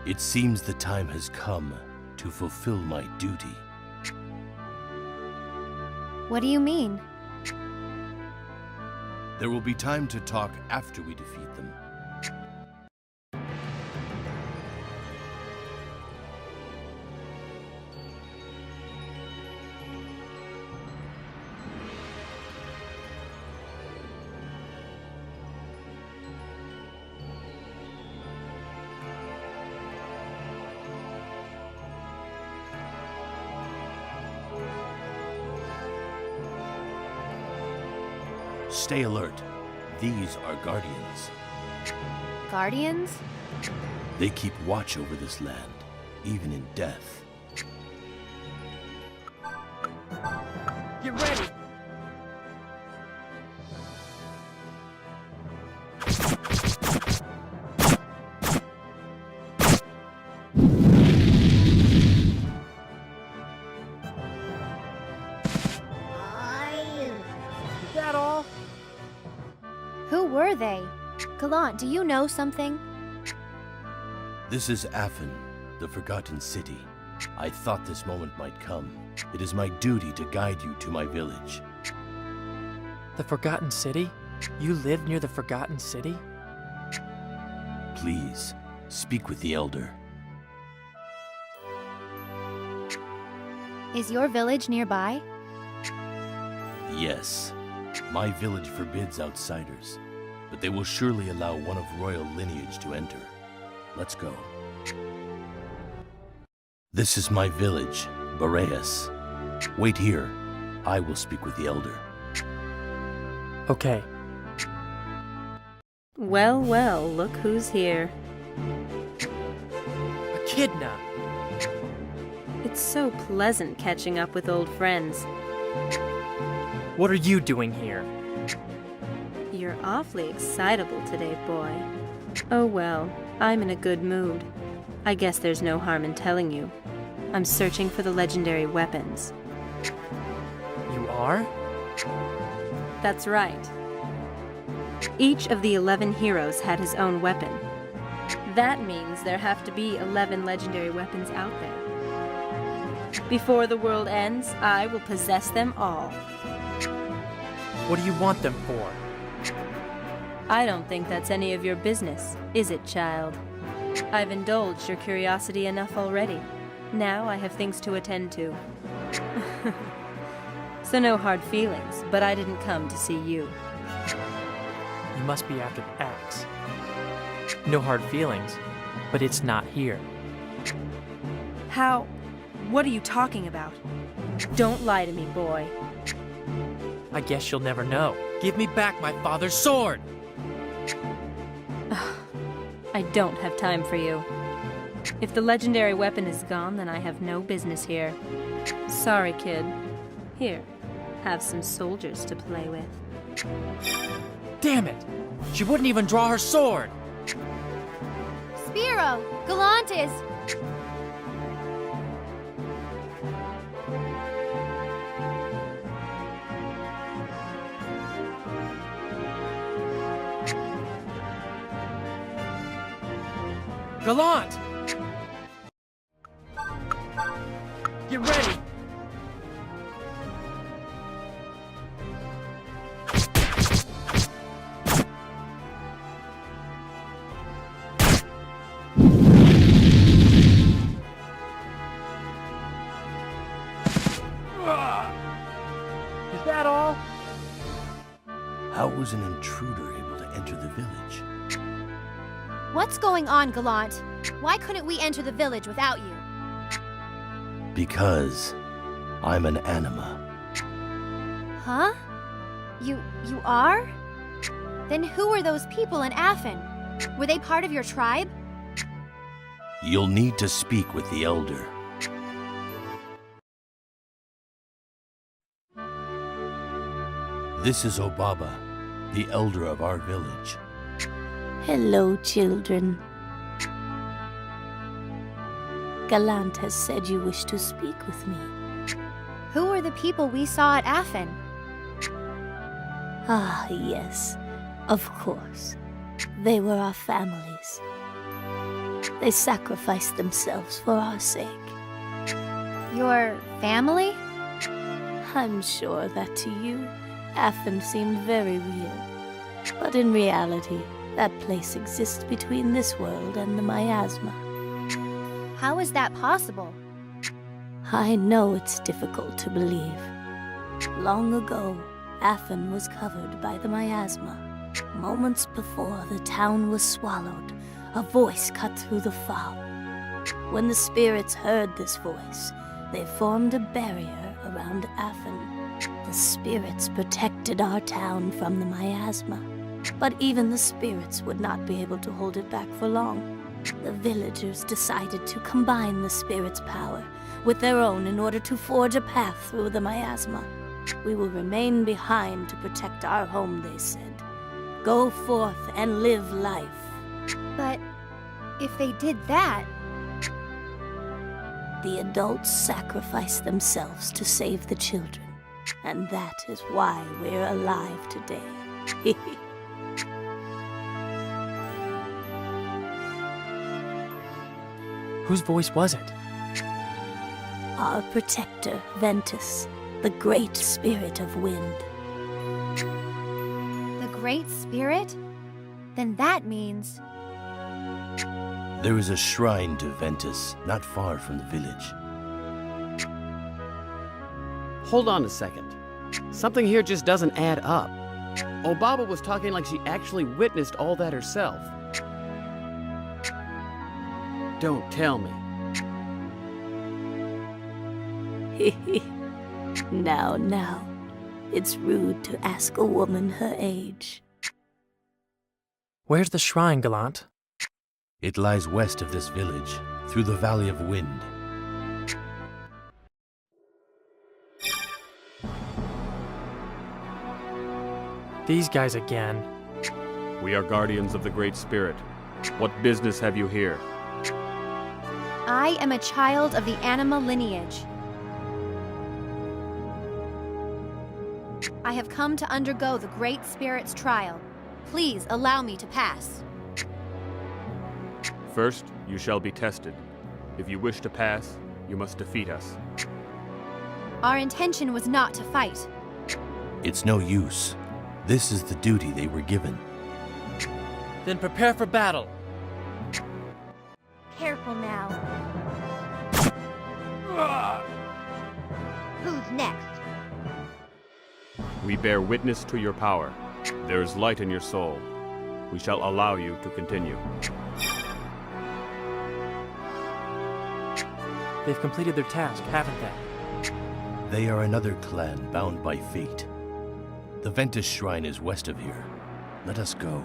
It seems the time has come to fulfill my duty. What do you mean? There will be time to talk after we defeat them. Stay alert. These are guardians. Guardians? They keep watch over this land, even in death. Get ready! Is that all? Who were they? Gallant, do you know something? This is Afen, the Forgotten City. I thought this moment might come. It is my duty to guide you to my village. The Forgotten City? You live near the Forgotten City? Please, speak with the Elder. Is your village nearby? Yes. My village forbids outsiders, but they will surely allow one of royal lineage to enter. Let's go. This is my village, Boreas. Wait here. I will speak with the Elder. Okay. Well, well, look who's here. Echidna! It's so pleasant catching up with old friends. What are you doing here? You're awfully excitable today, boy. Oh well, I'm in a good mood. I guess there's no harm in telling you. I'm searching for the legendary weapons. You are? That's right. Each of the 11 heroes had his own weapon. That means there have to be 11 legendary weapons out there. Before the world ends, I will possess them all. What do you want them for? I don't think that's any of your business, is it, child? I've indulged your curiosity enough already. Now I have things to attend to. So no hard feelings, but I didn't come to see you. You must be after the axe. No hard feelings, but it's not here. How? What are you talking about? Don't lie to me, boy. I guess you'll never know. Give me back my father's sword! I don't have time for you. If the legendary weapon is gone, then I have no business here. Sorry, kid. Here, have some soldiers to play with. Damn it! She wouldn't even draw her sword! Spiro! Galantis! Gallant! Get ready! Is that all? How was an intruder able to enter the village? What's going on, Gallant? Why couldn't we enter the village without you? Because I'm an anima. Huh? You are? Then who were those people in Afen? Were they part of your tribe? You'll need to speak with the elder. This is Obaba, the elder of our village. Hello, children. Gallant has said you wish to speak with me. Who were the people we saw at Afen? Ah, yes, of course. They were our families. They sacrificed themselves for our sake. Your family? I'm sure that to you, Afen seemed very real. But in reality, that place exists between this world and the miasma. How is that possible? I know it's difficult to believe. Long ago, Afen was covered by the miasma. Moments before the town was swallowed, a voice cut through the fog. When the spirits heard this voice, they formed a barrier around Afen. The spirits protected our town from the miasma. But even the spirits would not be able to hold it back for long. The villagers decided to combine the spirits' power with their own in order to forge a path through the miasma. We will remain behind to protect our home, they said. Go forth and live life. But if they did that... The adults sacrificed themselves to save the children. And that is why we're alive today. Whose voice was it? Our protector, Ventus, the great spirit of wind. The Great Spirit? Then that means... There is a shrine to Ventus, not far from the village. Hold on a second. Something here just doesn't add up. Obaba was talking like she actually witnessed all that herself. Don't tell me. Now. It's rude to ask a woman her age. Where's the shrine, Gallant? It lies west of this village, through the Valley of Wind. These guys again. We are guardians of the Great Spirit. What business have you here? I am a child of the anima lineage. I have come to undergo the Great Spirit's trial. Please allow me to pass. First, you shall be tested. If you wish to pass, you must defeat us. Our intention was not to fight. It's no use. This is the duty they were given. Then prepare for battle. Careful now. Who's next? We bear witness to your power. There is light in your soul. We shall allow you to continue. They've completed their task, haven't they? They are another clan bound by fate. The Ventus Shrine is west of here. Let us go.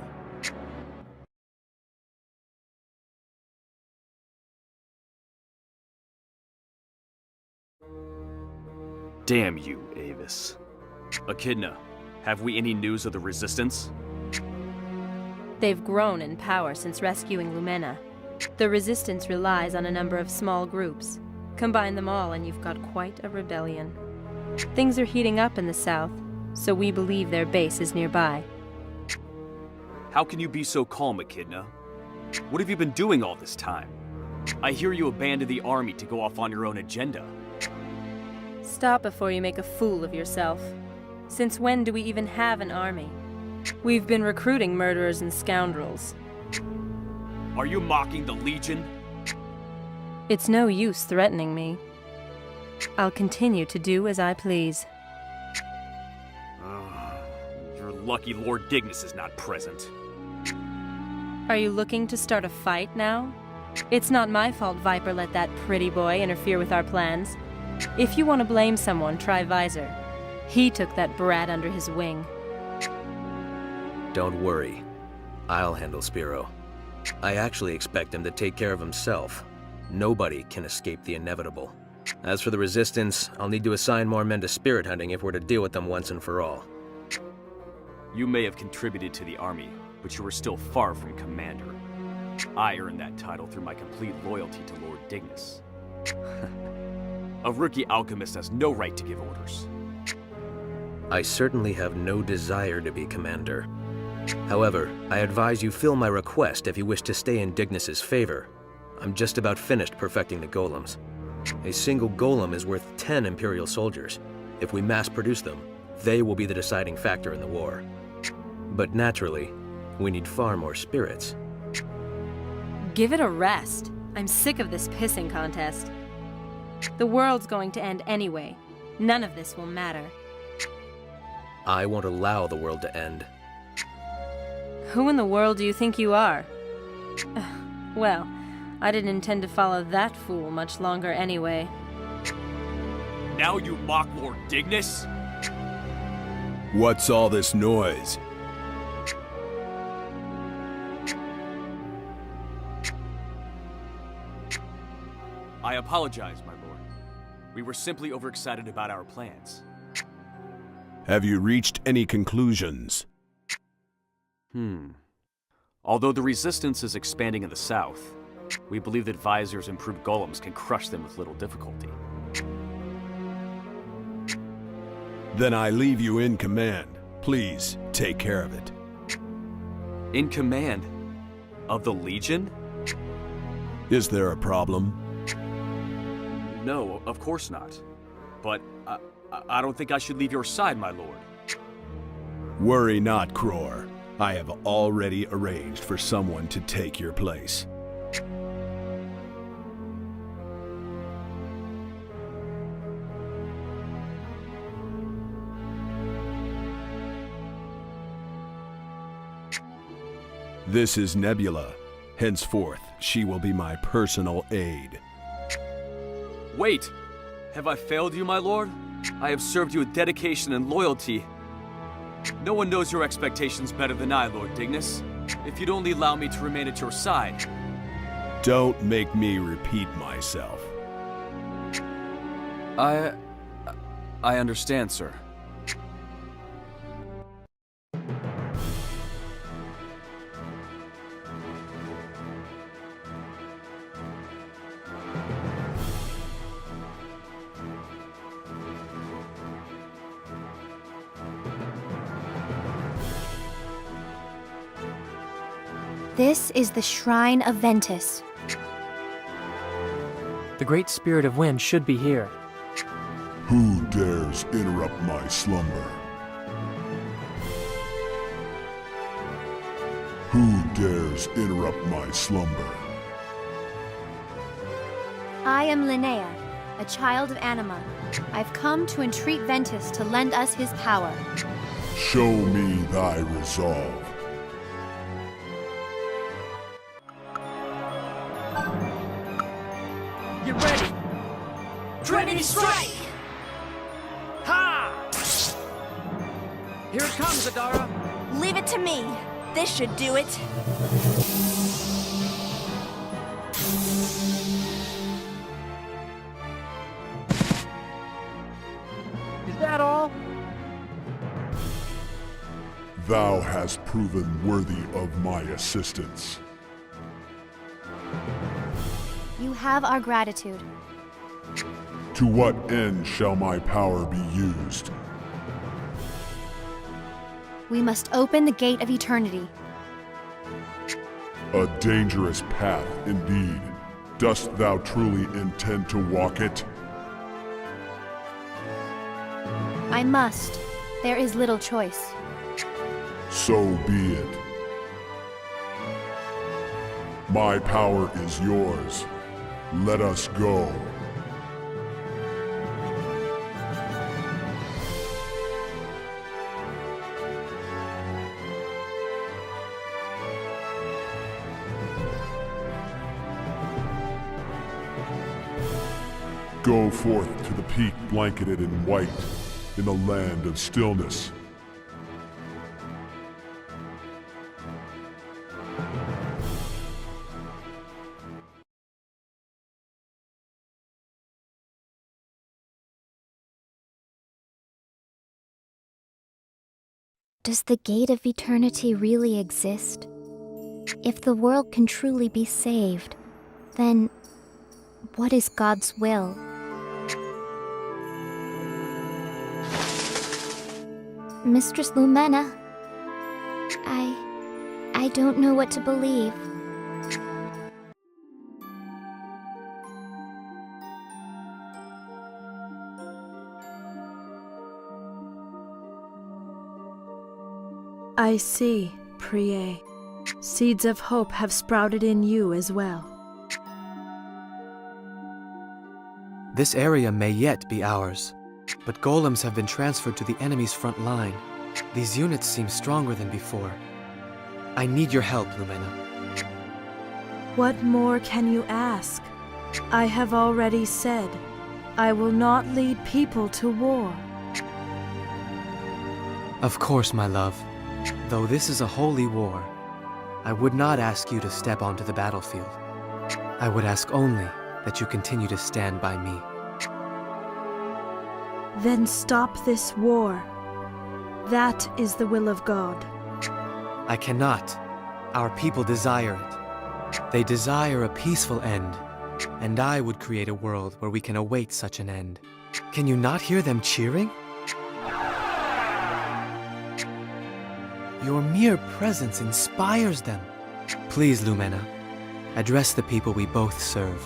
Damn you, Avis. Echidna, have we any news of the Resistance? They've grown in power since rescuing Lumena. The Resistance relies on a number of small groups. Combine them all and you've got quite a rebellion. Things are heating up in the south, so we believe their base is nearby. How can you be so calm, Echidna? What have you been doing all this time? I hear you abandoned the army to go off on your own agenda. Stop before you make a fool of yourself. Since when do we even have an army? We've been recruiting murderers and scoundrels. Are you mocking the Legion? It's no use threatening me. I'll continue to do as I please. You're lucky Lord Dignus is not present. Are you looking to start a fight now? It's not my fault Viper let that pretty boy interfere with our plans. If you want to blame someone, try Visor. He took that brat under his wing. Don't worry. I'll handle Spiro. I actually expect him to take care of himself. Nobody can escape the inevitable. As for the Resistance, I'll need to assign more men to spirit hunting if we're to deal with them once and for all. You may have contributed to the army, but you were still far from commander. I earned that title through my complete loyalty to Lord Dignus. A rookie alchemist has no right to give orders. I certainly have no desire to be commander. However, I advise you fill my request if you wish to stay in Dignus's favor. I'm just about finished perfecting the golems. A single golem is worth 10 Imperial soldiers. If we mass produce them, they will be the deciding factor in the war. But naturally, we need far more spirits. Give it a rest. I'm sick of this pissing contest. The world's going to end anyway. None of this will matter. I won't allow the world to end. Who in the world do you think you are? Well, I didn't intend to follow that fool much longer anyway. Now you mock Lord Dignus? What's all this noise? I apologize, my lord. We were simply overexcited about our plans. Have you reached any conclusions? Although the Resistance is expanding in the south, we believe that Visor's improved golems can crush them with little difficulty. Then I leave you in command. Please, take care of it. In command? Of the Legion? Is there a problem? No, of course not. But I don't think I should leave your side, my lord. Worry not, Cror. I have already arranged for someone to take your place. This is Nebula. Henceforth, she will be my personal aide. Wait! Have I failed you, my lord? I have served you with dedication and loyalty. No one knows your expectations better than I, Lord Dignus. If you'd only allow me to remain at your side. Don't make me repeat myself. I understand, sir. This is the Shrine of Ventus. The Great Spirit of Wind should be here. Who dares interrupt my slumber? Who dares interrupt my slumber? I am Linnea, a child of Anima. I've come to entreat Ventus to lend us his power. Show me thy resolve. Get ready! Trinity strike! Ha! Here it comes, Adara. Leave it to me. This should do it. Is that all? Thou hast proven worthy of my assistance. You have our gratitude. To what end shall my power be used? We must open the gate of eternity. A dangerous path indeed. Dost thou truly intend to walk it? I must. There is little choice. So be it. My power is yours. Let us go. Go forth to the peak blanketed in white, in the land of stillness. Does the gate of eternity really exist? If the world can truly be saved, then what is God's will? Mistress Lumena, I don't know what to believe. I see, Priye. Seeds of hope have sprouted in you as well. This area may yet be ours, but golems have been transferred to the enemy's front line. These units seem stronger than before. I need your help, Lumena. What more can you ask? I have already said, I will not lead people to war. Of course, my love. Though this is a holy war, I would not ask you to step onto the battlefield. I would ask only that you continue to stand by me. Then stop this war. That is the will of God. I cannot. Our people desire it. They desire a peaceful end, and I would create a world where we can await such an end. Can you not hear them cheering? Your mere presence inspires them. Please, Lumena, address the people we both serve.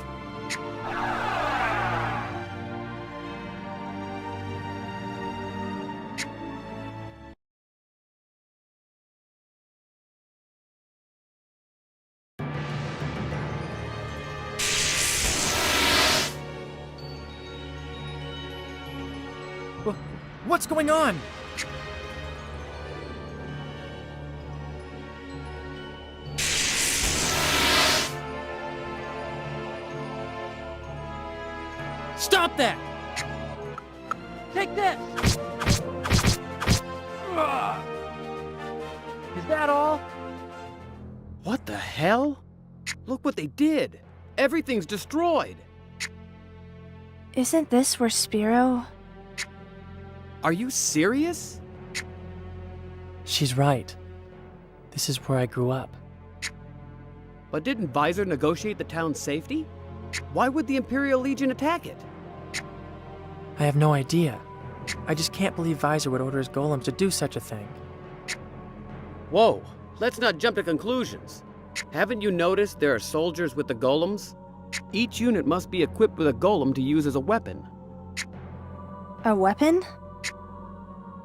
What's going on? Stop that! Take this! Is that all? What the hell? Look what they did! Everything's destroyed! Isn't this where Spiro... Are you serious? She's right. This is where I grew up. But didn't Visor negotiate the town's safety? Why would the Imperial Legion attack it? I have no idea. I just can't believe Visor would order his golems to do such a thing. Whoa, let's not jump to conclusions. Haven't you noticed there are soldiers with the golems? Each unit must be equipped with a golem to use as a weapon. A weapon?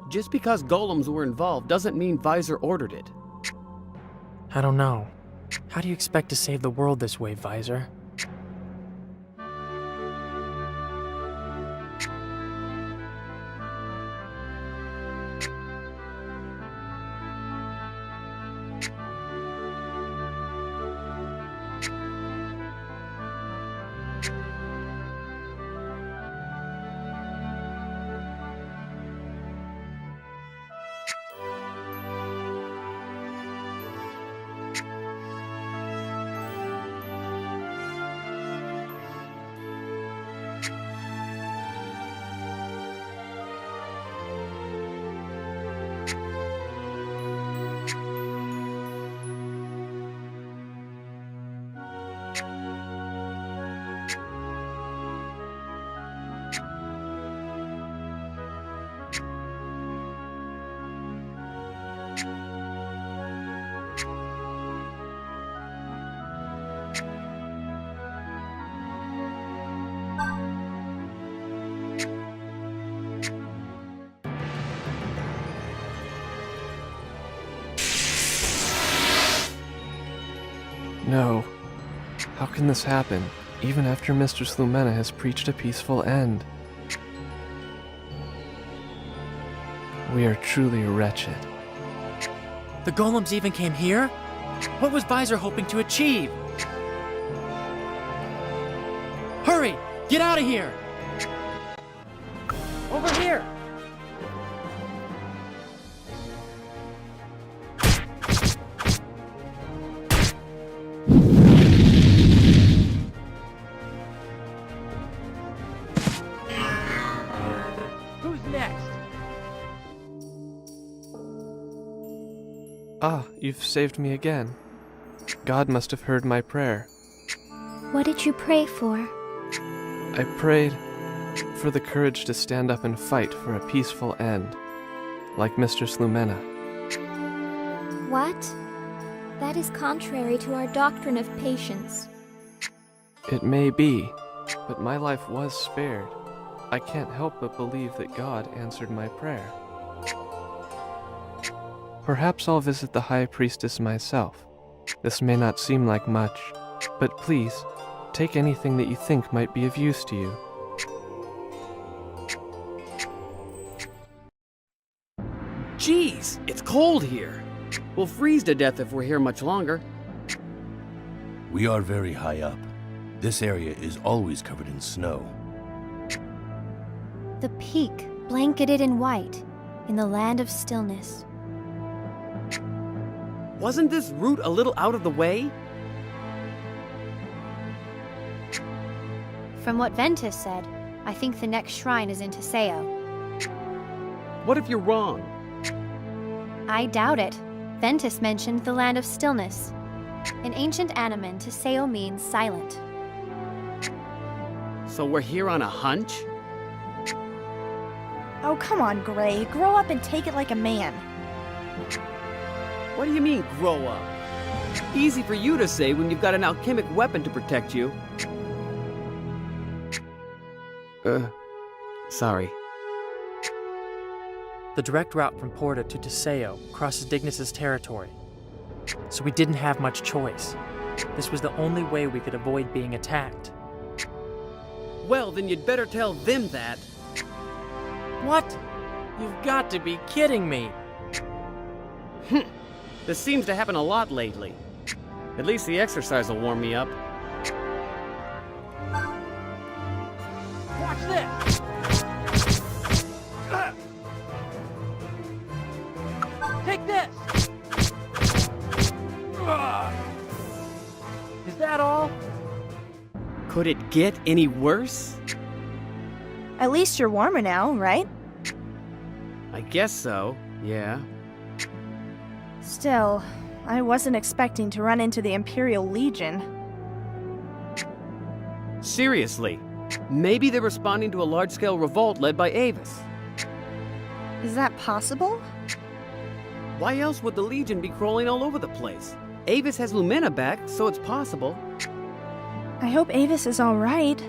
Just because golems were involved doesn't mean Visor ordered it. I don't know. How do you expect to save the world this way, Visor? No. How can this happen, even after Mistress Lumena has preached a peaceful end? We are truly wretched. The golems even came here? What was Visor hoping to achieve? Hurry! Get out of here! Over here! Who's next? Ah, you've saved me again. God must have heard my prayer. What did you pray for? I prayed for the courage to stand up and fight for a peaceful end, like Mistress Lumena. What? That is contrary to our doctrine of patience. It may be, but my life was spared. I can't help but believe that God answered my prayer. Perhaps I'll visit the High Priestess myself. This may not seem like much, but please, take anything that you think might be of use to you. Jeez, it's cold here. We'll freeze to death if we're here much longer. We are very high up. This area is always covered in snow. The peak, blanketed in white, in the land of stillness. Wasn't this route a little out of the way? From what Ventus said, I think the next shrine is in Teseo. What if you're wrong? I doubt it. Ventus mentioned the land of stillness. In ancient Animan, Teseo means silent. So we're here on a hunch? Oh, come on, Gray. Grow up and take it like a man. What do you mean, grow up? Easy for you to say when you've got an alchemic weapon to protect you. Sorry. The direct route from Porta to Teseo crosses Dignus's territory, so we didn't have much choice. This was the only way we could avoid being attacked. Well, then you'd better tell them that. What? You've got to be kidding me! This seems to happen a lot lately. At least the exercise will warm me up. Watch this! Take this! Is that all? Could it get any worse? At least you're warmer now, right? I guess so, yeah. Still, I wasn't expecting to run into the Imperial Legion. Seriously, maybe they're responding to a large-scale revolt led by Avis. Is that possible? Why else would the Legion be crawling all over the place? Avis has Lumena back, so it's possible. I hope Avis is alright.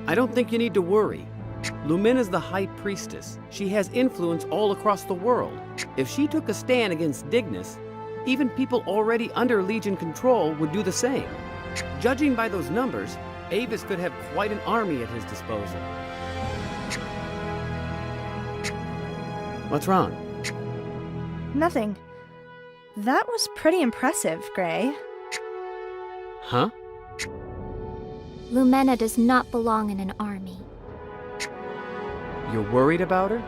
I don't think you need to worry. Lumena's the High Priestess. She has influence all across the world. If she took a stand against Dignus, even people already under Legion control would do the same. Judging by those numbers, Avis could have quite an army at his disposal. What's wrong? Nothing. That was pretty impressive, Gray. Huh? Lumena does not belong in an army. You're worried about her?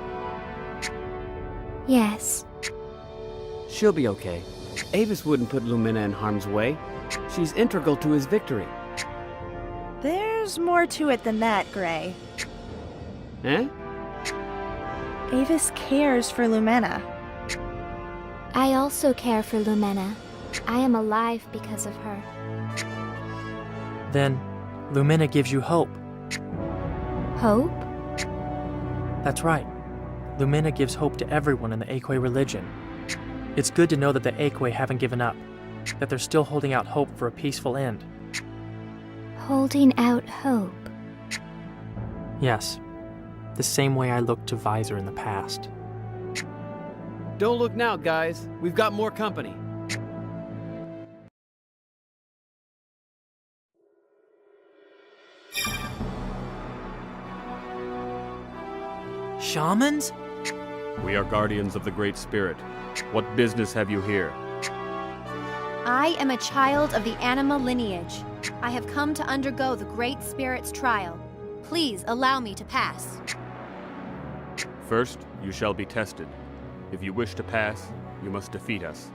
Yes. She'll be okay. Avis wouldn't put Lumena in harm's way. She's integral to his victory. There's more to it than that, Gray. Eh? Avis cares for Lumena. I also care for Lumena. I am alive because of her. Then, Lumena gives you hope. Hope? That's right. Lumena gives hope to everyone in the Aquay religion. It's good to know that the Aquay haven't given up, that they're still holding out hope for a peaceful end. Holding out hope? Yes, the same way I looked to Visor in the past. Don't look now, guys. We've got more company. Shamans? We are guardians of the Great Spirit. What business have you here? I am a child of the Anima lineage. I have come to undergo the Great Spirit's trial. Please allow me to pass. First, you shall be tested. If you wish to pass, you must defeat us.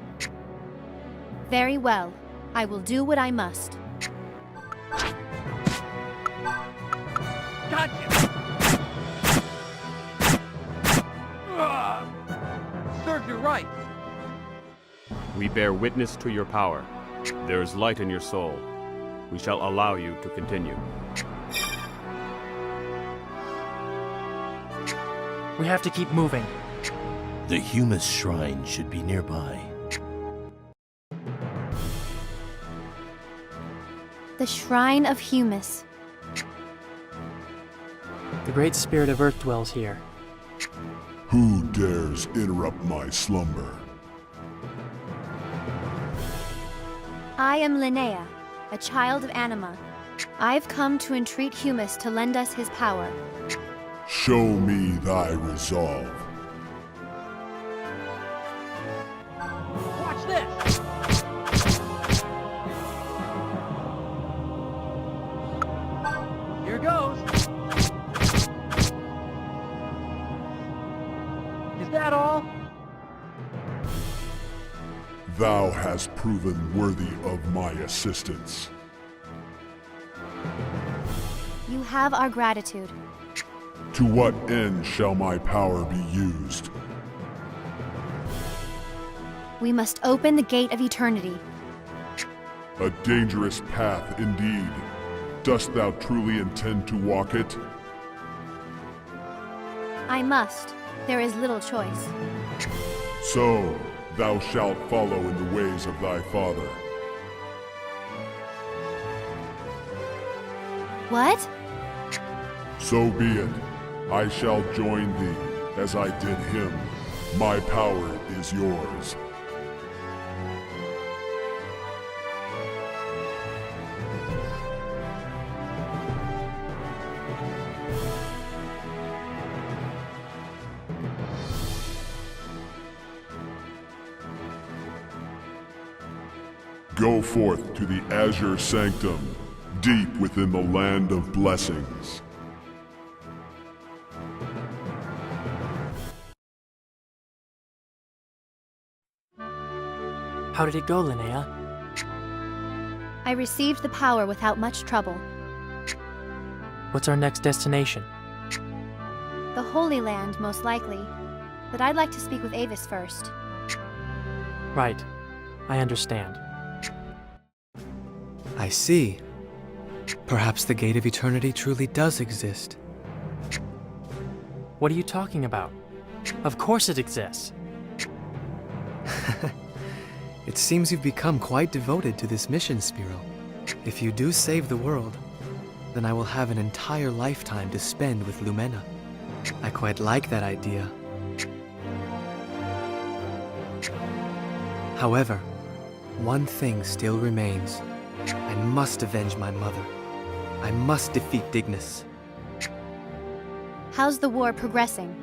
Very well. I will do what I must. Gotcha! Serve you right. We bear witness to your power. There is light in your soul. We shall allow you to continue. We have to keep moving. The Humus Shrine should be nearby. The Shrine of Humus. The Great Spirit of Earth dwells here. Who dares interrupt my slumber? I am Linnea, a child of Anima. I've come to entreat Humus to lend us his power. Show me thy resolve. Watch this! Here goes. Is that all? Thou hast proven worthy of my assistance. You have our gratitude. To what end shall my power be used? We must open the Gate of Eternity. A dangerous path indeed. Dost thou truly intend to walk it? I must. There is little choice. So, thou shalt follow in the ways of thy father. What? So be it. I shall join thee, as I did him. My power is yours. Go forth to the Azure Sanctum, deep within the land of blessings. How did it go, Linnea? I received the power without much trouble. What's our next destination? The Holy Land, most likely. But I'd like to speak with Avis first. Right. I understand. I see. Perhaps the Gate of Eternity truly does exist. What are you talking about? Of course it exists. It seems you've become quite devoted to this mission, Spiro. If you do save the world, then I will have an entire lifetime to spend with Lumena. I quite like that idea. However, one thing still remains. I must avenge my mother. I must defeat Dignus. How's the war progressing?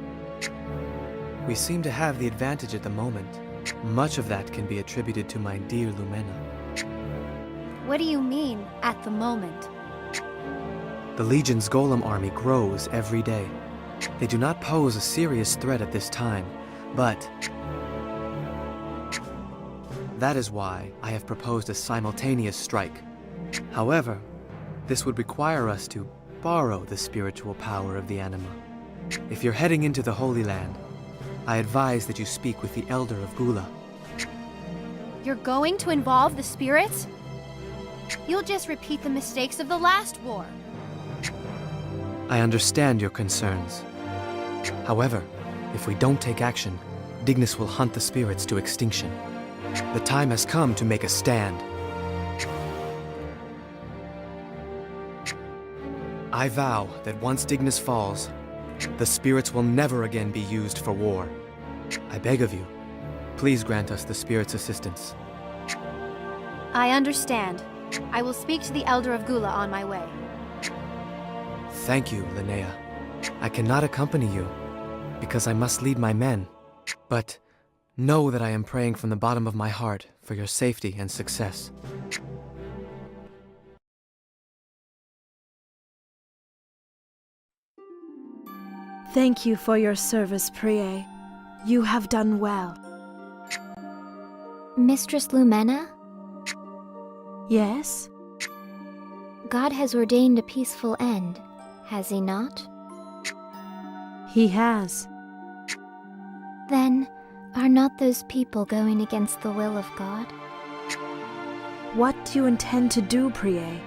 We seem to have the advantage at the moment. Much of that can be attributed to my dear Lumena. What do you mean, at the moment? The Legion's Golem army grows every day. They do not pose a serious threat at this time, but that is why I have proposed a simultaneous strike. However, this would require us to borrow the spiritual power of the Anima. If you're heading into the Holy Land, I advise that you speak with the Elder of Gula. You're going to involve the spirits? You'll just repeat the mistakes of the last war. I understand your concerns. However, if we don't take action, Dignus will hunt the spirits to extinction. The time has come to make a stand. I vow that once Dignus falls, the spirits will never again be used for war. I beg of you, please grant us the spirits' assistance. I understand. I will speak to the Elder of Gula on my way. Thank you, Linnea. I cannot accompany you, because I must lead my men. But know that I am praying from the bottom of my heart for your safety and success. Thank you for your service, Prie. You have done well. Mistress Lumena? Yes? God has ordained a peaceful end, has he not? He has. Then, are not those people going against the will of God? What do you intend to do, Prie?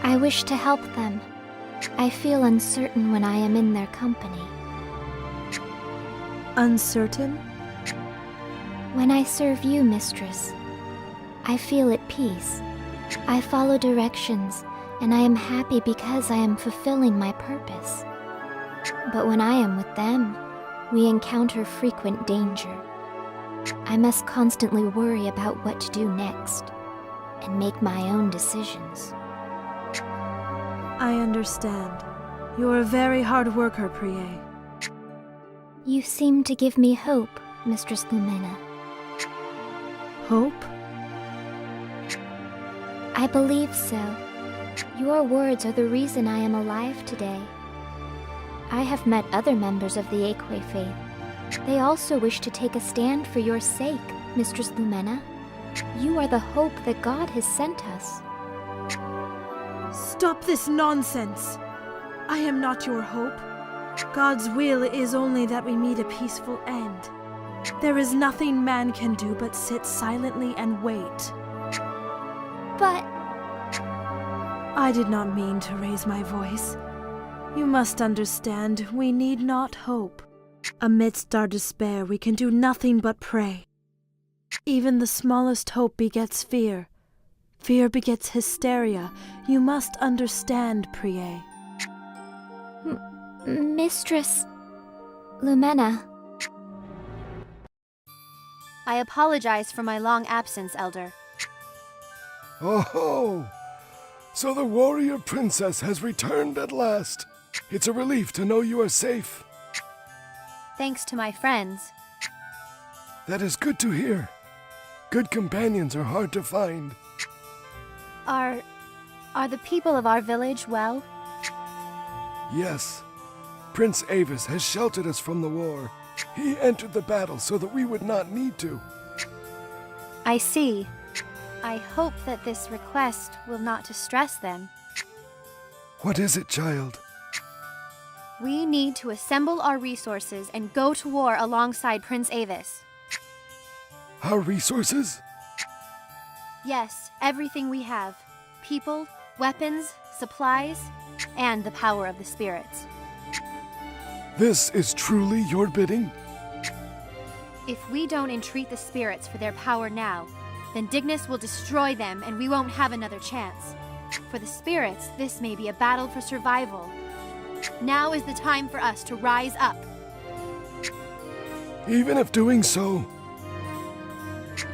I wish to help them. I feel uncertain when I am in their company. Uncertain? When I serve you, mistress, I feel at peace. I follow directions, and I am happy because I am fulfilling my purpose. But when I am with them, we encounter frequent danger. I must constantly worry about what to do next, and make my own decisions. I understand. You're a very hard worker, Prie. You seem to give me hope, Mistress Lumena. Hope? I believe so. Your words are the reason I am alive today. I have met other members of the Aquay faith. They also wish to take a stand for your sake, Mistress Lumena. You are the hope that God has sent us. Stop this nonsense! I am not your hope. God's will is only that we meet a peaceful end. There is nothing man can do but sit silently and wait. But... I did not mean to raise my voice. You must understand, we need not hope. Amidst our despair, we can do nothing but pray. Even the smallest hope begets fear. Fear begets hysteria. You must understand, Prie. Mistress Lumena. I apologize for my long absence, Elder. Oh, so the warrior princess has returned at last. It's a relief to know you are safe. Thanks to my friends. That is good to hear. Good companions are hard to find. Are the people of our village well? Yes. Prince Avis has sheltered us from the war. He entered the battle so that we would not need to. I see. I hope that this request will not distress them. What is it, child? We need to assemble our resources and go to war alongside Prince Avis. Our resources? Yes, everything we have. People, weapons, supplies, and the power of the spirits. This is truly your bidding? If we don't entreat the spirits for their power now, then Dignus will destroy them and we won't have another chance. For the spirits, this may be a battle for survival. Now is the time for us to rise up. Even if doing so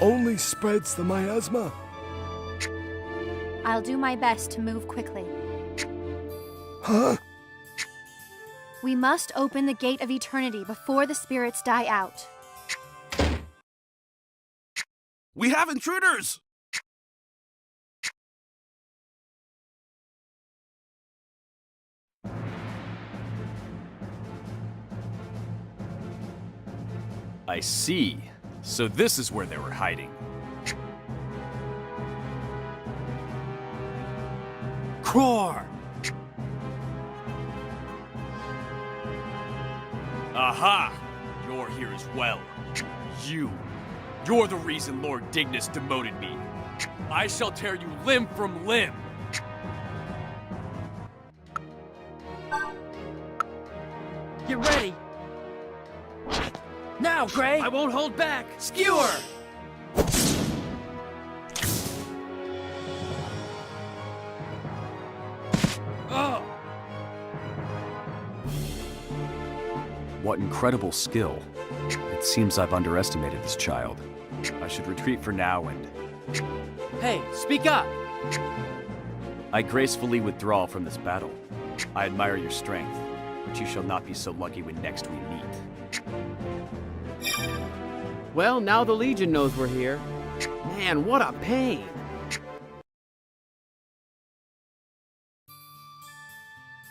only spreads the miasma. I'll do my best to move quickly. Huh? We must open the gate of eternity before the spirits die out. We have intruders! I see. So this is where they were hiding. Cror! Aha! You're here as well. You're the reason Lord Dignus demoted me. I shall tear you limb from limb. Get ready! Now, Gray! I won't hold back! Skewer! Oh! What incredible skill. It seems I've underestimated this child. I should retreat for now and... Hey, speak up! I gracefully withdraw from this battle. I admire your strength. but you shall not be so lucky when next we meet. Well, now the Legion knows we're here. Man, what a pain!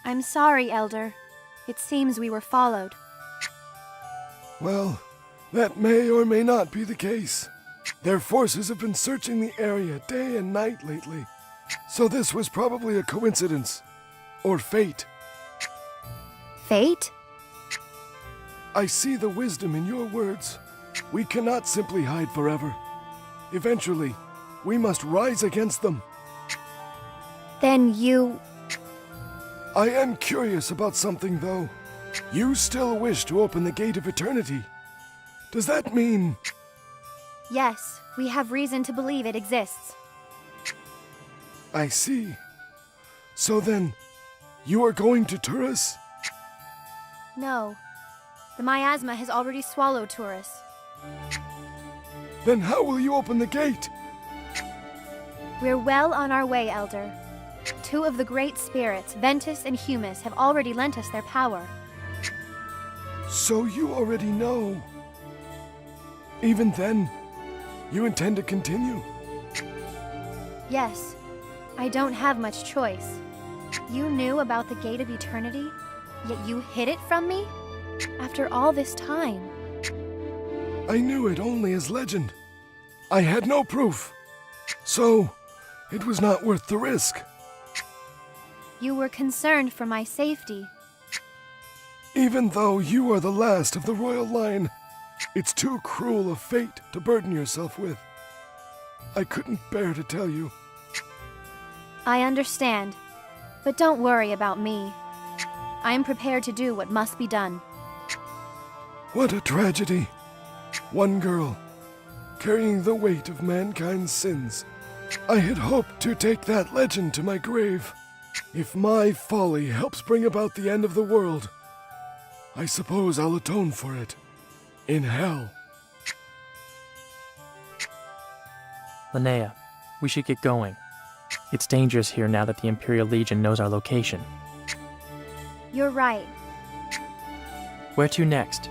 I'm sorry, Elder. It seems we were followed. Well, that may or may not be the case. Their forces have been searching the area day and night lately, so this was probably a coincidence. Or fate. Fate? I see the wisdom in your words. We cannot simply hide forever. Eventually, we must rise against them. Then you... I am curious about something, though. You still wish to open the Gate of Eternity. Does that mean... Yes, we have reason to believe it exists. I see. So then, you are going to Turris? No. The miasma has already swallowed Turris. Then how will you open the gate? We're well on our way, Elder. Two of the great spirits, Ventus and Humus, have already lent us their power. So you already know. Even then, you intend to continue? Yes. I don't have much choice. You knew about the Gate of Eternity, yet you hid it from me? After all this time. I knew it only as legend. I had no proof. So, it was not worth the risk. You were concerned for my safety. Even though you are the last of the royal line, it's too cruel a fate to burden yourself with. I couldn't bear to tell you. I understand, but don't worry about me. I am prepared to do what must be done. What a tragedy. One girl, carrying the weight of mankind's sins. I had hoped to take that legend to my grave. If my folly helps bring about the end of the world, I suppose I'll atone for it. In hell. Linnea, we should get going. It's dangerous here now that the Imperial Legion knows our location. You're right. Where to next?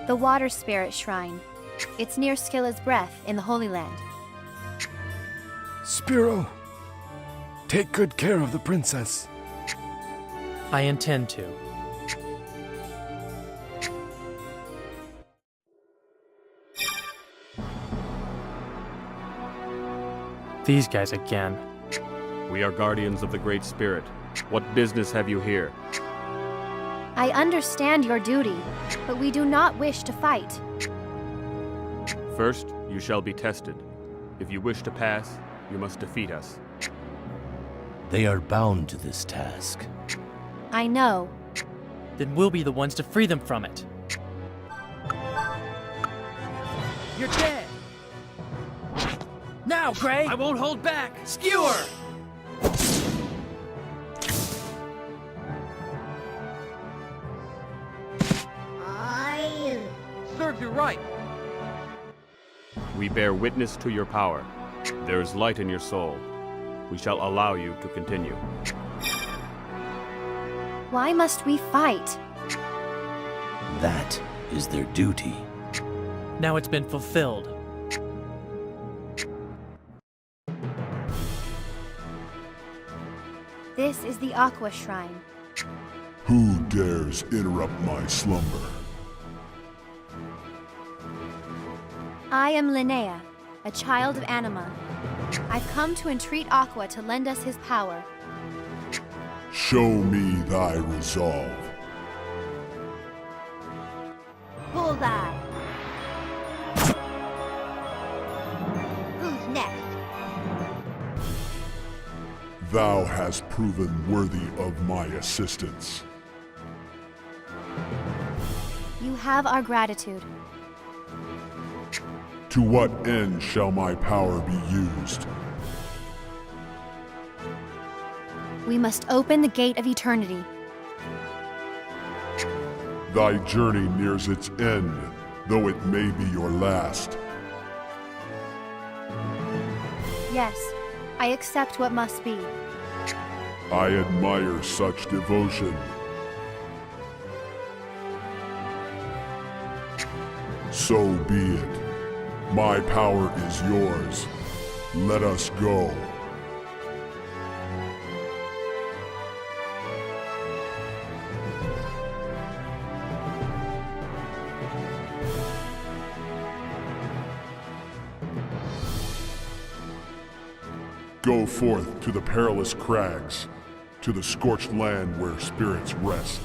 The Water Spirit Shrine. It's near Scylla's Breath in the Holy Land. Spiro, take good care of the princess. I intend to. These guys again. We are guardians of the Great Spirit. What business have you here? I understand your duty, but we do not wish to fight. First, you shall be tested. If you wish to pass, you must defeat us. They are bound to this task. I know. Then we'll be the ones to free them from it. You're dead! Now, Gray! I won't hold back! Skewer! Serves you right! We bear witness to your power. There is light in your soul. We shall allow you to continue. Why must we fight? That is their duty. Now it's been fulfilled. This is the Aqua Shrine. Who dares interrupt my slumber? I am Linnea, a child of Anima. I've come to entreat Aqua to lend us his power. Show me thy resolve. Bullseye. Who's next? Thou hast proven worthy of my assistance. You have our gratitude. To what end shall my power be used? We must open the Gate of Eternity. Thy journey nears its end, though it may be your last. Yes, I accept what must be. I admire such devotion. So be it. My power is yours. Let us go. Go forth to the perilous crags, to the scorched land where spirits rest.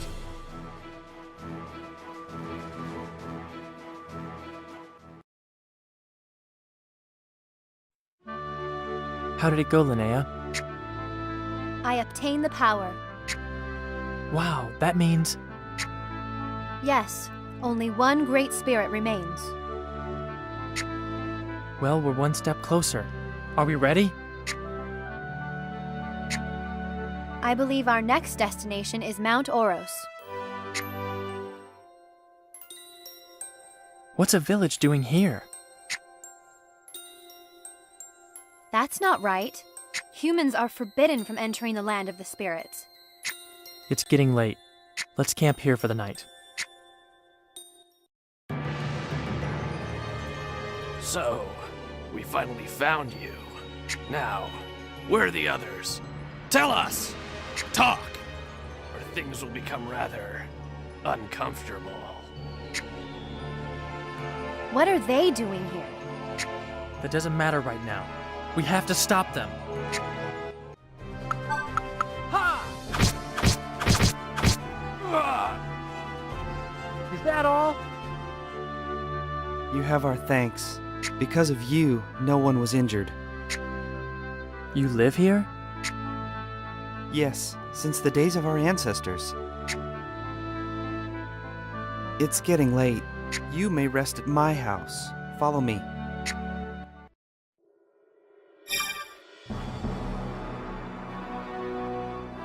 How did it go, Linnea? I obtained the power. Wow, that means... Yes, only one great spirit remains. Well, we're one step closer. Are we ready? I believe our next destination is Mount Oros. What's a village doing here? That's not right. Humans are forbidden from entering the land of the spirits. It's getting late. Let's camp here for the night. So, we finally found you. Now, where are the others? Tell us! Talk! Or things will become rather uncomfortable. What are they doing here? That doesn't matter right now. We have to stop them. Is that all? You have our thanks. Because of you, no one was injured. You live here? Yes, since the days of our ancestors. It's getting late. You may rest at my house. Follow me.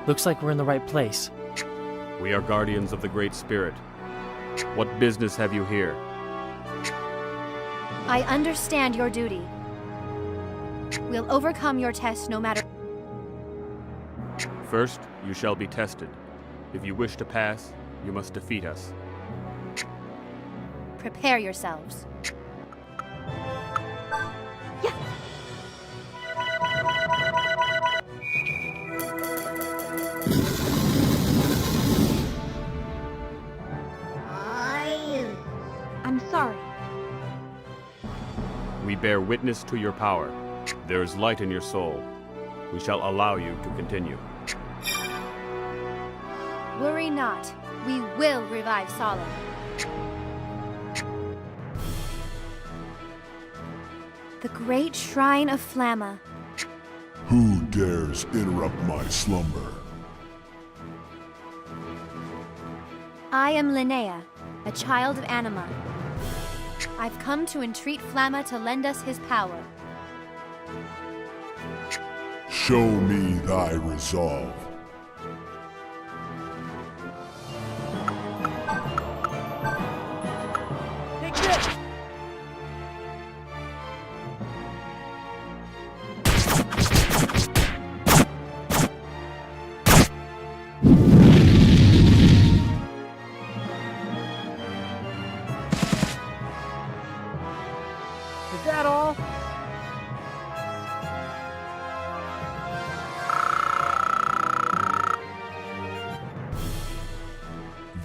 Looks like we're in the right place. We are guardians of the Great Spirit. What business have you here? I understand your duty. We'll overcome your test no matter... First, you shall be tested. If you wish to pass, you must defeat us. Prepare yourselves. I'm sorry. We bear witness to your power. There is light in your soul. We shall allow you to continue. Worry not. We will revive Solomon. The great shrine of Flamma. Who dares interrupt my slumber? I am Linnea, a child of Anima. I've come to entreat Flamma to lend us his power. Show me thy resolve. Take this! Is that all?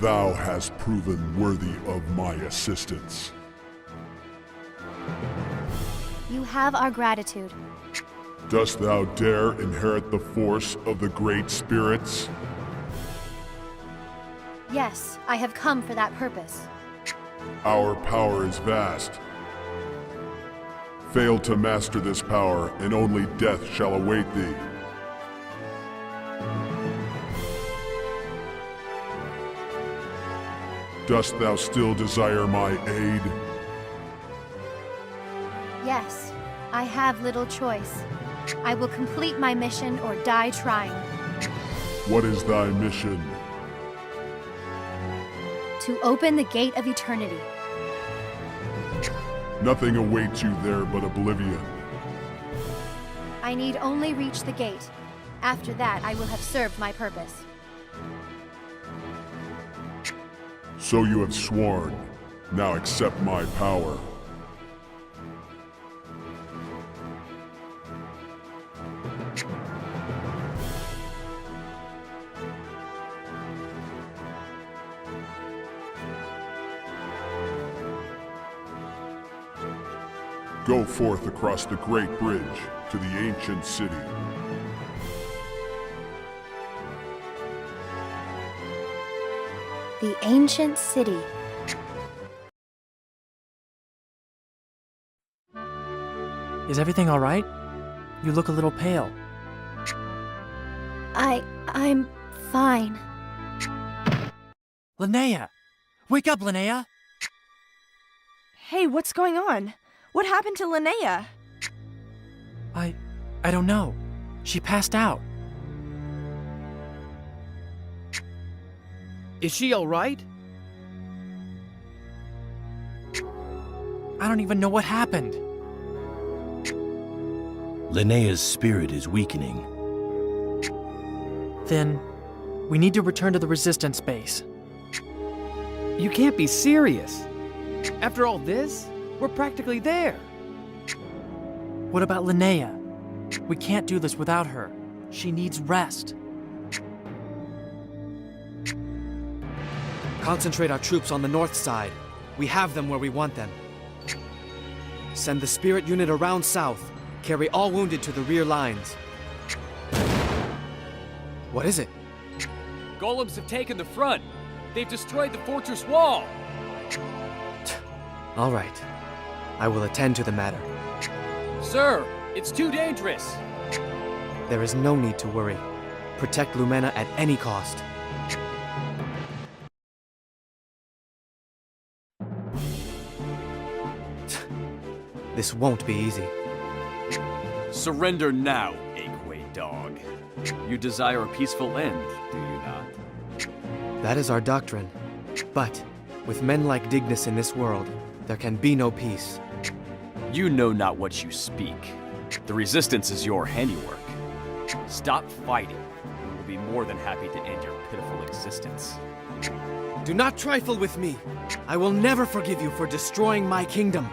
Thou hast proven worthy of my assistance. You have our gratitude. Dost thou dare inherit the force of the great spirits? Yes, I have come for that purpose. Our power is vast. Fail to master this power, and only death shall await thee. Dost thou still desire my aid? Yes, I have little choice. I will complete my mission or die trying. What is thy mission? To open the gate of eternity. Nothing awaits you there but oblivion. I need only reach the gate. After that, I will have served my purpose. So you have sworn. Now accept my power. Go forth across the Great Bridge to the ancient city. The ancient city. Is everything all right? You look a little pale. I'm fine. Linnea! Wake up, Linnea! Hey, what's going on? What happened to Linnea? I don't know. She passed out. Is she alright? I don't even know what happened. Linnea's spirit is weakening. Then, we need to return to the Resistance base. You can't be serious. After all this, we're practically there. What about Linnea? We can't do this without her. She needs rest. Concentrate our troops on the north side. We have them where we want them. Send the spirit unit around south. Carry all wounded to the rear lines. What is it? Golems have taken the front. They've destroyed the fortress wall. All right. I will attend to the matter. Sir, it's too dangerous. There is no need to worry. Protect Lumena at any cost. This won't be easy. Surrender now, Aquay dog. You desire a peaceful end, do you not? That is our doctrine. But, with men like Dignus in this world, there can be no peace. You know not what you speak. The Resistance is your handiwork. Stop fighting. We will be more than happy to end your pitiful existence. Do not trifle with me. I will never forgive you for destroying my kingdom.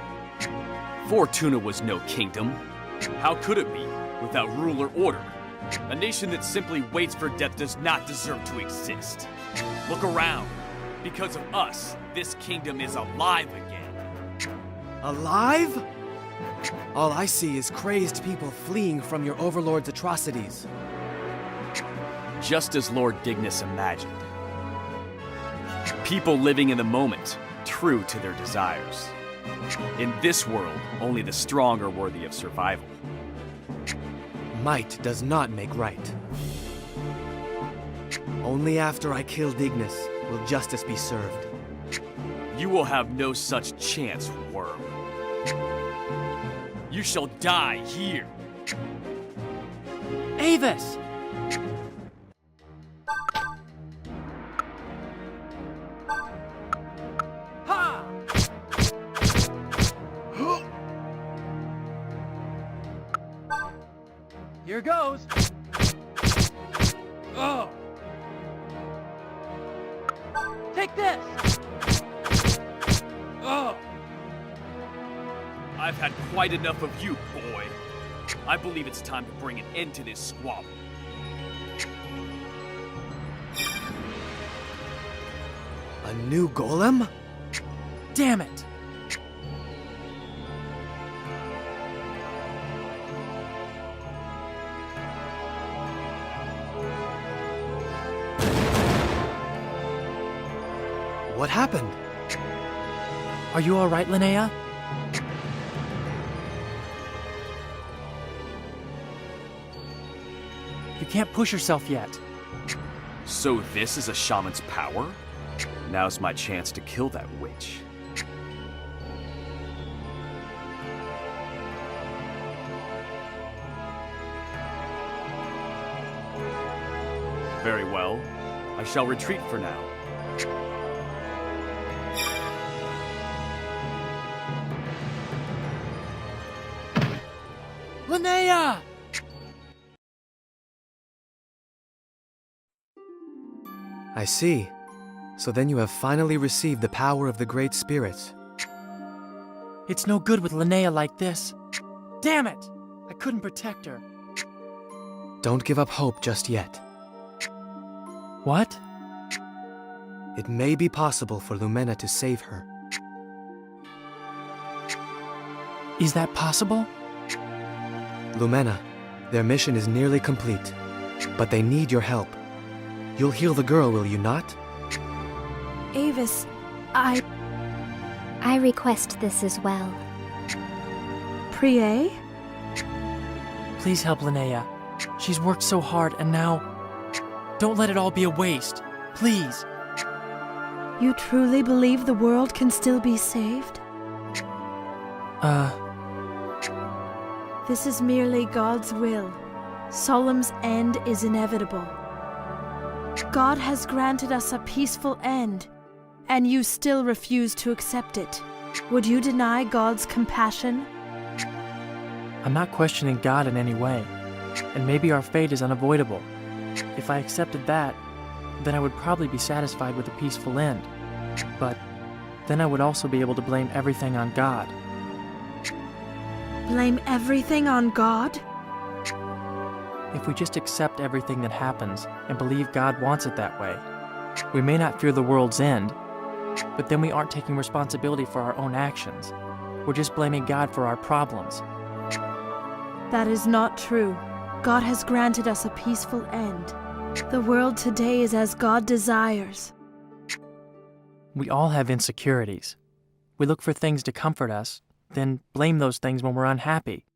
Fortuna was no kingdom. How could it be, without rule or order? A nation that simply waits for death does not deserve to exist. Look around. Because of us, this kingdom is alive again. Alive? All I see is crazed people fleeing from your overlord's atrocities. Just as Lord Dignus imagined. People living in the moment, true to their desires. In this world, only the strong are worthy of survival. Might does not make right. Only after I kill Dignus will justice be served. You will have no such chance, worm. You shall die here. Avis! Ha! Here goes. Oh. Take this. Oh. I've had quite enough of you, boy. I believe it's time to bring an end to this squabble. A new golem? Damn it! What happened? Are you all right, Linnea? You can't push yourself yet. So this is a shaman's power? Now's my chance to kill that witch. Very well. I shall retreat for now. Linnea! I see. So then you have finally received the power of the Great Spirit. It's no good with Linnea like this. Damn it! I couldn't protect her. Don't give up hope just yet. What? It may be possible for Lumena to save her. Is that possible? Lumena, their mission is nearly complete, but they need your help. You'll heal the girl, will you not? Avis, I request this as well. Prie? Please help Linnea. She's worked so hard, and now... Don't let it all be a waste. Please. You truly believe the world can still be saved? This is merely God's will. Solemn's end is inevitable. God has granted us a peaceful end, and you still refuse to accept it. Would you deny God's compassion? I'm not questioning God in any way, and maybe our fate is unavoidable. If I accepted that, then I would probably be satisfied with a peaceful end. But then I would also be able to blame everything on God. Blame everything on God? If we just accept everything that happens and believe God wants it that way, we may not fear the world's end, but then we aren't taking responsibility for our own actions. We're just blaming God for our problems. That is not true. God has granted us a peaceful end. The world today is as God desires. We all have insecurities. We look for things to comfort us, then blame those things when we're unhappy.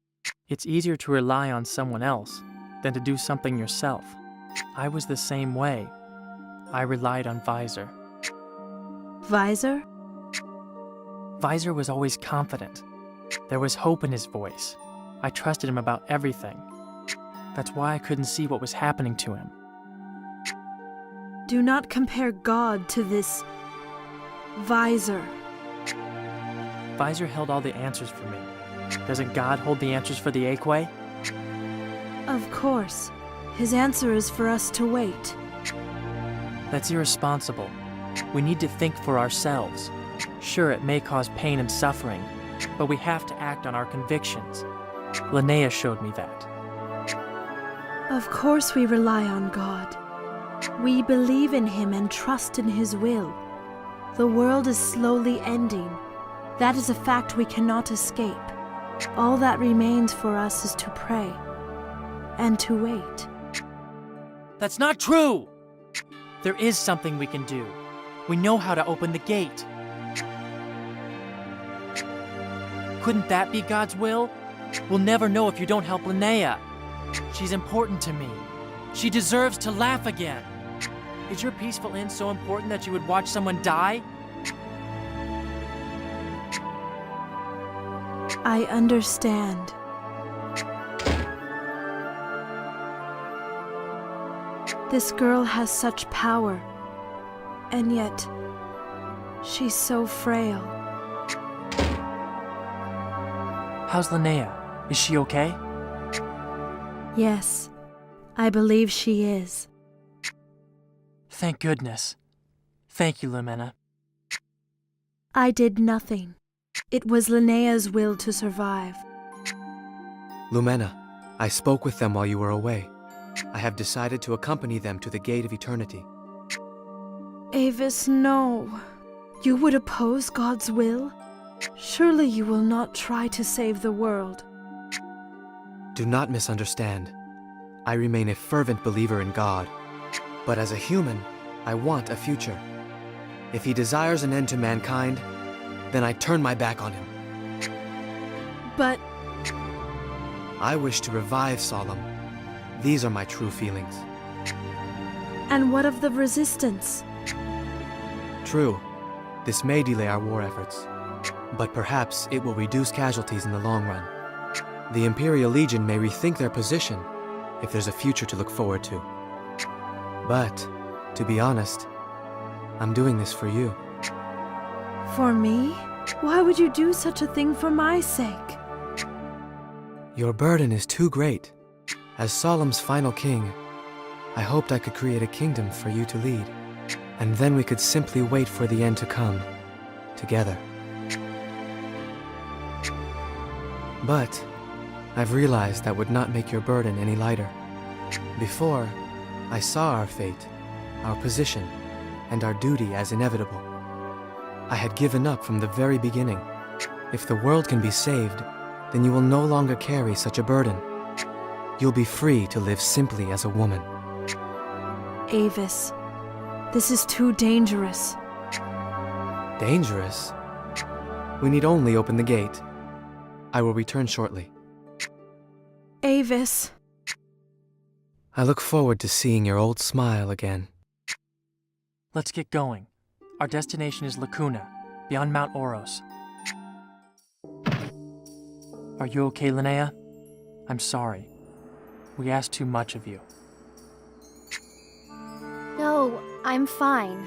It's easier to rely on someone else than to do something yourself. I was the same way. I relied on Visor. Visor? Visor was always confident. There was hope in his voice. I trusted him about everything. That's why I couldn't see what was happening to him. Do not compare God to this Visor. Visor held all the answers for me. Doesn't God hold the answers for the Aquay? Of course. His answer is for us to wait. That's irresponsible. We need to think for ourselves. Sure, it may cause pain and suffering, but we have to act on our convictions. Linnea showed me that. Of course we rely on God. We believe in Him and trust in His will. The world is slowly ending. That is a fact we cannot escape. All that remains for us is to pray and to wait. That's not true! There is something we can do. We know how to open the gate. Couldn't that be God's will? We'll never know if you don't help Linnea. She's important to me. She deserves to laugh again. Is your peaceful end so important that you would watch someone die? I understand. This girl has such power, and yet she's so frail. How's Linnea? Is she okay? Yes, I believe she is. Thank goodness. Thank you, Lumena. I did nothing. It was Linnea's will to survive. Lumena, I spoke with them while you were away. I have decided to accompany them to the Gate of Eternity. Avis, no. You would oppose God's will? Surely you will not try to save the world. Do not misunderstand. I remain a fervent believer in God. But as a human, I want a future. If He desires an end to mankind, then I turn my back on Him. But... I wish to revive Solemn. These are my true feelings. And what of the resistance? True. This may delay our war efforts. But perhaps it will reduce casualties in the long run. The Imperial Legion may rethink their position if there's a future to look forward to. But, to be honest, I'm doing this for you. For me? Why would you do such a thing for my sake? Your burden is too great. As Solemn's final king, I hoped I could create a kingdom for you to lead. And then we could simply wait for the end to come, together. But I've realized that would not make your burden any lighter. Before, I saw our fate, our position, and our duty as inevitable. I had given up from the very beginning. If the world can be saved, then you will no longer carry such a burden. You'll be free to live simply as a woman. Avis, this is too dangerous. Dangerous? We need only open the gate. I will return shortly. Avis. I look forward to seeing your old smile again. Let's get going. Our destination is Lacuna, beyond Mount Oros. Are you okay, Linnea? I'm sorry. We asked too much of you. No, I'm fine.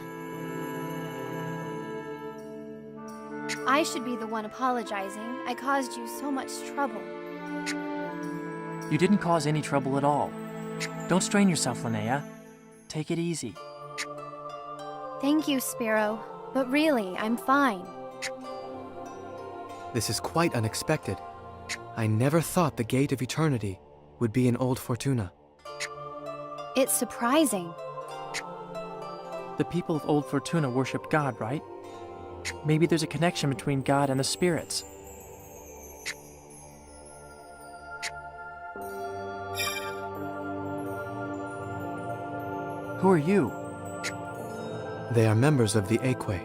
I should be the one apologizing. I caused you so much trouble. You didn't cause any trouble at all. Don't strain yourself, Linnea. Take it easy. Thank you, Spiro. But really, I'm fine. This is quite unexpected. I never thought the Gate of Eternity would be in Old Fortuna. It's surprising. The people of Old Fortuna worshipped God, right? Maybe there's a connection between God and the spirits. Who are you? They are members of the Aequei.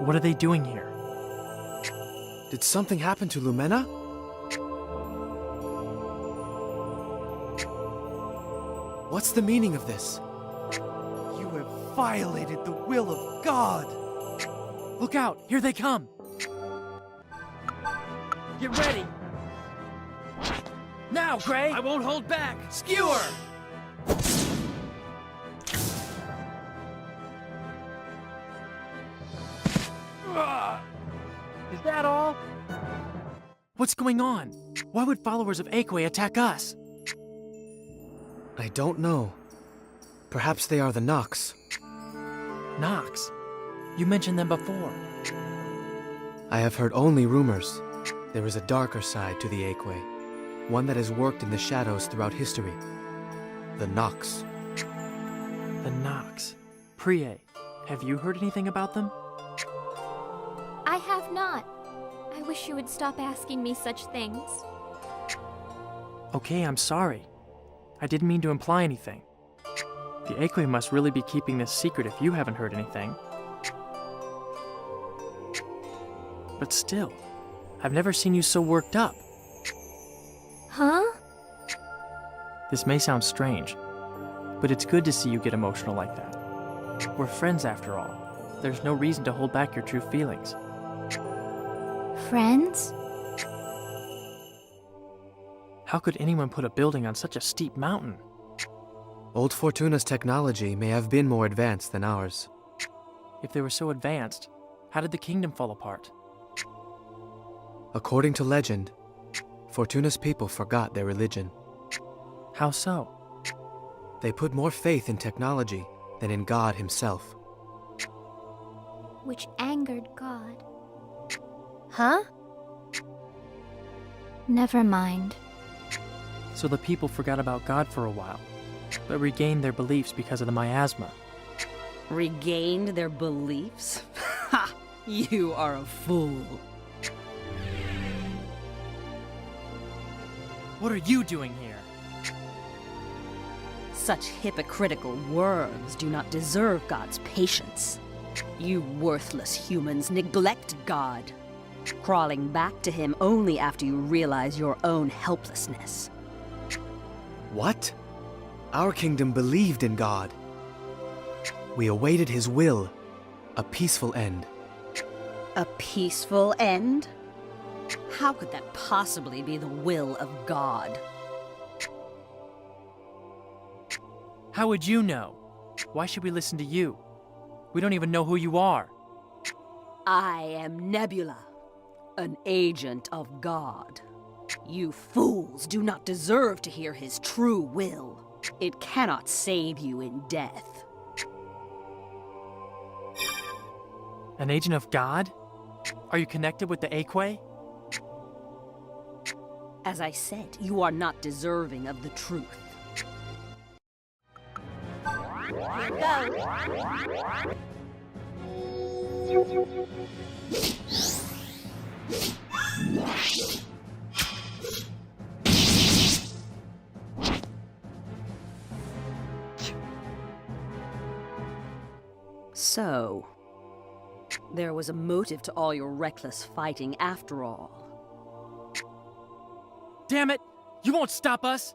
What are they doing here? Did something happen to Lumena? What's the meaning of this? You have violated the will of God! Look out! Here they come! Get ready! Now, Gray! I won't hold back! Skewer! Is that all? What's going on? Why would followers of Aequei attack us? I don't know. Perhaps they are the Nox. Nox? You mentioned them before. I have heard only rumors. There is a darker side to the Aequei, one that has worked in the shadows throughout history. The Nox. The Nox. Prie, have you heard anything about them? I have not. I wish you would stop asking me such things. Okay, I'm sorry. I didn't mean to imply anything. The Aequei must really be keeping this secret if you haven't heard anything. But still, I've never seen you so worked up. Huh? This may sound strange, but it's good to see you get emotional like that. We're friends after all. There's no reason to hold back your true feelings. Friends? How could anyone put a building on such a steep mountain? Old Fortuna's technology may have been more advanced than ours. If they were so advanced, how did the kingdom fall apart? According to legend, Fortuna's people forgot their religion. How so? They put more faith in technology than in God himself. Which angered God. Huh? Never mind. So the people forgot about God for a while, but regained their beliefs because of the miasma. Regained their beliefs? Ha! You are a fool. What are you doing here? Such hypocritical worms do not deserve God's patience. You worthless humans neglect God, crawling back to him only after you realize your own helplessness. What? Our kingdom believed in God. We awaited his will, a peaceful end. A peaceful end? How could that possibly be the will of God? How would you know? Why should we listen to you? We don't even know who you are. I am Nebula, an agent of God. You fools do not deserve to hear his true will. It cannot save you in death. An agent of God? Are you connected with the Aquay? As I said, you are not deserving of the truth. Here goes. So, there was a motive to all your reckless fighting after all. Damn it! You won't stop us!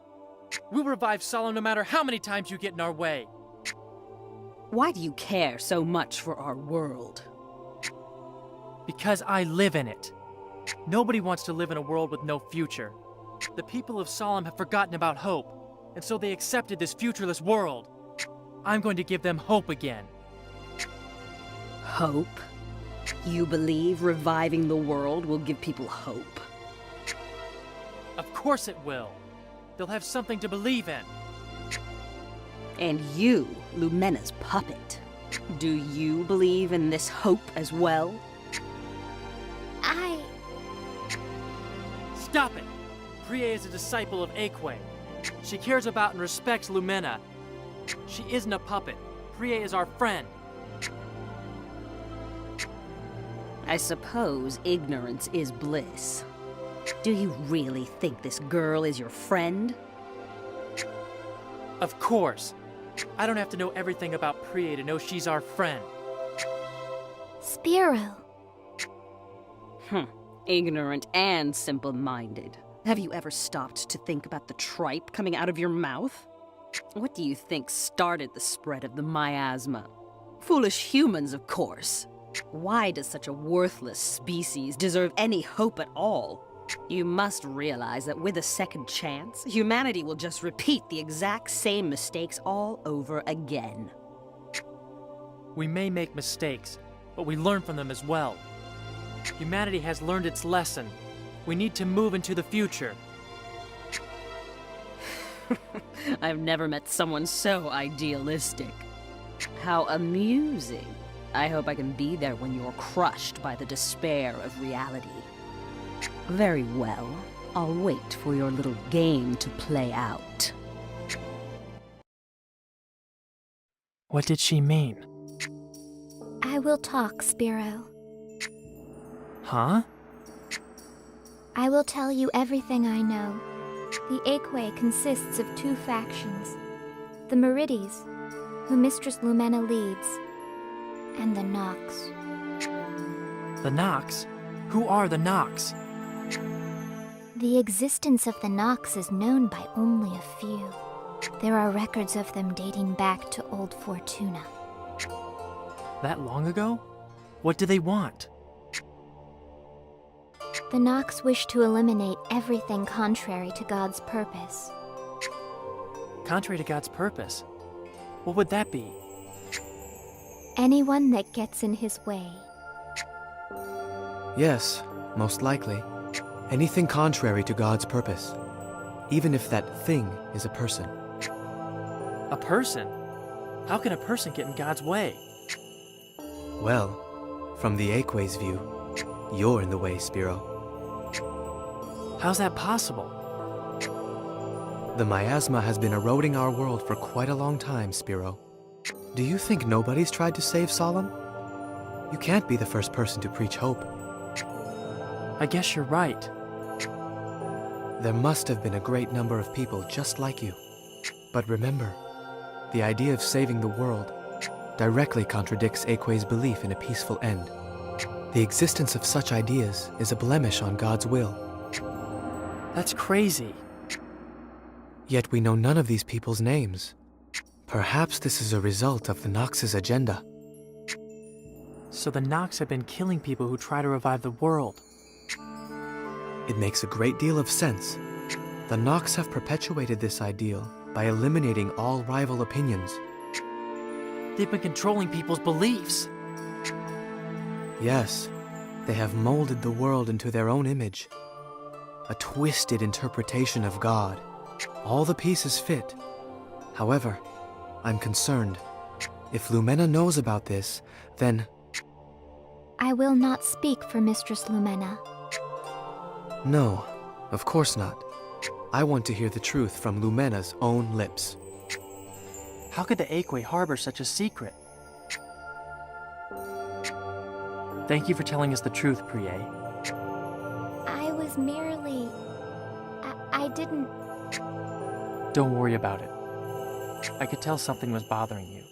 We'll revive Solemn no matter how many times you get in our way. Why do you care so much for our world? Because I live in it. Nobody wants to live in a world with no future. The people of Solemn have forgotten about hope, and so they accepted this futureless world. I'm going to give them hope again. Hope? You believe reviving the world will give people hope? Of course it will. They'll have something to believe in. And you, Lumena's puppet, do you believe in this hope as well? Stop it! Priya is a disciple of Aquay. She cares about and respects Lumena. She isn't a puppet. Priya is our friend. I suppose ignorance is bliss. Do you really think this girl is your friend? Of course. I don't have to know everything about Priya to know she's our friend. Spiro. Ignorant and simple-minded. Have you ever stopped to think about the tripe coming out of your mouth? What do you think started the spread of the miasma? Foolish humans, of course. Why does such a worthless species deserve any hope at all? You must realize that with a second chance, humanity will just repeat the exact same mistakes all over again. We may make mistakes, but we learn from them as well. Humanity has learned its lesson. We need to move into the future. I've never met someone so idealistic. How amusing. I hope I can be there when you're crushed by the despair of reality. Very well. I'll wait for your little game to play out. What did she mean? I will talk, Spiro. Huh? I will tell you everything I know. The Aquay consists of two factions. The Merides, who Mistress Lumena leads, and the Nox. The Nox? Who are the Nox? The existence of the Nox is known by only a few. There are records of them dating back to Old Fortuna. That long ago? What do they want? The Nox wish to eliminate everything contrary to God's purpose. Contrary to God's purpose? What would that be? Anyone that gets in his way. Yes, most likely. Anything contrary to God's purpose. Even if that thing is a person. A person? How can a person get in God's way? Well, from the Aquay's view, you're in the way, Spiro. How's that possible? The miasma has been eroding our world for quite a long time, Spiro. Do you think nobody's tried to save Solemn? You can't be the first person to preach hope. I guess you're right. There must have been a great number of people just like you. But remember, the idea of saving the world directly contradicts Aquay's belief in a peaceful end. The existence of such ideas is a blemish on God's will. That's crazy. Yet we know none of these people's names. Perhaps this is a result of the Nox's agenda. So the Nox have been killing people who try to revive the world. It makes a great deal of sense. The Nox have perpetuated this ideal by eliminating all rival opinions. They've been controlling people's beliefs. Yes, they have molded the world into their own image. A twisted interpretation of God. All the pieces fit. However, I'm concerned. If Lumena knows about this, then... I will not speak for Mistress Lumena. No, of course not. I want to hear the truth from Lumena's own lips. How could the Aquay harbor such a secret? Thank you for telling us the truth, Priye. I was merely... I didn't... Don't worry about it. I could tell something was bothering you.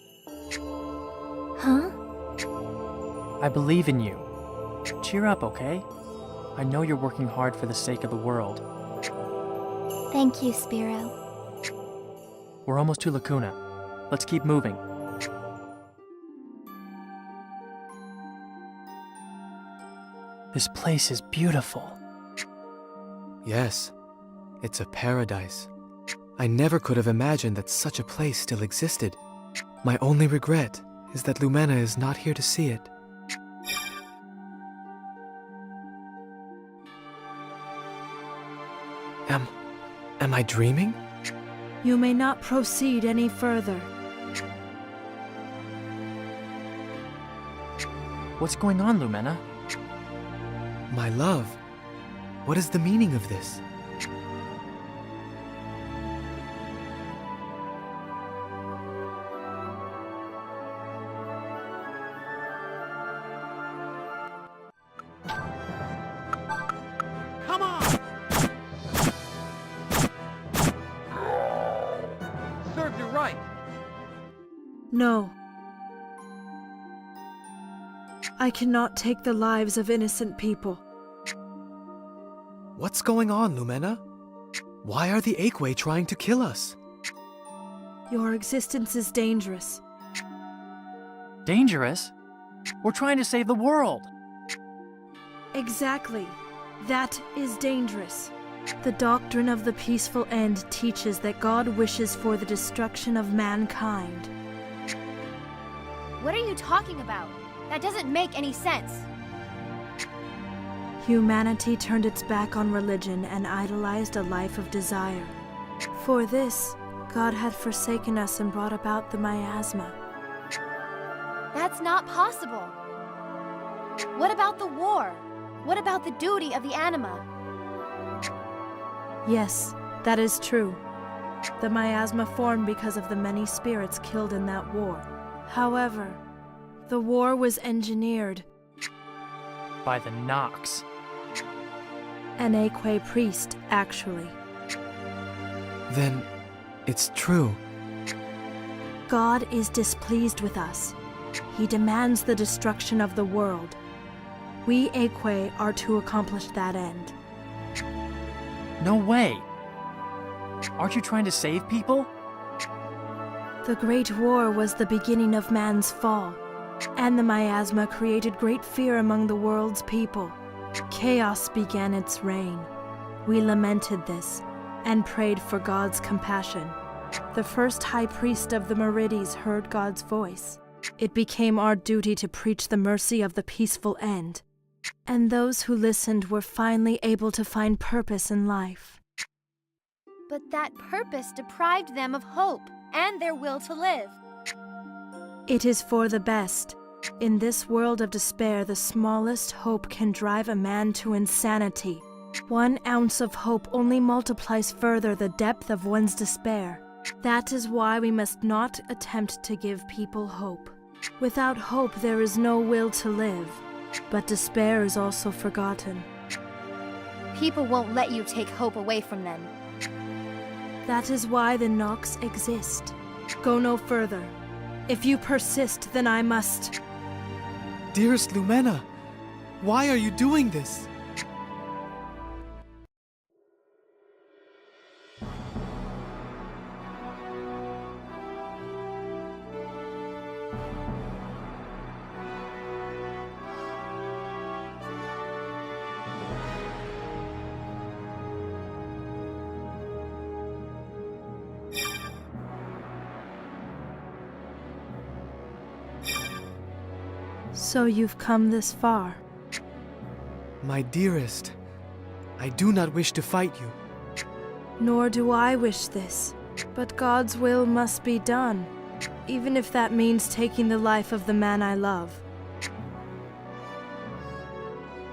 Huh? I believe in you. Cheer up, okay? I know you're working hard for the sake of the world. Thank you, Spiro. We're almost to Lacuna. Let's keep moving. This place is beautiful. Yes, it's a paradise. I never could have imagined that such a place still existed. My only regret is that Lumena is not here to see it. Am I dreaming? You may not proceed any further. What's going on, Lumena? My love, what is the meaning of this? Come on! Served you right. No. I cannot take the lives of innocent people. What's going on, Lumena? Why are the Aquay trying to kill us? Your existence is dangerous. Dangerous? We're trying to save the world. Exactly. That is dangerous. The doctrine of the peaceful end teaches that God wishes for the destruction of mankind. What are you talking about? That doesn't make any sense. Humanity turned its back on religion and idolized a life of desire. For this, God had forsaken us and brought about the miasma. That's not possible. What about the war? What about the duty of the anima? Yes, that is true. The miasma formed because of the many spirits killed in that war. However, the war was engineered. By the Nox. An Aquay priest, actually. Then, it's true. God is displeased with us. He demands the destruction of the world. We Aquay are to accomplish that end. No way! Aren't you trying to save people? The Great War was the beginning of man's fall, and the miasma created great fear among the world's people. Chaos began its reign. We lamented this, and prayed for God's compassion. The first high priest of the Merides heard God's voice. It became our duty to preach the mercy of the peaceful end. And those who listened were finally able to find purpose in life. But that purpose deprived them of hope and their will to live. It is for the best. In this world of despair, the smallest hope can drive a man to insanity. 1 ounce of hope only multiplies further the depth of one's despair. That is why we must not attempt to give people hope. Without hope, there is no will to live. But despair is also forgotten. People won't let you take hope away from them. That is why the Nox exist. Go no further. If you persist, then I must... Dearest Lumena, why are you doing this? So you've come this far. My dearest, I do not wish to fight you. Nor do I wish this. But God's will must be done, even if that means taking the life of the man I love.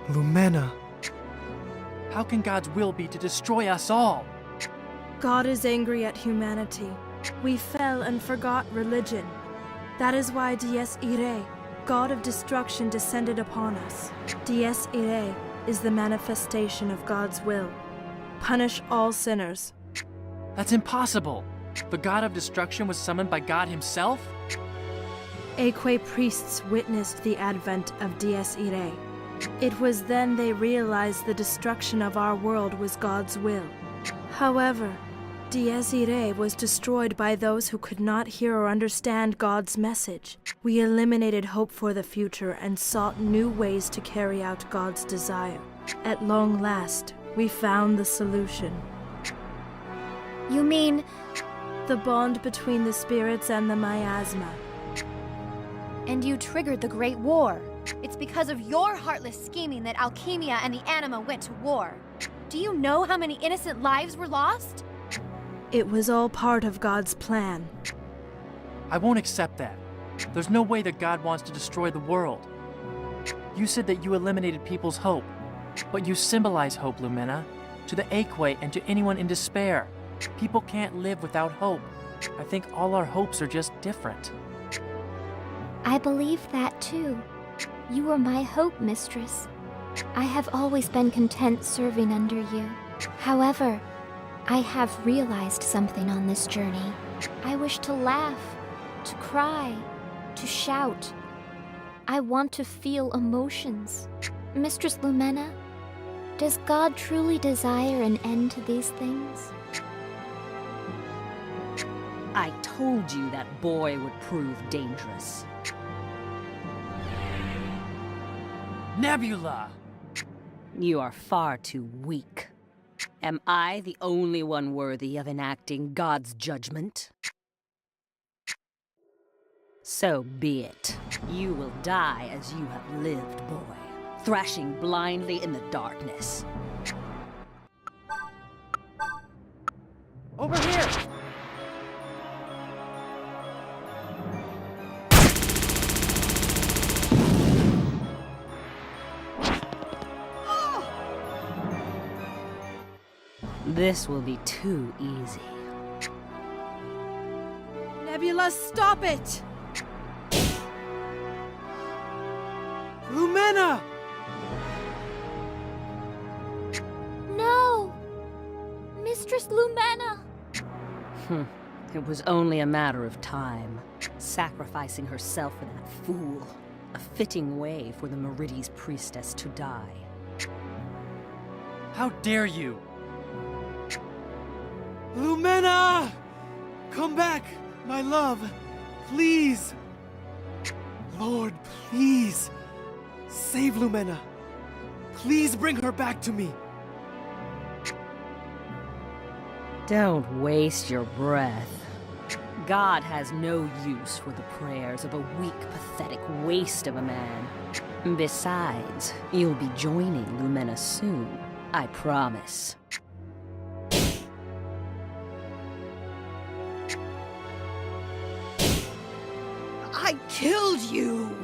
Lumena. How can God's will be to destroy us all? God is angry at humanity. We fell and forgot religion. That is why Dies Irae, God of destruction, descended upon us. Dies Irae is the manifestation of God's will. Punish all sinners. That's impossible. The God of destruction was summoned by God himself? Aequei priests witnessed the advent of Dies Irae. It was then they realized the destruction of our world was God's will. However, Dies Irae was destroyed by those who could not hear or understand God's message. We eliminated hope for the future and sought new ways to carry out God's desire. At long last, we found the solution. You mean... the bond between the spirits and the miasma. And you triggered the Great War. It's because of your heartless scheming that Alchemia and the Anima went to war. Do you know how many innocent lives were lost? It was all part of God's plan. I won't accept that. There's no way that God wants to destroy the world. You said that you eliminated people's hope, but you symbolize hope, Lumena, to the Aequei and to anyone in despair. People can't live without hope. I think all our hopes are just different. I believe that too. You are my hope, mistress. I have always been content serving under you. However, I have realized something on this journey. I wish to laugh, to cry, to shout. I want to feel emotions. Mistress Lumena, does God truly desire an end to these things? I told you that boy would prove dangerous. Nebula! You are far too weak. Am I the only one worthy of enacting God's judgment? So be it. You will die as you have lived, boy, thrashing blindly in the darkness. Over here! This will be too easy. Nebula, stop it! Lumena! No! Mistress Lumena! It was only a matter of time. Sacrificing herself for that fool. A fitting way for the Meridies priestess to die. How dare you! Lumena! Come back, my love. Please. Lord, please. Save Lumena. Please bring her back to me. Don't waste your breath. God has no use for the prayers of a weak, pathetic waste of a man. Besides, you'll be joining Lumena soon. I promise. I killed you!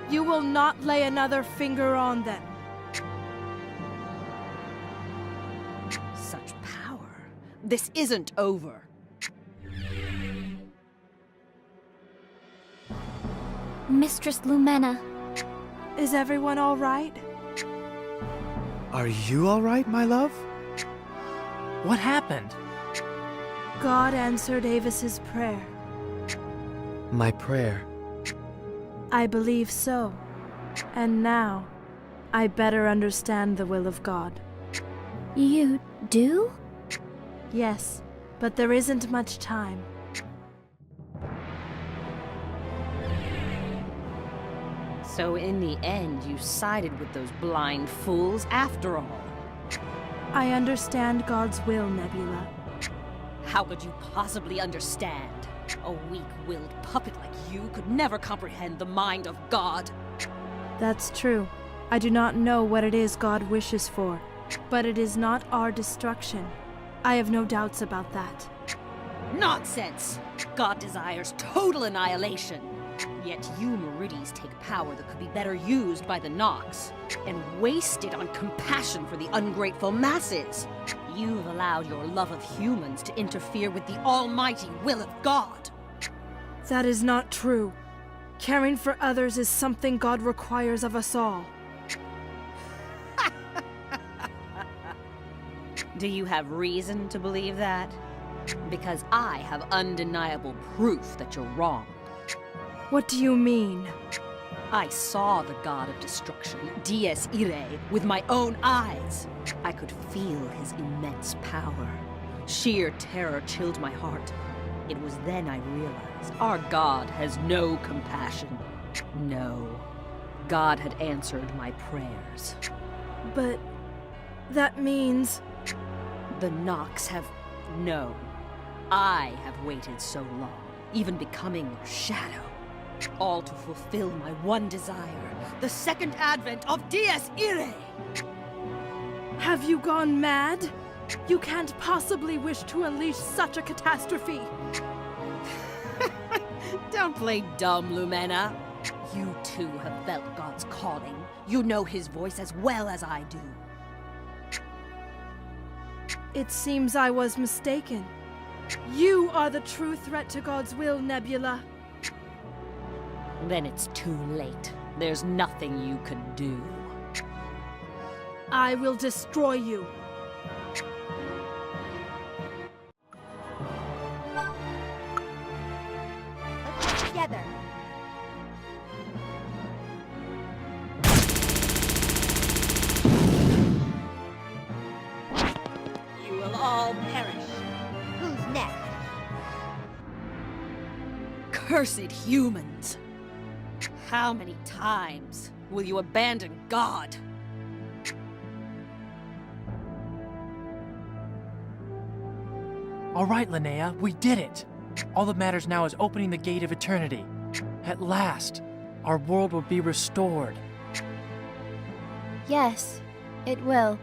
You will not lay another finger on them. Such power. This isn't over. Mistress Lumena. Is everyone all right? Are you all right, my love? What happened? God answered Avis's prayer. My prayer. I believe so. And now, I better understand the will of God. You do? Yes, but there isn't much time. So in the end, you sided with those blind fools after all. I understand God's will, Nebula. How could you possibly understand? A weak-willed puppet like you could never comprehend the mind of God. That's true. I do not know what it is God wishes for, but it is not our destruction. I have no doubts about that. Nonsense! God desires total annihilation. Yet you Meridies take power that could be better used by the Nox, and waste it on compassion for the ungrateful masses. You've allowed your love of humans to interfere with the almighty will of God. That is not true. Caring for others is something God requires of us all. Do you have reason to believe that? Because I have undeniable proof that you're wrong. What do you mean? I saw the god of destruction, Deus Irae, with my own eyes. I could feel his immense power. Sheer terror chilled my heart. It was then I realized our god has no compassion. No. God had answered my prayers. But that means... The Nox have known. I have waited so long, even becoming their shadow. All to fulfill my one desire, the second advent of Deus Irae! Have you gone mad? You can't possibly wish to unleash such a catastrophe! Don't play dumb, Lumena. You too have felt God's calling. You know his voice as well as I do. It seems I was mistaken. You are the true threat to God's will, Nebula. Then it's too late. There's nothing you can do. I will destroy you. Let's work together. You will all perish. Who's next? Cursed humans! How many times will you abandon God? All right, Linnea, we did it! All that matters now is opening the gate of eternity. At last, our world will be restored. Yes, it will.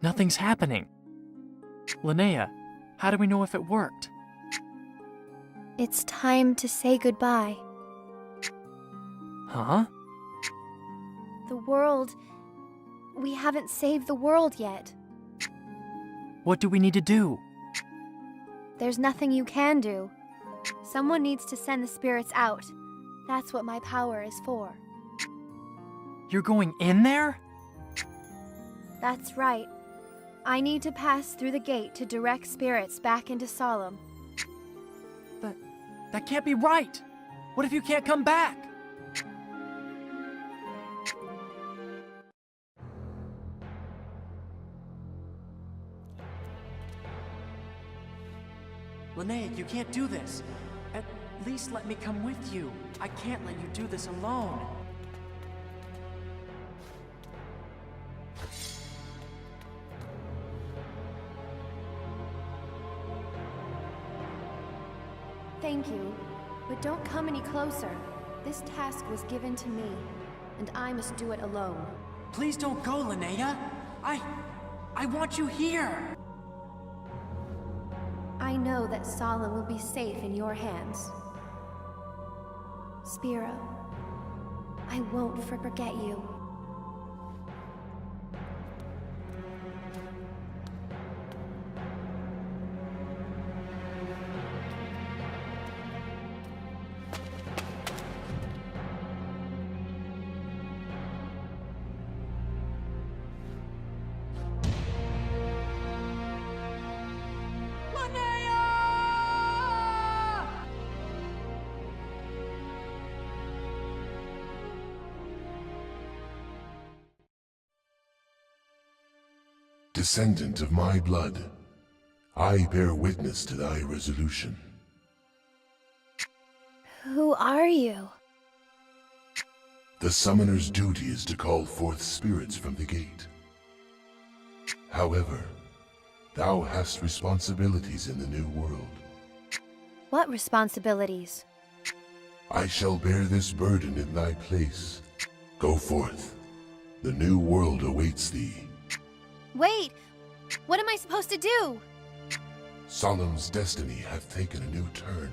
Nothing's happening. Linnea, how do we know if it worked? It's time to say goodbye. Huh? The world... We haven't saved the world yet. What do we need to do? There's nothing you can do. Someone needs to send the spirits out. That's what my power is for. You're going in there? That's right. I need to pass through the gate to direct spirits back into Solemn. That can't be right! What if you can't come back? Linnea, you can't do this. At least let me come with you. I can't let you do this alone. Thank you, but don't come any closer. This task was given to me, and I must do it alone. Please don't go, Linnea. I want you here. I know that Solemn will be safe in your hands. Spiro, I won't forget you. Descendant of my blood, I bear witness to thy resolution. Who are you? The summoner's duty is to call forth spirits from the gate. However, thou hast responsibilities in the new world. What responsibilities? I shall bear this burden in thy place. Go forth. The new world awaits thee. Wait! What am I supposed to do? Solemn's destiny hath taken a new turn.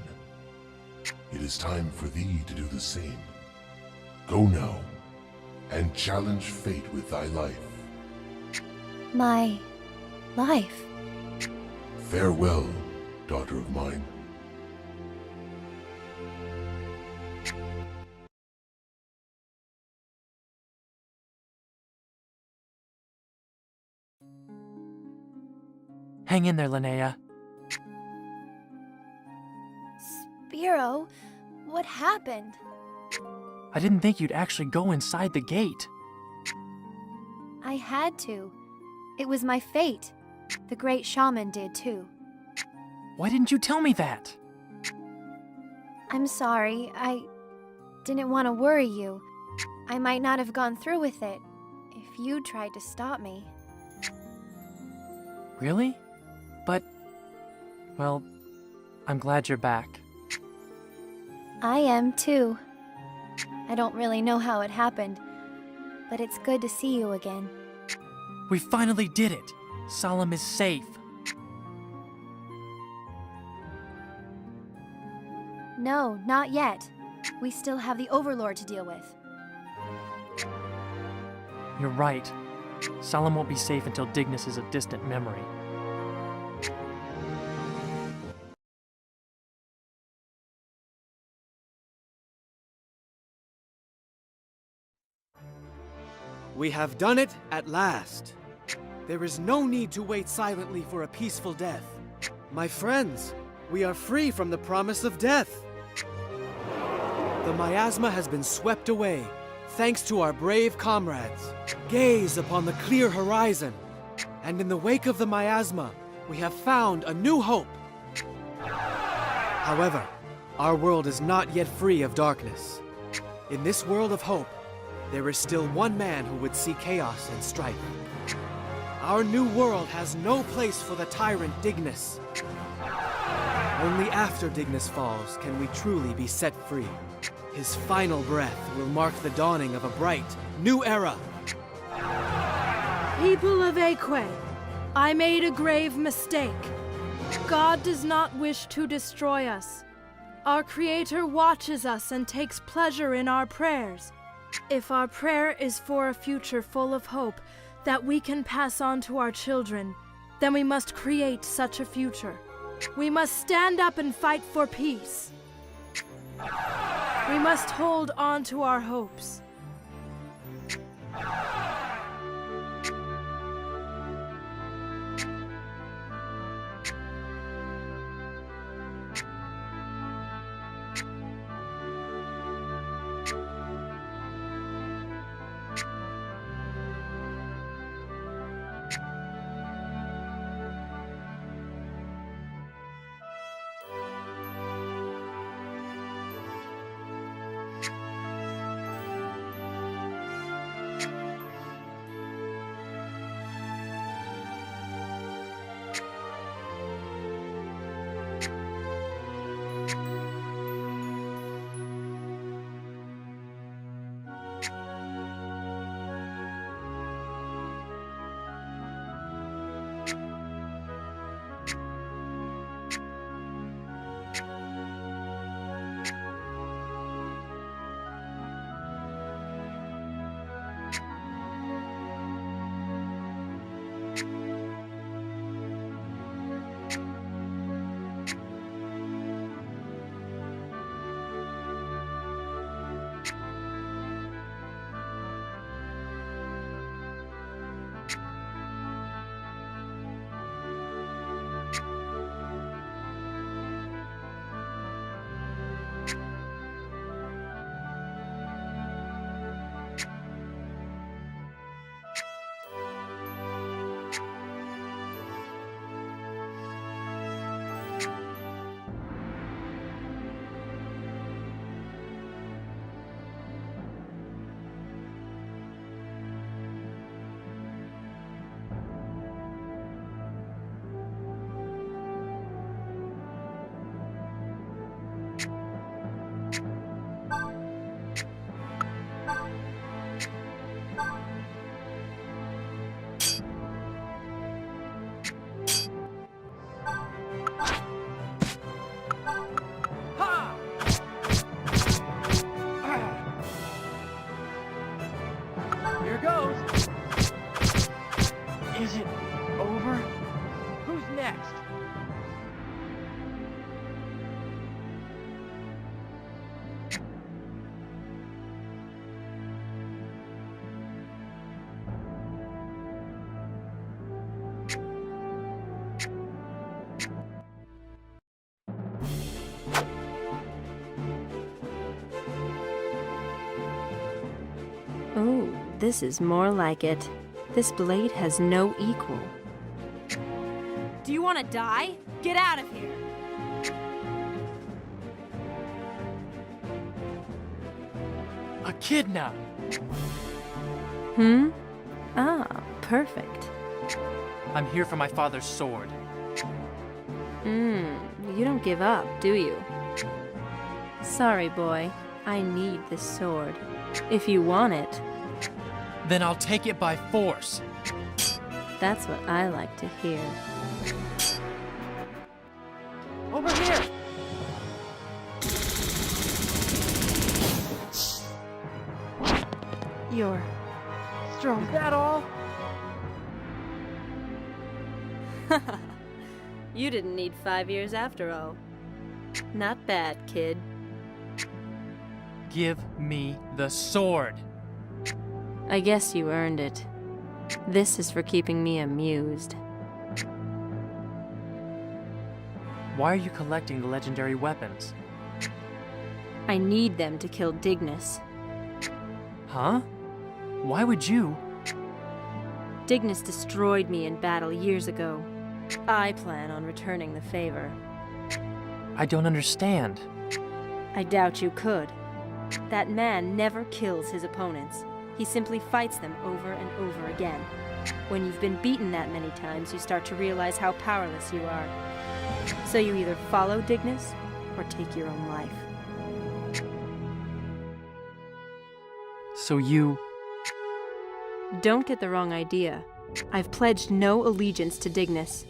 It is time for thee to do the same. Go now, and challenge fate with thy life. My life? Farewell, daughter of mine. Hang in there, Linnea. Spiro, what happened? I didn't think you'd actually go inside the gate. I had to. It was my fate. The great shaman did too. Why didn't you tell me that? I'm sorry. I didn't want to worry you. I might not have gone through with it if you tried to stop me. Really? But, well, I'm glad you're back. I am too. I don't really know how it happened, but it's good to see you again. We finally did it! Solemn is safe. No, not yet. We still have the Overlord to deal with. You're right. Solemn won't be safe until Dignus is a distant memory. We have done it at last. There is no need to wait silently for a peaceful death. My friends, we are free from the promise of death. The miasma has been swept away, thanks to our brave comrades. Gaze upon the clear horizon, and in the wake of the miasma, we have found a new hope. However, our world is not yet free of darkness. In this world of hope, there is still one man who would see chaos and strife. Our new world has no place for the tyrant Dignus. Only after Dignus falls can we truly be set free. His final breath will mark the dawning of a bright, new era. People of Aquae, I made a grave mistake. God does not wish to destroy us. Our Creator watches us and takes pleasure in our prayers. If our prayer is for a future full of hope that we can pass on to our children, then we must create such a future. We must stand up and fight for peace. We must hold on to our hopes. This is more like it. This blade has no equal. Do you want to die? Get out of here! Echidna! Ah, perfect. I'm here for my father's sword. You don't give up, do you? Sorry, boy. I need this sword. If you want it, Then I'll take it by force. that's what I like to hear. Over here! You're strong. Is that all? You didn't need 5 years after all. Not bad, kid. Give me the sword. I guess you earned it. This is for keeping me amused. Why are you collecting the legendary weapons? I need them to kill Dignus. Huh? Why would you? Dignus destroyed me in battle years ago. I plan on returning the favor. I don't understand. I doubt you could. That man never kills his opponents. He simply fights them over and over again. When you've been beaten that many times, you start to realize how powerless you are. So you either follow Dignus or take your own life. So you... Don't get the wrong idea. I've pledged no allegiance to Dignus.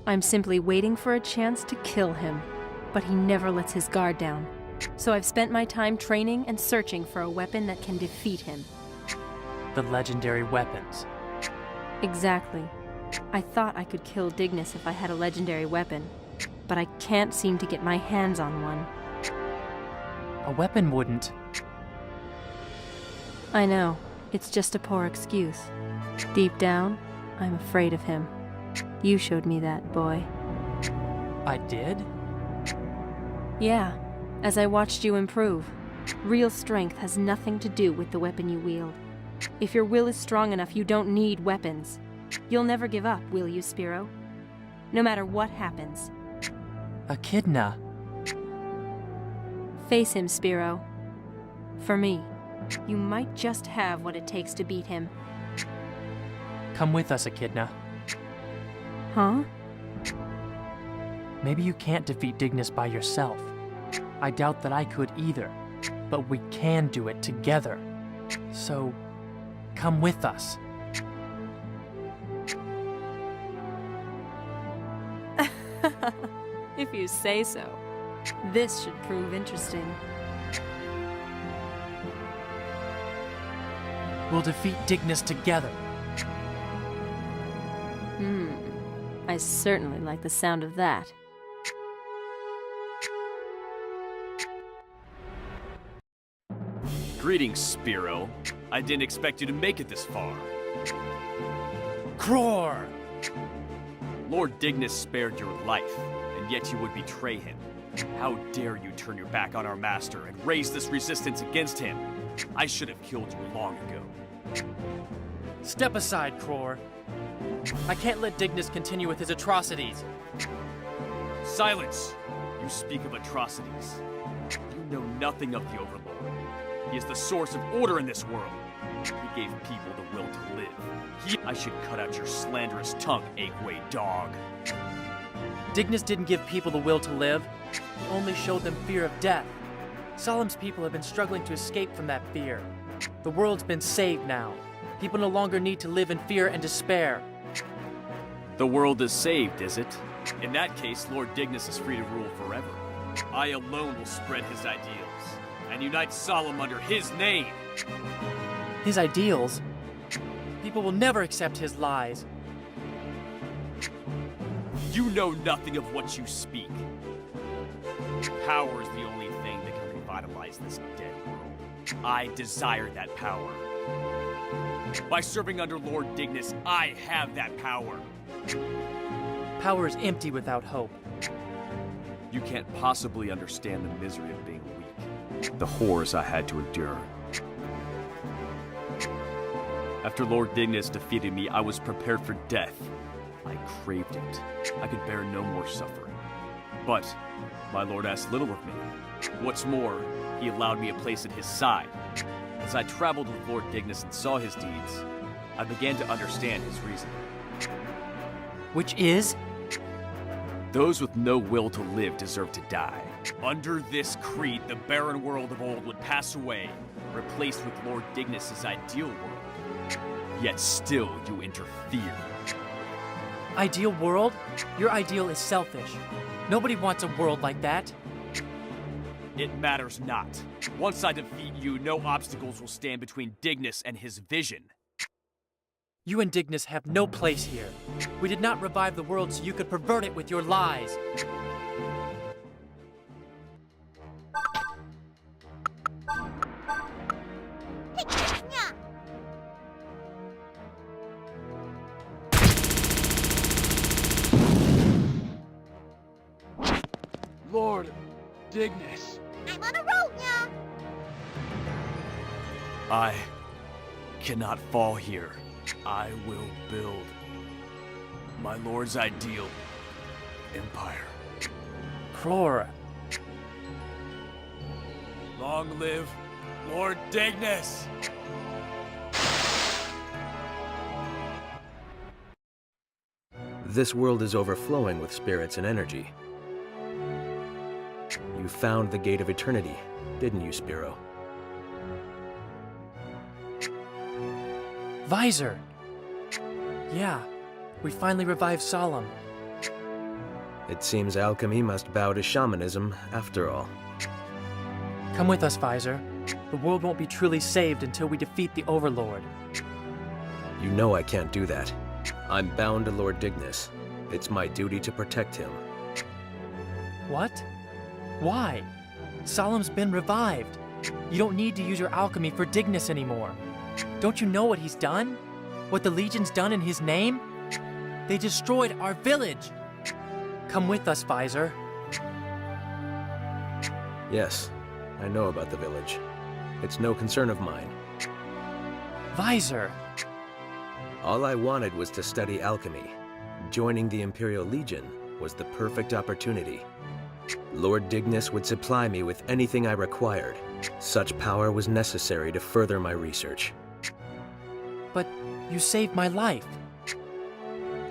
I'm simply waiting for a chance to kill him, but he never lets his guard down. So I've spent my time training and searching for a weapon that can defeat him. The legendary weapons. Exactly. I thought I could kill Dignus if I had a legendary weapon, but I can't seem to get my hands on one. A weapon wouldn't. I know. It's just a poor excuse. Deep down, I'm afraid of him. You showed me that, boy. I did? Yeah, as I watched you improve. Real strength has nothing to do with the weapon you wield. If your will is strong enough, you don't need weapons. You'll never give up, will you, Spiro? No matter what happens. Echidna. Face him, Spiro. For me, you might just have what it takes to beat him. Come with us, Echidna. Huh? Maybe you can't defeat Dignus by yourself. I doubt that I could either, but we can do it together. So, come with us. If you say so. This should prove interesting. We'll defeat Dignus together. I certainly like the sound of that. Greetings, Spiro. I didn't expect you to make it this far. Cror! Lord Dignus spared your life, and yet you would betray him. How dare you turn your back on our master and raise this resistance against him? I should have killed you long ago. Step aside, Cror. I can't let Dignus continue with his atrocities. Silence! You speak of atrocities. You know nothing of the Overlord. He is the source of order in this world. He gave people the will to live. I should cut out your slanderous tongue, Aquay dog. Dignus didn't give people the will to live. He only showed them fear of death. Solemn's people have been struggling to escape from that fear. The world's been saved now. People no longer need to live in fear and despair. The world is saved, is it? In that case, Lord Dignus is free to rule forever. I alone will spread his ideals, and unite Solemn under his name. His ideals? People will never accept his lies. You know nothing of what you speak. Power is the only thing that can revitalize this dead world. I desire that power. By serving under Lord Dignus, I have that power. Power is empty without hope. You can't possibly understand the misery of being weak. The horrors I had to endure. After Lord Dignus defeated me, I was prepared for death. I craved it. I could bear no more suffering. But my lord asked little of me. What's more, he allowed me a place at his side. As I traveled with Lord Dignus and saw his deeds, I began to understand his reasoning. Which is? Those with no will to live deserve to die. Under this creed, the barren world of old would pass away, replaced with Lord Dignus's ideal world. Yet still you interfere. Ideal world? Your ideal is selfish. Nobody wants a world like that. It matters not. Once I defeat you, no obstacles will stand between Dignus and his vision. You and Dignus have no place here. We did not revive the world so you could pervert it with your lies. Lord Dignus. I'm on a roll, yeah. I cannot fall here. I will build my lord's ideal empire. Crora. Long live Lord Dignus! This world is overflowing with spirits and energy. You found the Gate of Eternity, didn't you, Spiro? Visor! Yeah, we finally revived Solemn. It seems alchemy must bow to shamanism after all. Come with us, Visor. The world won't be truly saved until we defeat the Overlord. You know I can't do that. I'm bound to Lord Dignus. It's my duty to protect him. What? Why? Solemn's been revived. You don't need to use your alchemy for Dignus anymore. Don't you know what he's done? What the Legion's done in his name? They destroyed our village! Come with us, Visor. Yes, I know about the village. It's no concern of mine. Visor! All I wanted was to study alchemy. Joining the Imperial Legion was the perfect opportunity. Lord Dignus would supply me with anything I required. Such power was necessary to further my research. But you saved my life.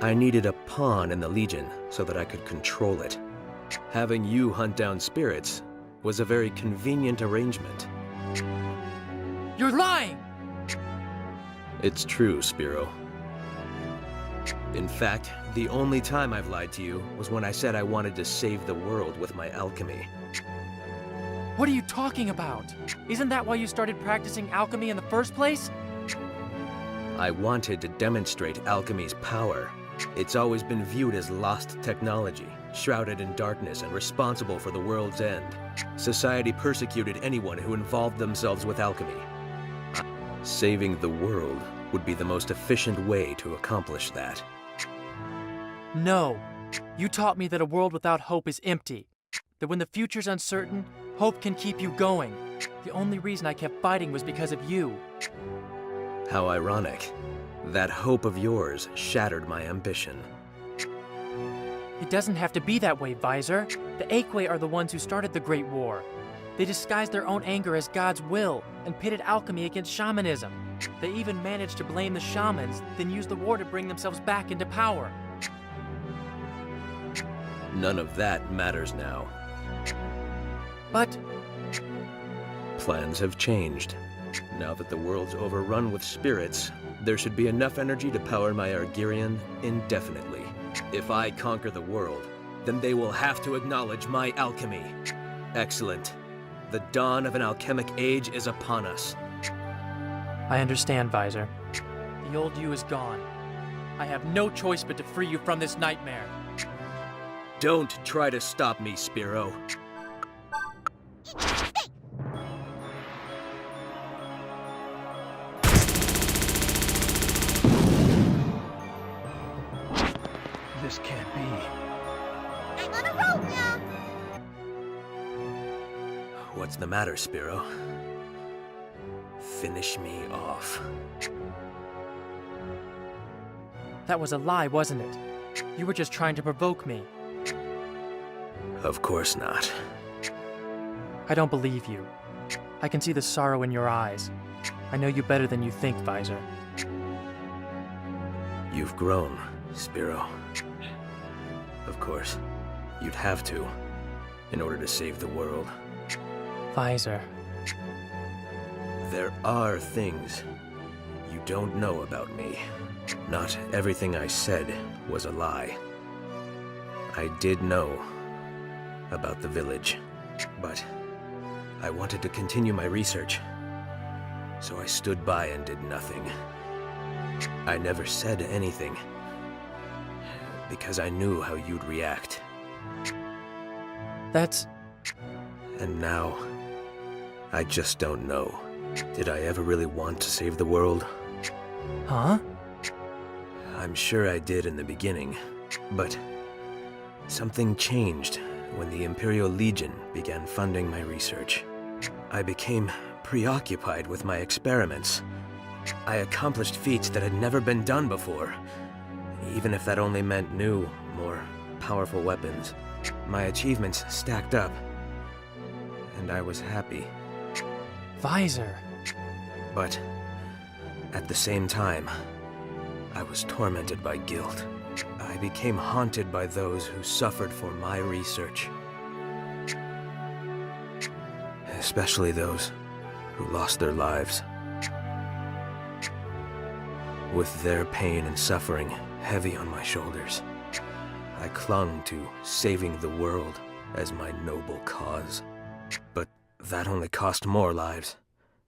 I needed a pawn in the Legion so that I could control it. Having you hunt down spirits was a very convenient arrangement. You're lying! It's true, Spiro. In fact, the only time I've lied to you was when I said I wanted to save the world with my alchemy. What are you talking about? Isn't that why you started practicing alchemy in the first place? I wanted to demonstrate alchemy's power. It's always been viewed as lost technology, shrouded in darkness and responsible for the world's end. Society persecuted anyone who involved themselves with alchemy. Saving the world would be the most efficient way to accomplish that. No. You taught me that a world without hope is empty. That when the future's uncertain, hope can keep you going. The only reason I kept fighting was because of you. How ironic. That hope of yours shattered my ambition. It doesn't have to be that way, Visor. The Aequei are the ones who started the Great War. They disguised their own anger as God's will and pitted alchemy against shamanism. They even managed to blame the shamans, then used the war to bring themselves back into power. None of that matters now. But plans have changed. Now that the world's overrun with spirits, there should be enough energy to power my Argyrian indefinitely. If I conquer the world, then they will have to acknowledge my alchemy. Excellent. The dawn of an alchemic age is upon us. I understand, Visor. The old you is gone. I have no choice but to free you from this nightmare. Don't try to stop me, Spiro. This can't be. I'm on a roll now. What's the matter, Spiro? Finish me off. That was a lie, wasn't it? You were just trying to provoke me. Of course not. I don't believe you. I can see the sorrow in your eyes. I know you better than you think, Visor. You've grown, Spiro. Of course, you'd have to, in order to save the world. Visor. There are things you don't know about me. Not everything I said was a lie. I did know about the village, but I wanted to continue my research, so I stood by and did nothing. I never said anything, because I knew how you'd react. That's... And now, I just don't know. Did I ever really want to save the world? Huh? I'm sure I did in the beginning, but something changed when the Imperial Legion began funding my research. I became preoccupied with my experiments. I accomplished feats that had never been done before, even if that only meant new, more powerful weapons. My achievements stacked up, and I was happy. Visor. But at the same time, I was tormented by guilt. I became haunted by those who suffered for my research. Especially those who lost their lives. With their pain and suffering heavy on my shoulders, I clung to saving the world as my noble cause. But that only cost more lives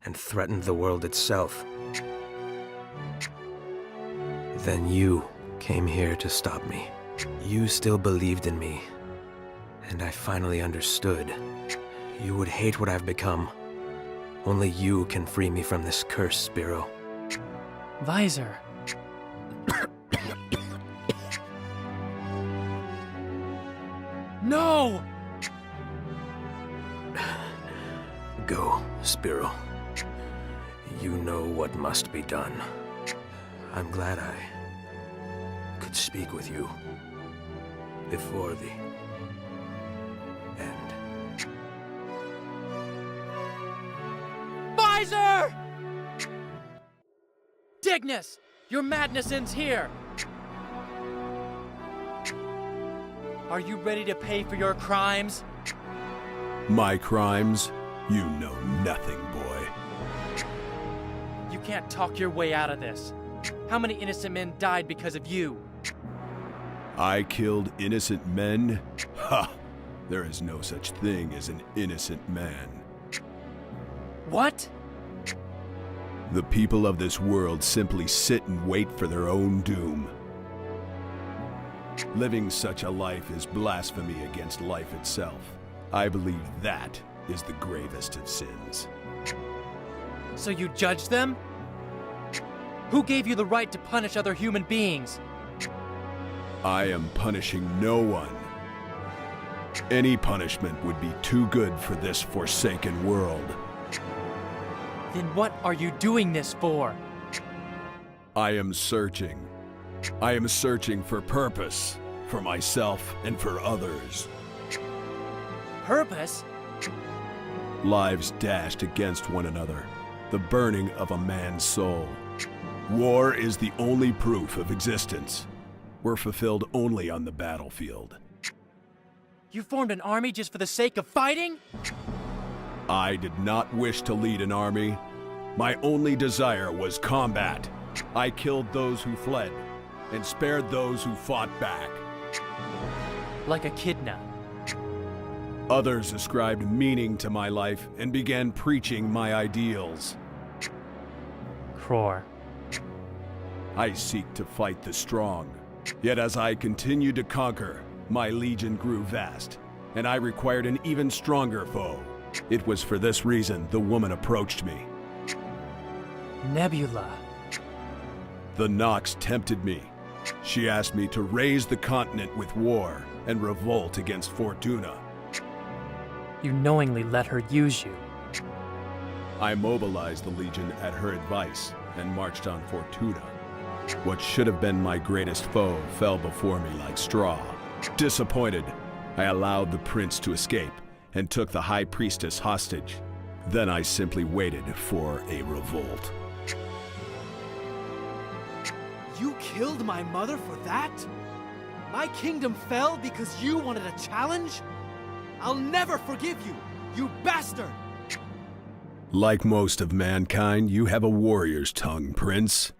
and threatened the world itself. Then you came here to stop me. You still believed in me, and I finally understood. You would hate what I've become. Only you can free me from this curse, Spiro. Visor. No! Go, Spiro. You know what must be done. I'm glad I could speak with you before the end. Visor! Dignus! Your madness ends here! Are you ready to pay for your crimes? My crimes? You know nothing, boy. You can't talk your way out of this. How many innocent men died because of you? I killed innocent men? Ha! There is no such thing as an innocent man. What? The people of this world simply sit and wait for their own doom. Living such a life is blasphemy against life itself. I believe that is the gravest of sins. So you judge them? Who gave you the right to punish other human beings? I am punishing no one. Any punishment would be too good for this forsaken world. Then what are you doing this for? I am searching. I am searching for purpose, for myself and for others. Purpose? Lives dashed against one another, the burning of a man's soul. War is the only proof of existence. We're fulfilled only on the battlefield. You formed an army just for the sake of fighting? I did not wish to lead an army. My only desire was combat. I killed those who fled and spared those who fought back. Like a kidna. Others ascribed meaning to my life and began preaching my ideals. Cror. I seek to fight the strong. Yet as I continued to conquer, my legion grew vast, and I required an even stronger foe. It was for this reason the woman approached me. Nebula. The Nox tempted me. She asked me to raise the continent with war and revolt against Fortuna. You knowingly let her use you. I mobilized the Legion at her advice and marched on Fortuna. What should have been my greatest foe fell before me like straw. Disappointed, I allowed the prince to escape and took the high priestess hostage. Then I simply waited for a revolt. You killed my mother for that? My kingdom fell because you wanted a challenge? I'll never forgive you, you bastard! Like most of mankind, you have a warrior's tongue, Prince.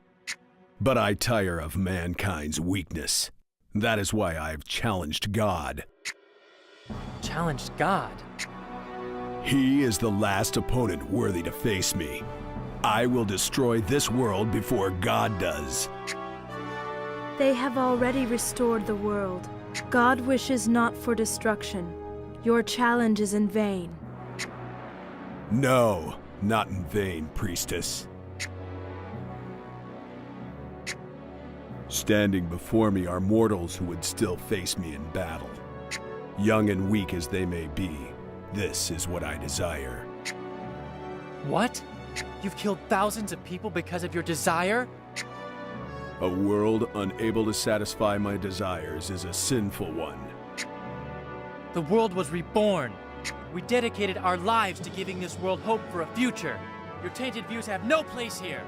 But I tire of mankind's weakness. That is why I've challenged God. Challenged God? He is the last opponent worthy to face me. I will destroy this world before God does. They have already restored the world. God wishes not for destruction. Your challenge is in vain. No, not in vain, priestess. Standing before me are mortals who would still face me in battle. Young and weak as they may be, this is what I desire. What? You've killed thousands of people because of your desire? A world unable to satisfy my desires is a sinful one. The world was reborn. We dedicated our lives to giving this world hope for a future. Your tainted views have no place here.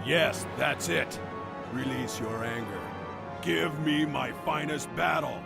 Yes, that's it. Release your anger. Give me my finest battle.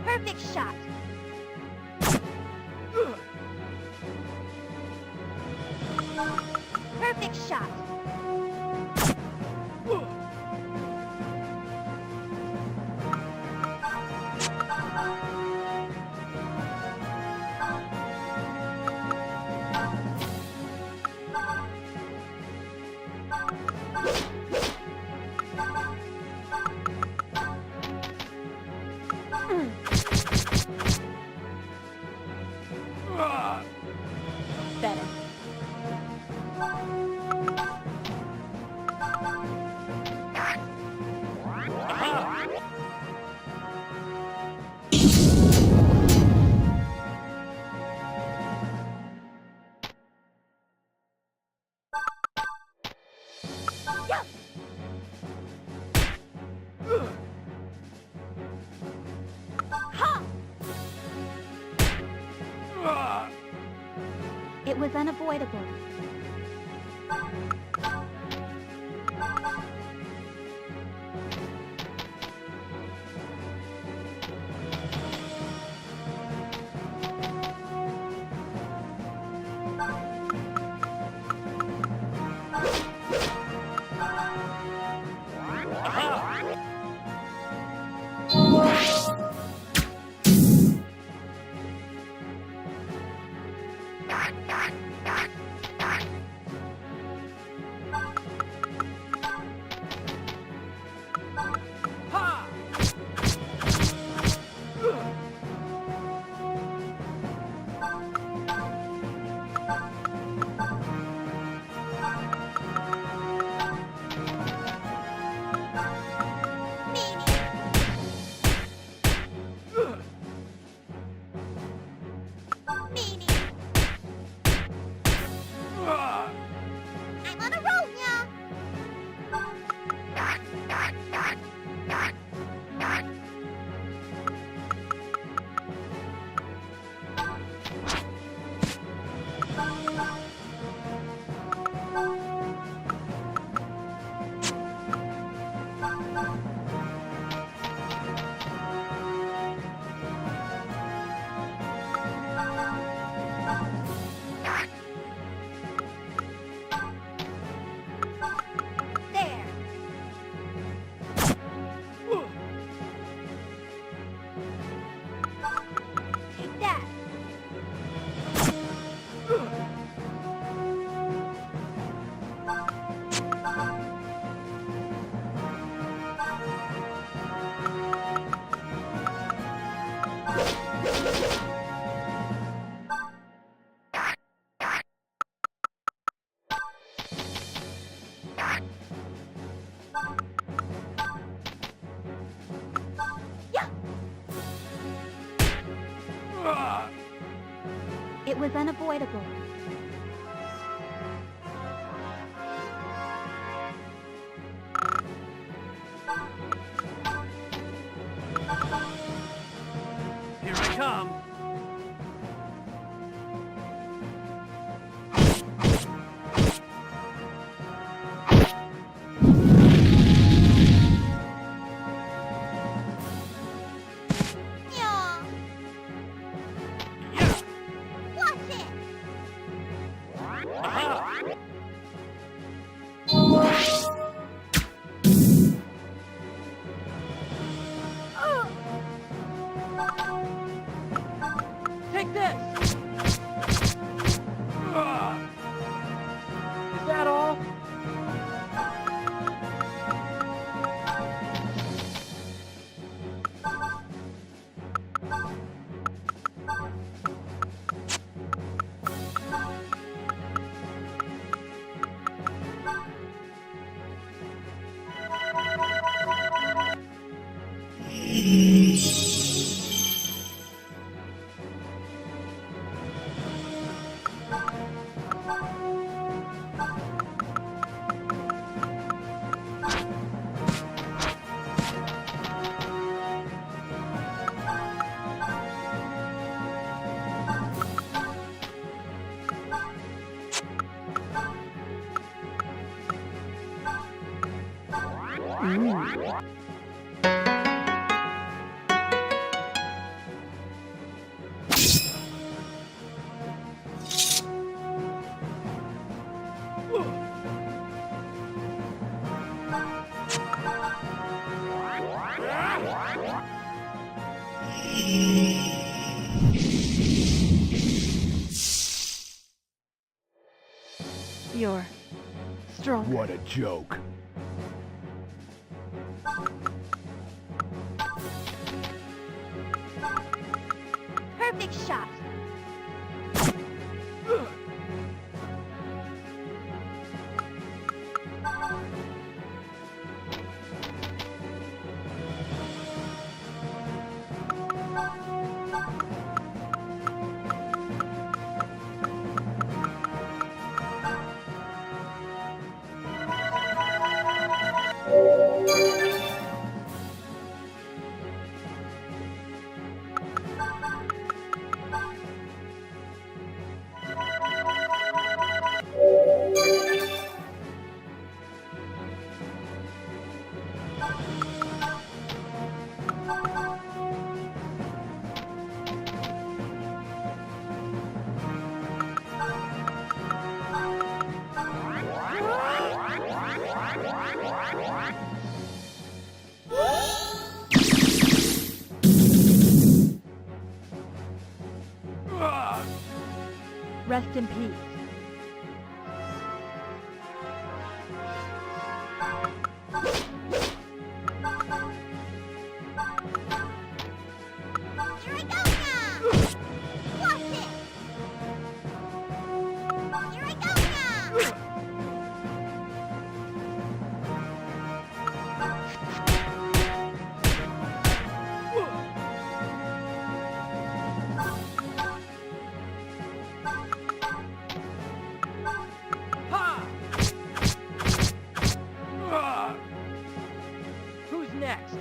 Perfect shot. Perfect shot. Better. It was unavoidable. It was unavoidable. Here I come. Take this! Is that all? You're strong. What a joke. Perfect shot. Rest in peace. Here I go now! Watch it! Here I go now! Who's next?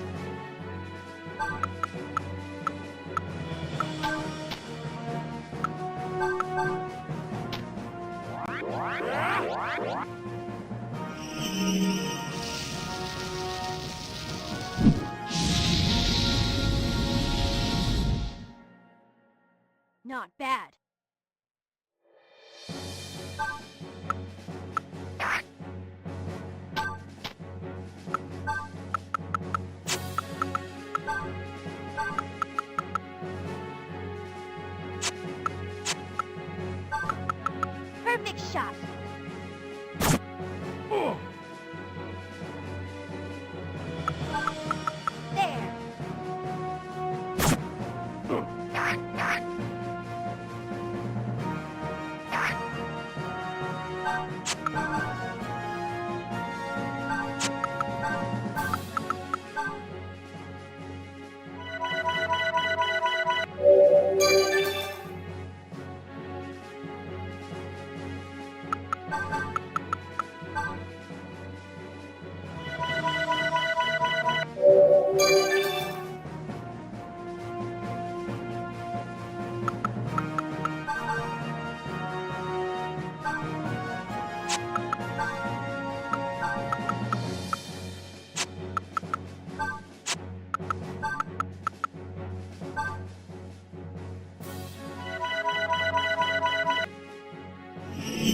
Not bad. Perfect shot. There. Not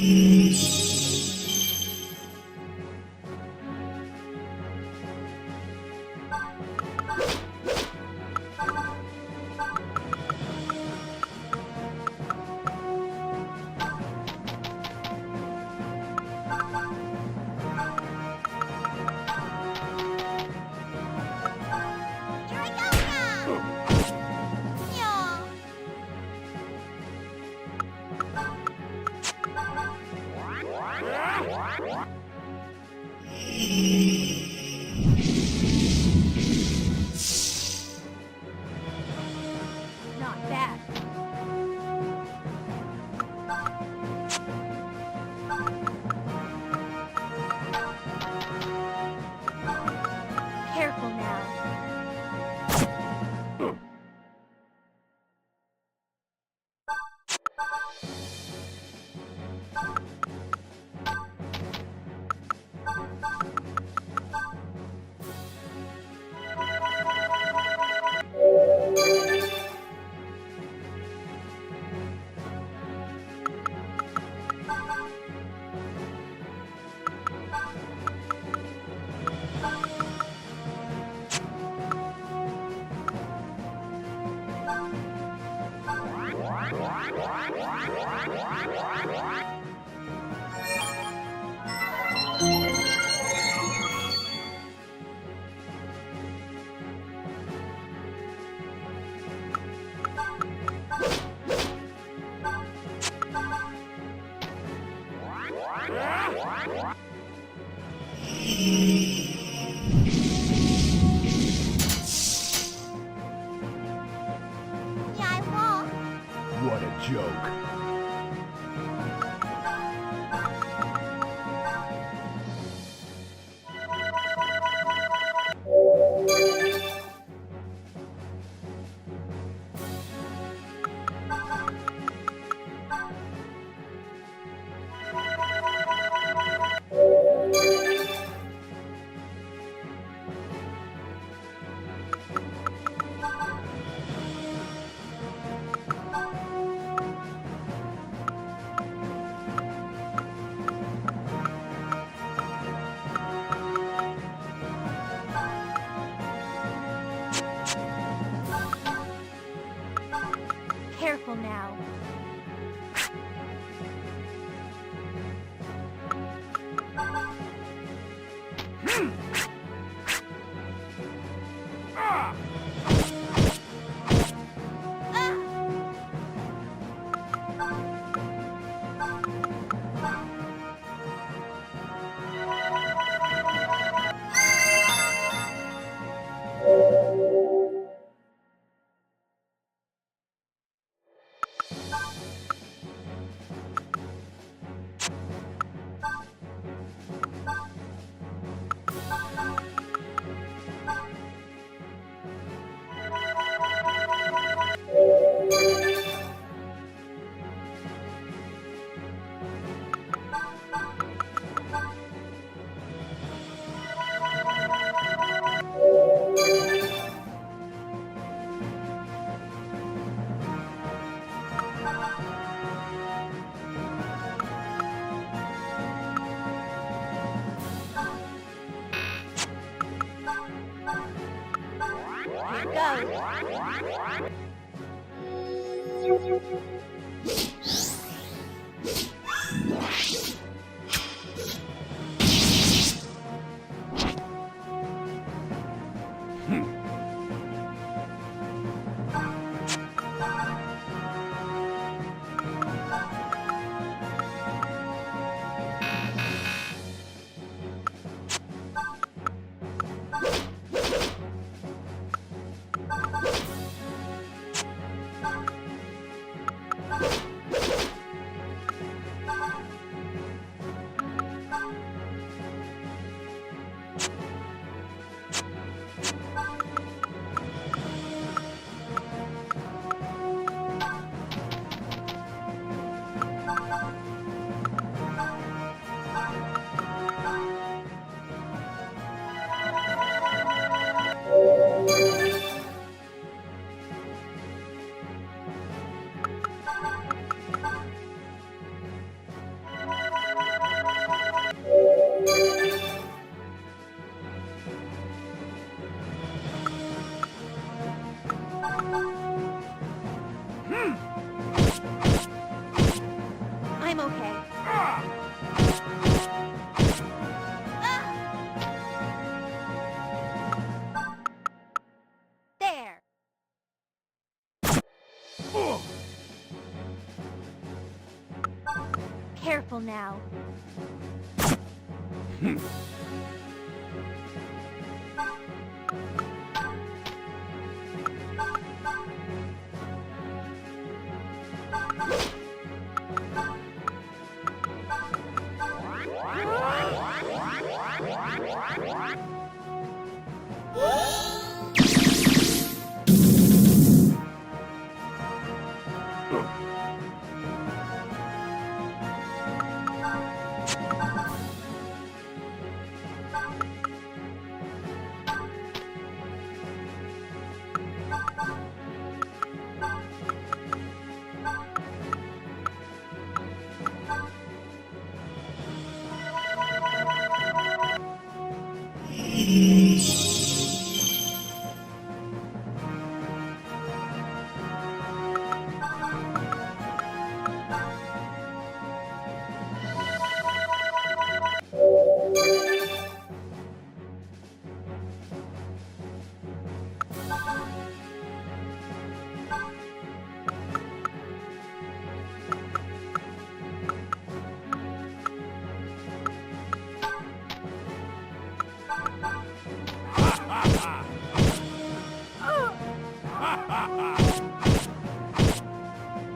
bad. Careful now. What a joke. Careful now. Careful now.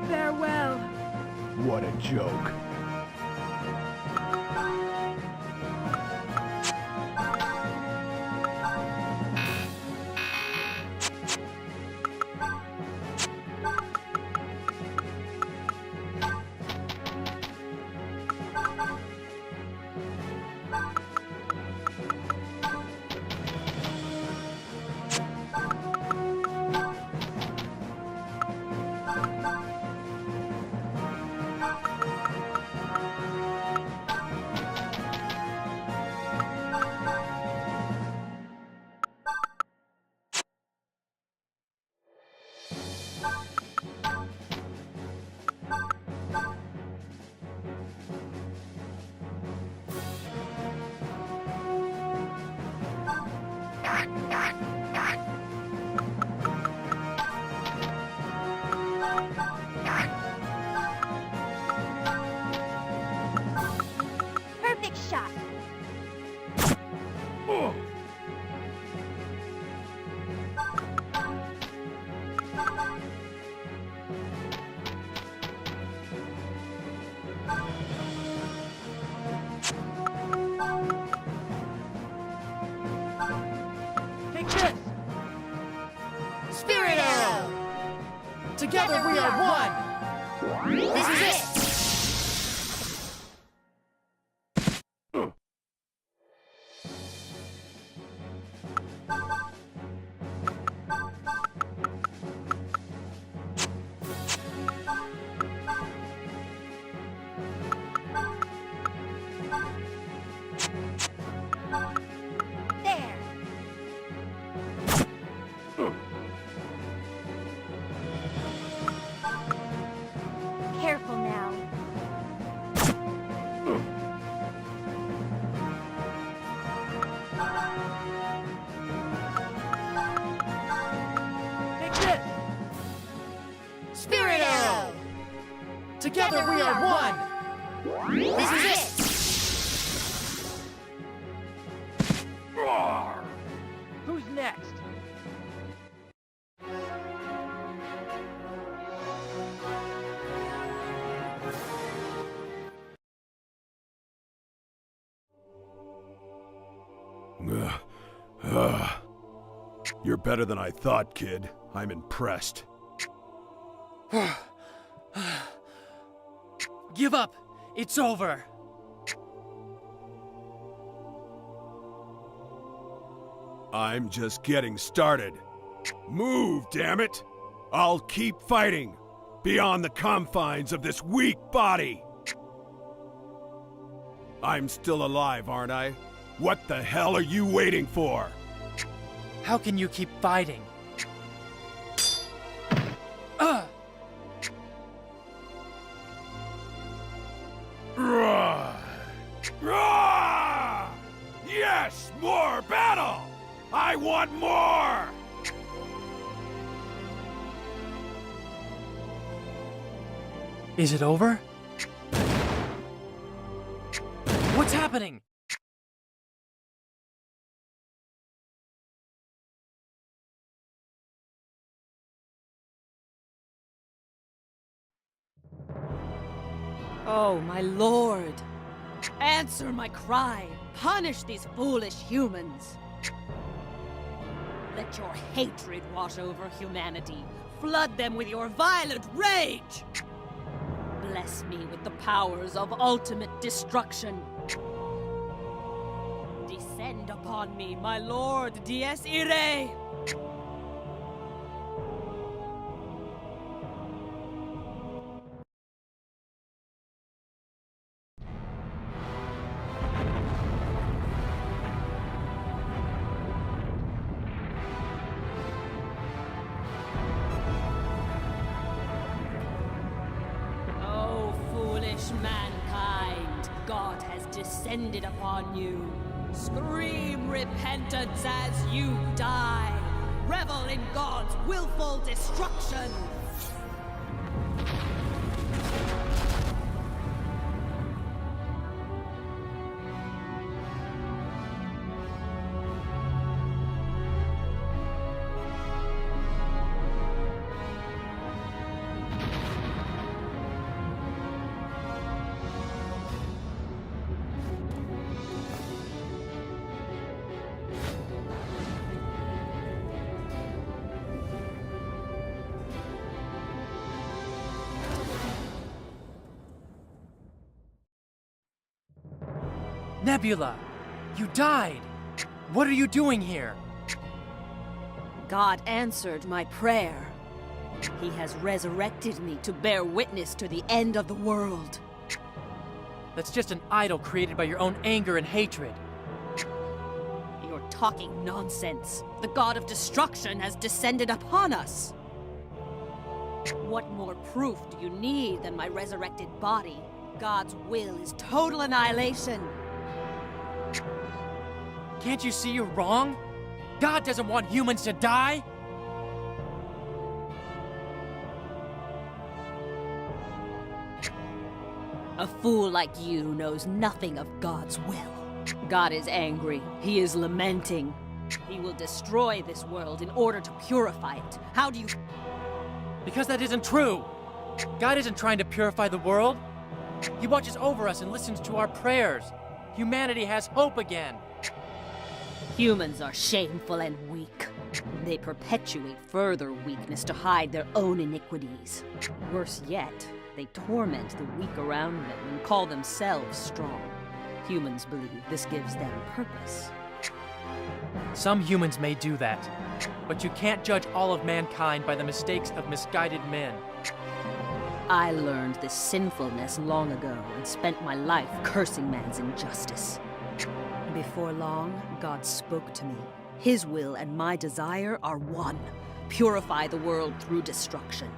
Farewell. What a joke. Perfect shot. Take this! Spirit Arrow! Together we are one! This is it! There. Careful now. Take this! Spirit Arrow! Together we are one! This is it! Who's next? You're better than I thought, kid. I'm impressed. Give up! It's over! I'm just getting started. Move, damn it! I'll keep fighting, beyond the confines of this weak body! I'm still alive, aren't I? What the hell are you waiting for? How can you keep fighting? Yes, more battle! I want more! Is it over? happening? Oh, my lord! Answer my cry! Punish these foolish humans! Let your hatred wash over humanity. Flood them with your violent rage! Bless me with the powers of ultimate destruction. Descend upon me, my lord Dies Irae! Mankind, God has descended upon you. Scream repentance as you die. Revel in God's willful destruction. Nebula! You died! What are you doing here? God answered my prayer. He has resurrected me to bear witness to the end of the world. That's just an idol created by your own anger and hatred. You're talking nonsense. The god of destruction has descended upon us. What more proof do you need than my resurrected body? God's will is total annihilation. Can't you see you're wrong? God doesn't want humans to die! A fool like you knows nothing of God's will. God is angry. He is lamenting. He will destroy this world in order to purify it. How do you... Because that isn't true! God isn't trying to purify the world. He watches over us and listens to our prayers. Humanity has hope again. Humans are shameful and weak. They perpetuate further weakness to hide their own iniquities. Worse yet, they torment the weak around them and call themselves strong. Humans believe this gives them purpose. Some humans may do that, but you can't judge all of mankind by the mistakes of misguided men. I learned this sinfulness long ago and spent my life cursing man's injustice. Before long, God spoke to me. His will and my desire are one. Purify the world through destruction.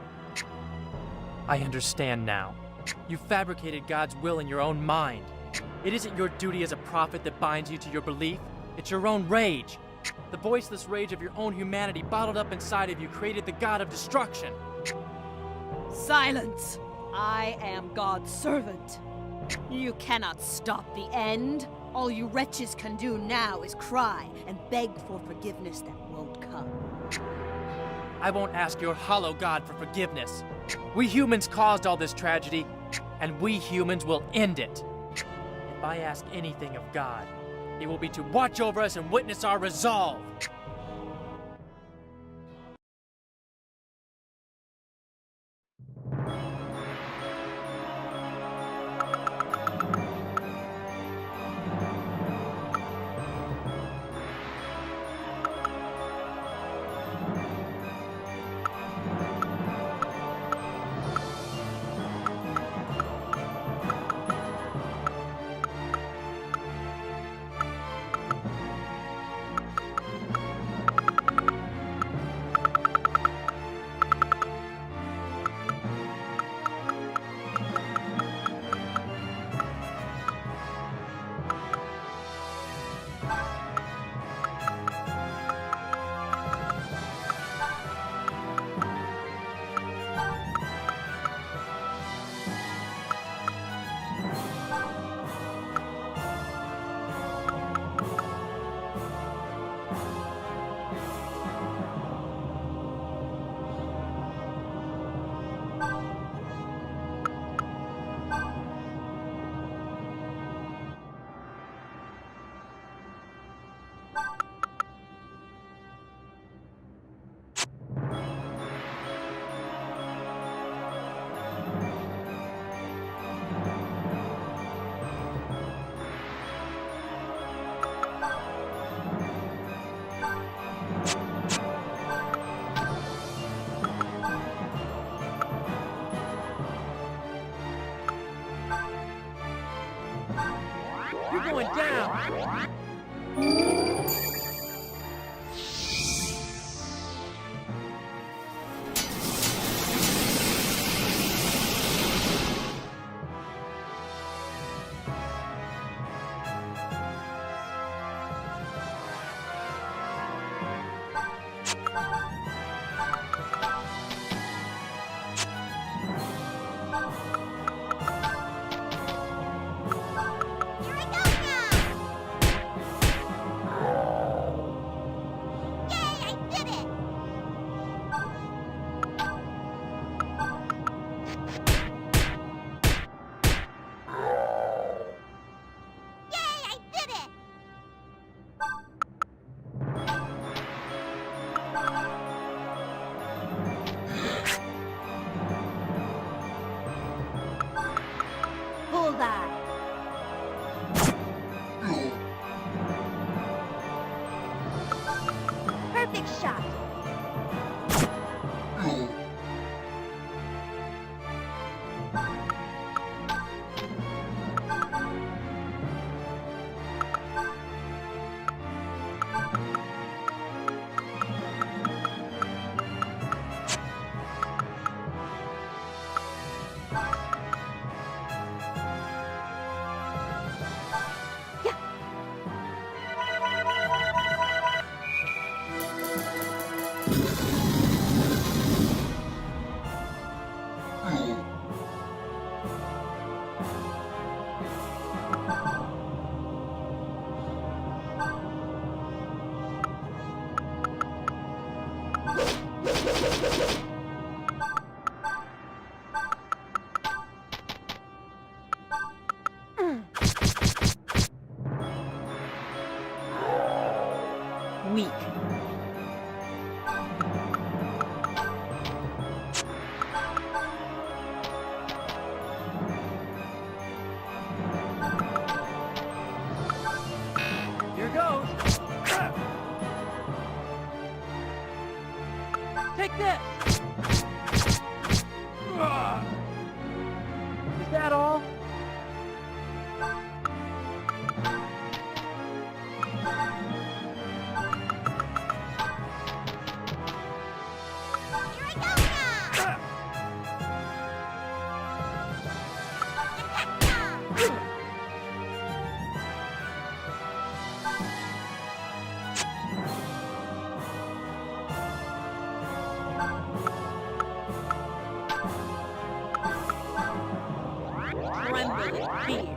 I understand now. You fabricated God's will in your own mind. It isn't your duty as a prophet that binds you to your belief. It's your own rage. The voiceless rage of your own humanity bottled up inside of you created the God of destruction. Silence! I am God's servant. You cannot stop the end. All you wretches can do now is cry and beg for forgiveness that won't come. I won't ask your hollow God for forgiveness. We humans caused all this tragedy, and we humans will end it. If I ask anything of God, it will be to watch over us and witness our resolve. going down! Bullseye! Perfect shot! Weak. Here goes! Take this! Is that all? Tremble in fear.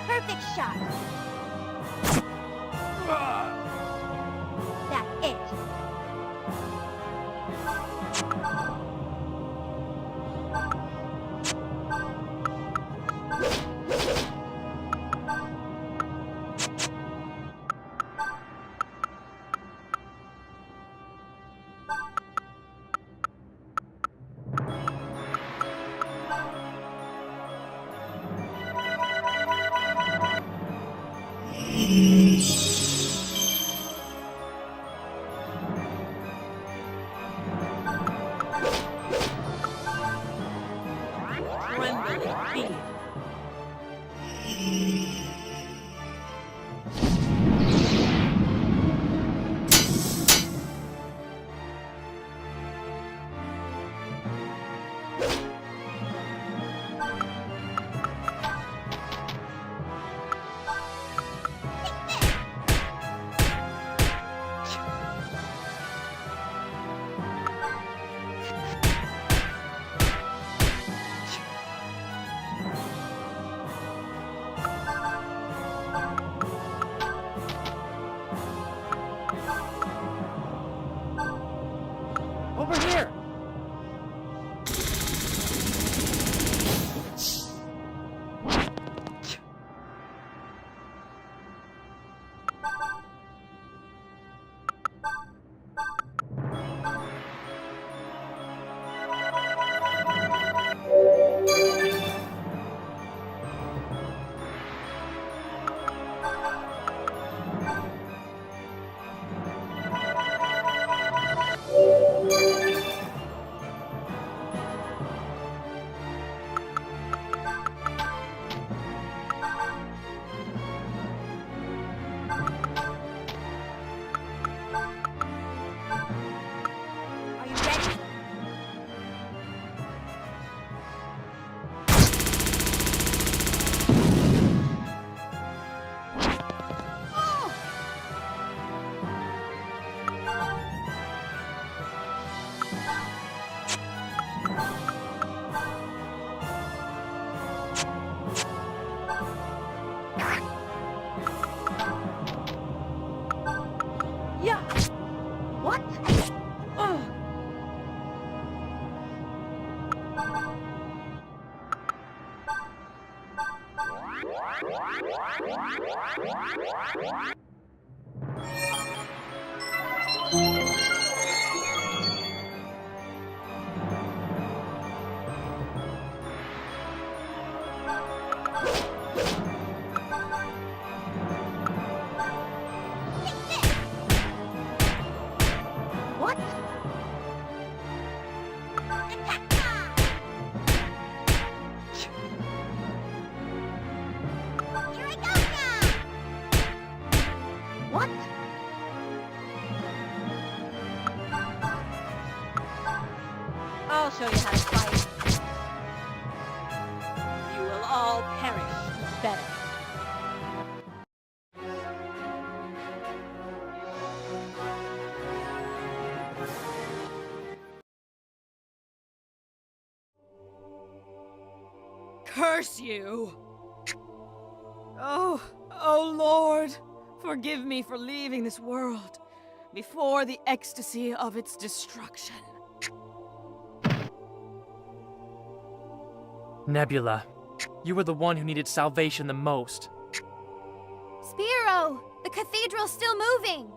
Perfect shot! That's it! What? Here I go now! What? I'll show you how to fight. You will all perish better. Curse you! Oh Lord, forgive me for leaving this world before the ecstasy of its destruction. Nebula, you were the one who needed salvation the most. Spiro! The cathedral's still moving!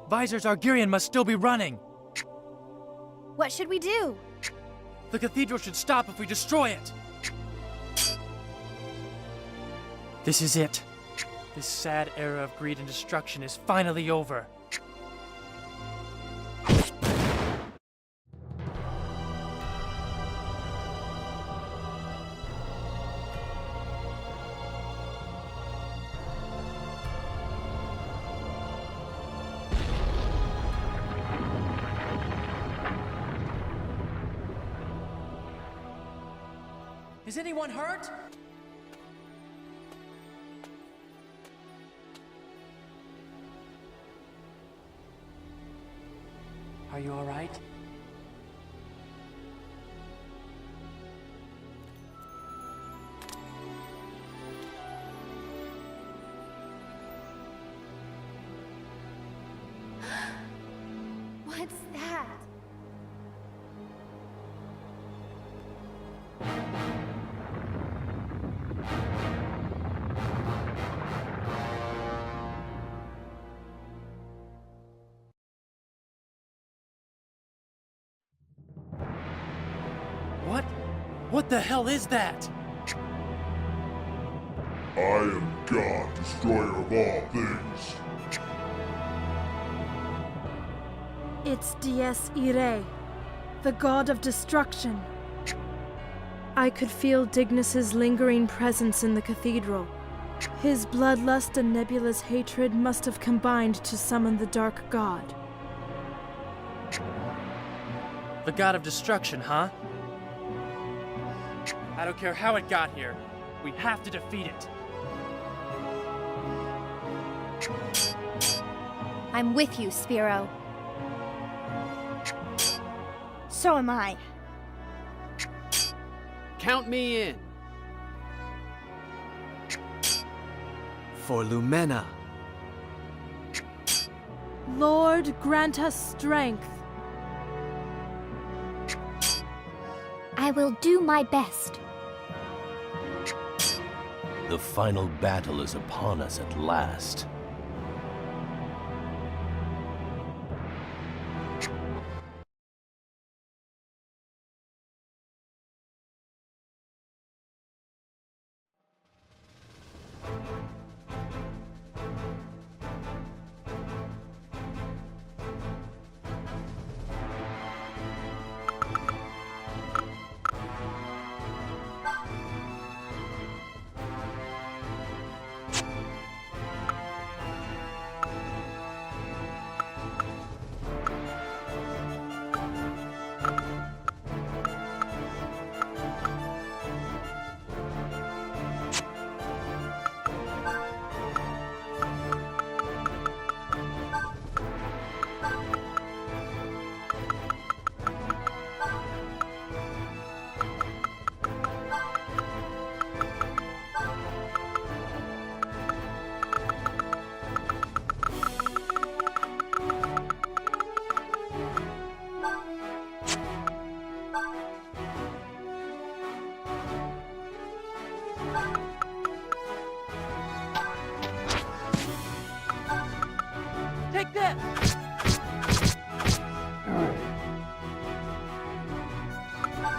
Visor's Argyrian must still be running. What should we do? The cathedral should stop if we destroy it. This is it. This sad era of greed and destruction is finally over. Is anyone hurt? Are you all right? What's that? What the hell is that? I am God, destroyer of all things. It's Dies Irae, the god of destruction. I could feel Dignus's lingering presence in the cathedral. His bloodlust and Nebula's hatred must have combined to summon the dark god. The god of destruction, huh? I don't care how it got here. We have to defeat it. I'm with you, Spiro. So am I. Count me in. For Lumena. Lord, grant us strength. I will do my best. The final battle is upon us at last.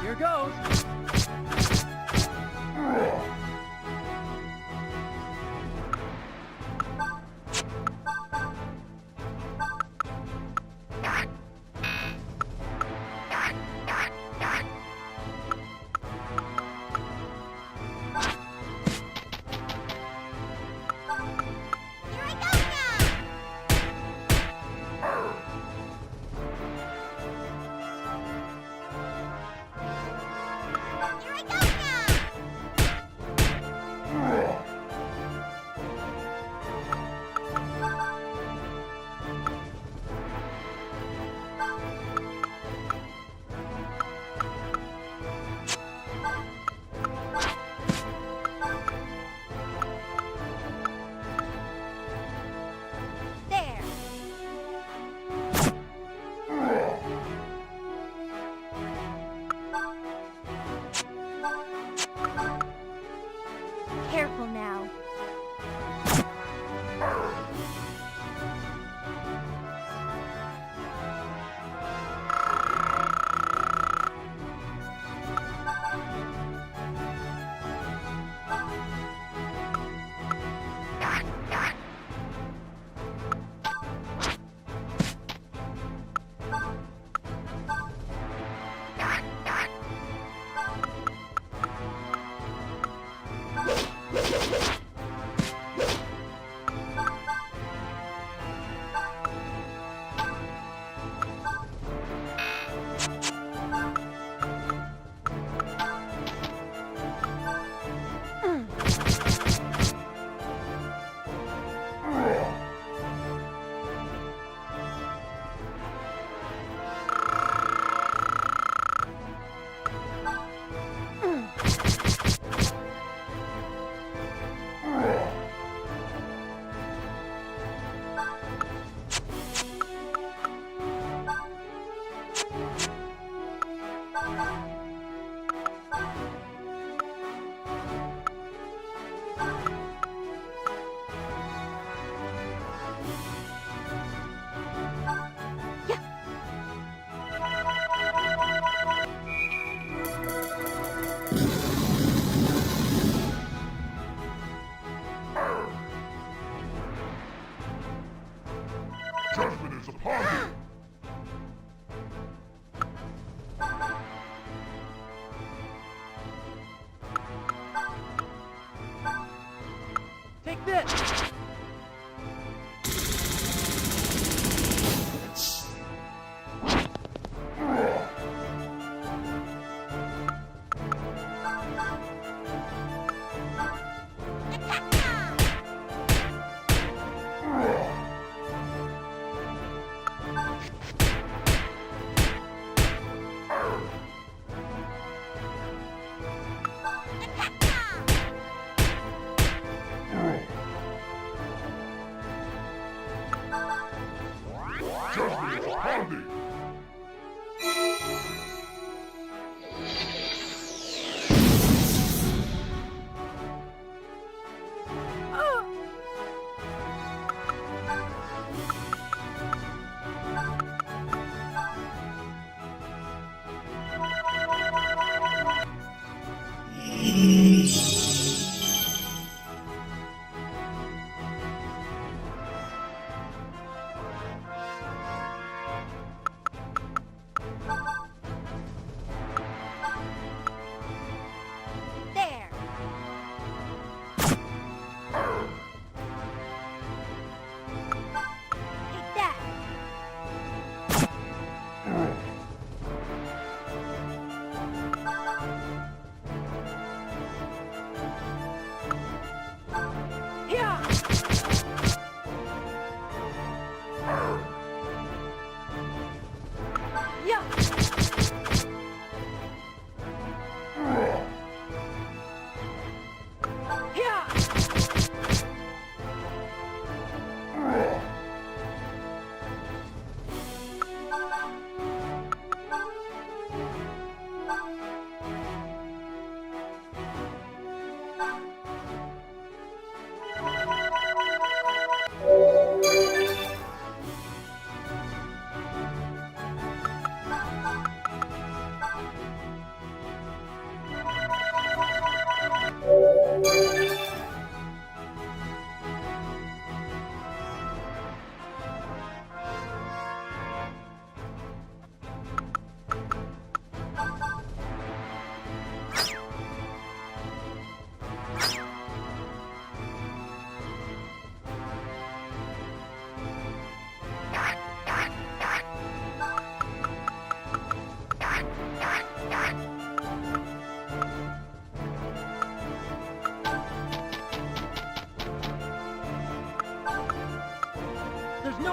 Here goes. Here I go now!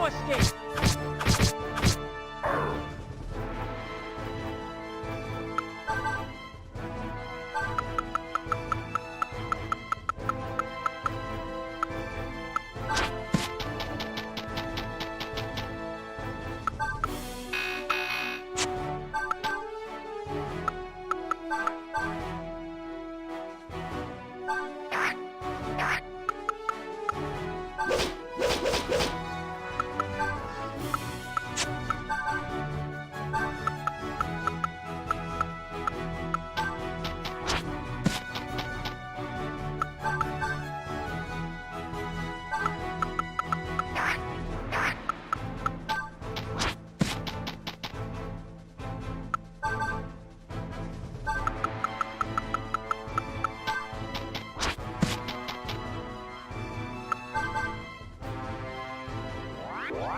no escape!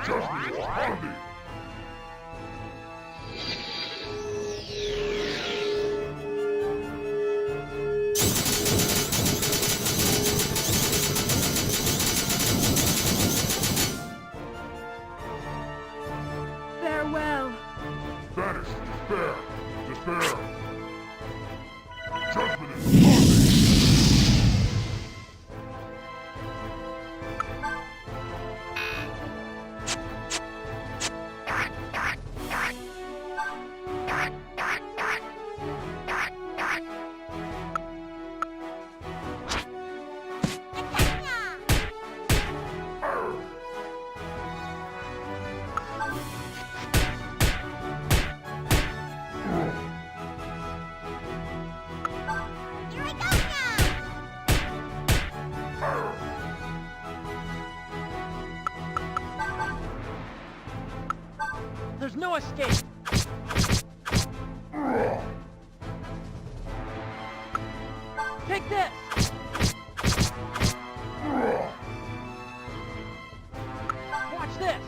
Judgment is upon thee! Farewell. Banish despair! Despair! Judgment is upon thee! There's no escape! Take this! Watch this!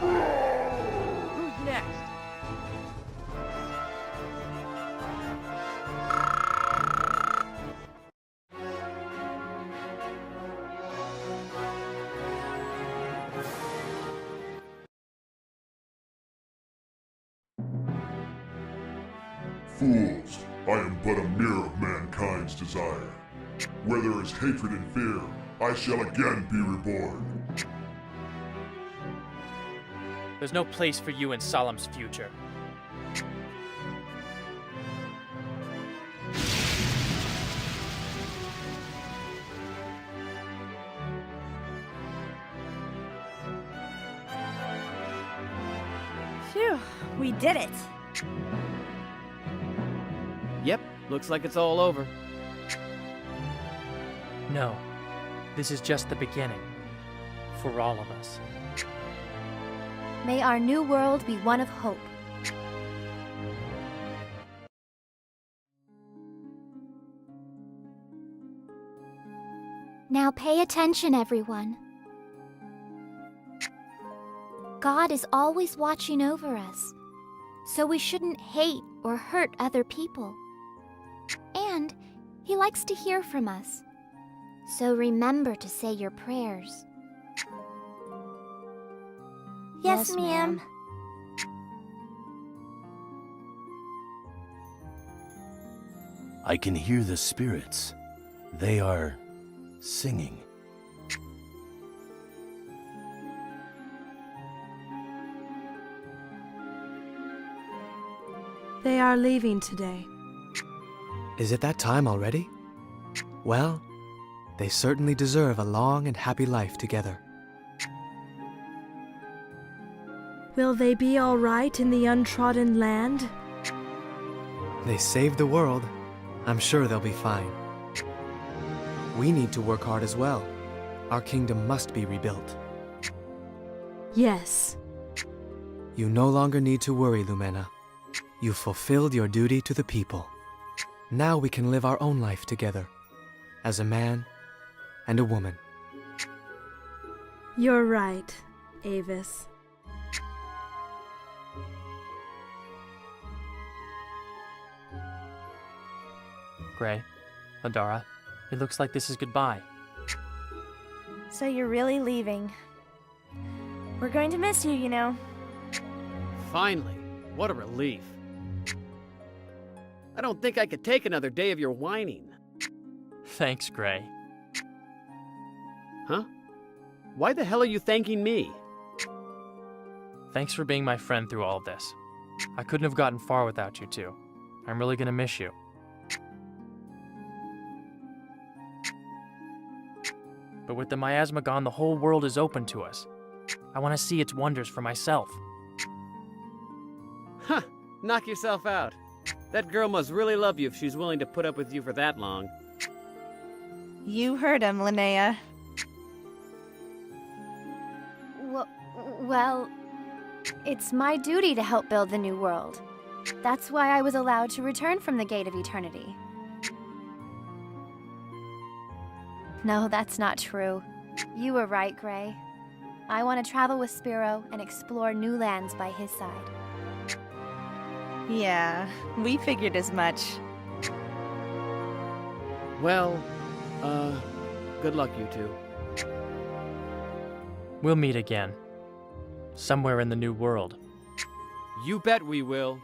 Who's next? Fools, I am but a mirror of mankind's desire. Where there is hatred and fear, I shall again be reborn. There's no place for you in Solemn's future. Phew, we did it. Yep, looks like it's all over. No, this is just the beginning. For all of us. May our new world be one of hope. Now pay attention, everyone. God is always watching over us, so we shouldn't hate or hurt other people. And He likes to hear from us, so remember to say your prayers. Yes, ma'am. I can hear the spirits. They are singing. They are leaving today. Is it that time already? Well, they certainly deserve a long and happy life together. Will they be all right in the untrodden land? They saved the world. I'm sure they'll be fine. We need to work hard as well. Our kingdom must be rebuilt. Yes. You no longer need to worry, Lumena. You've fulfilled your duty to the people. Now we can live our own life together, as a man and a woman. You're right, Avis. Gray, Adara, it looks like this is goodbye. So you're really leaving. We're going to miss you, you know. Finally. What a relief. I don't think I could take another day of your whining. Thanks, Gray. Huh? Why the hell are you thanking me? Thanks for being my friend through all this. I couldn't have gotten far without you two. I'm really gonna miss you. But with the miasma gone, the whole world is open to us. I want to see its wonders for myself. Huh, knock yourself out. That girl must really love you if she's willing to put up with you for that long. You heard him, Linnea. Well, it's my duty to help build the new world. That's why I was allowed to return from the Gate of Eternity. No, that's not true. You were right, Gray. I want to travel with Spiro and explore new lands by his side. Yeah, we figured as much. Well, good luck, you two. We'll meet again. Somewhere in the new world. You bet we will.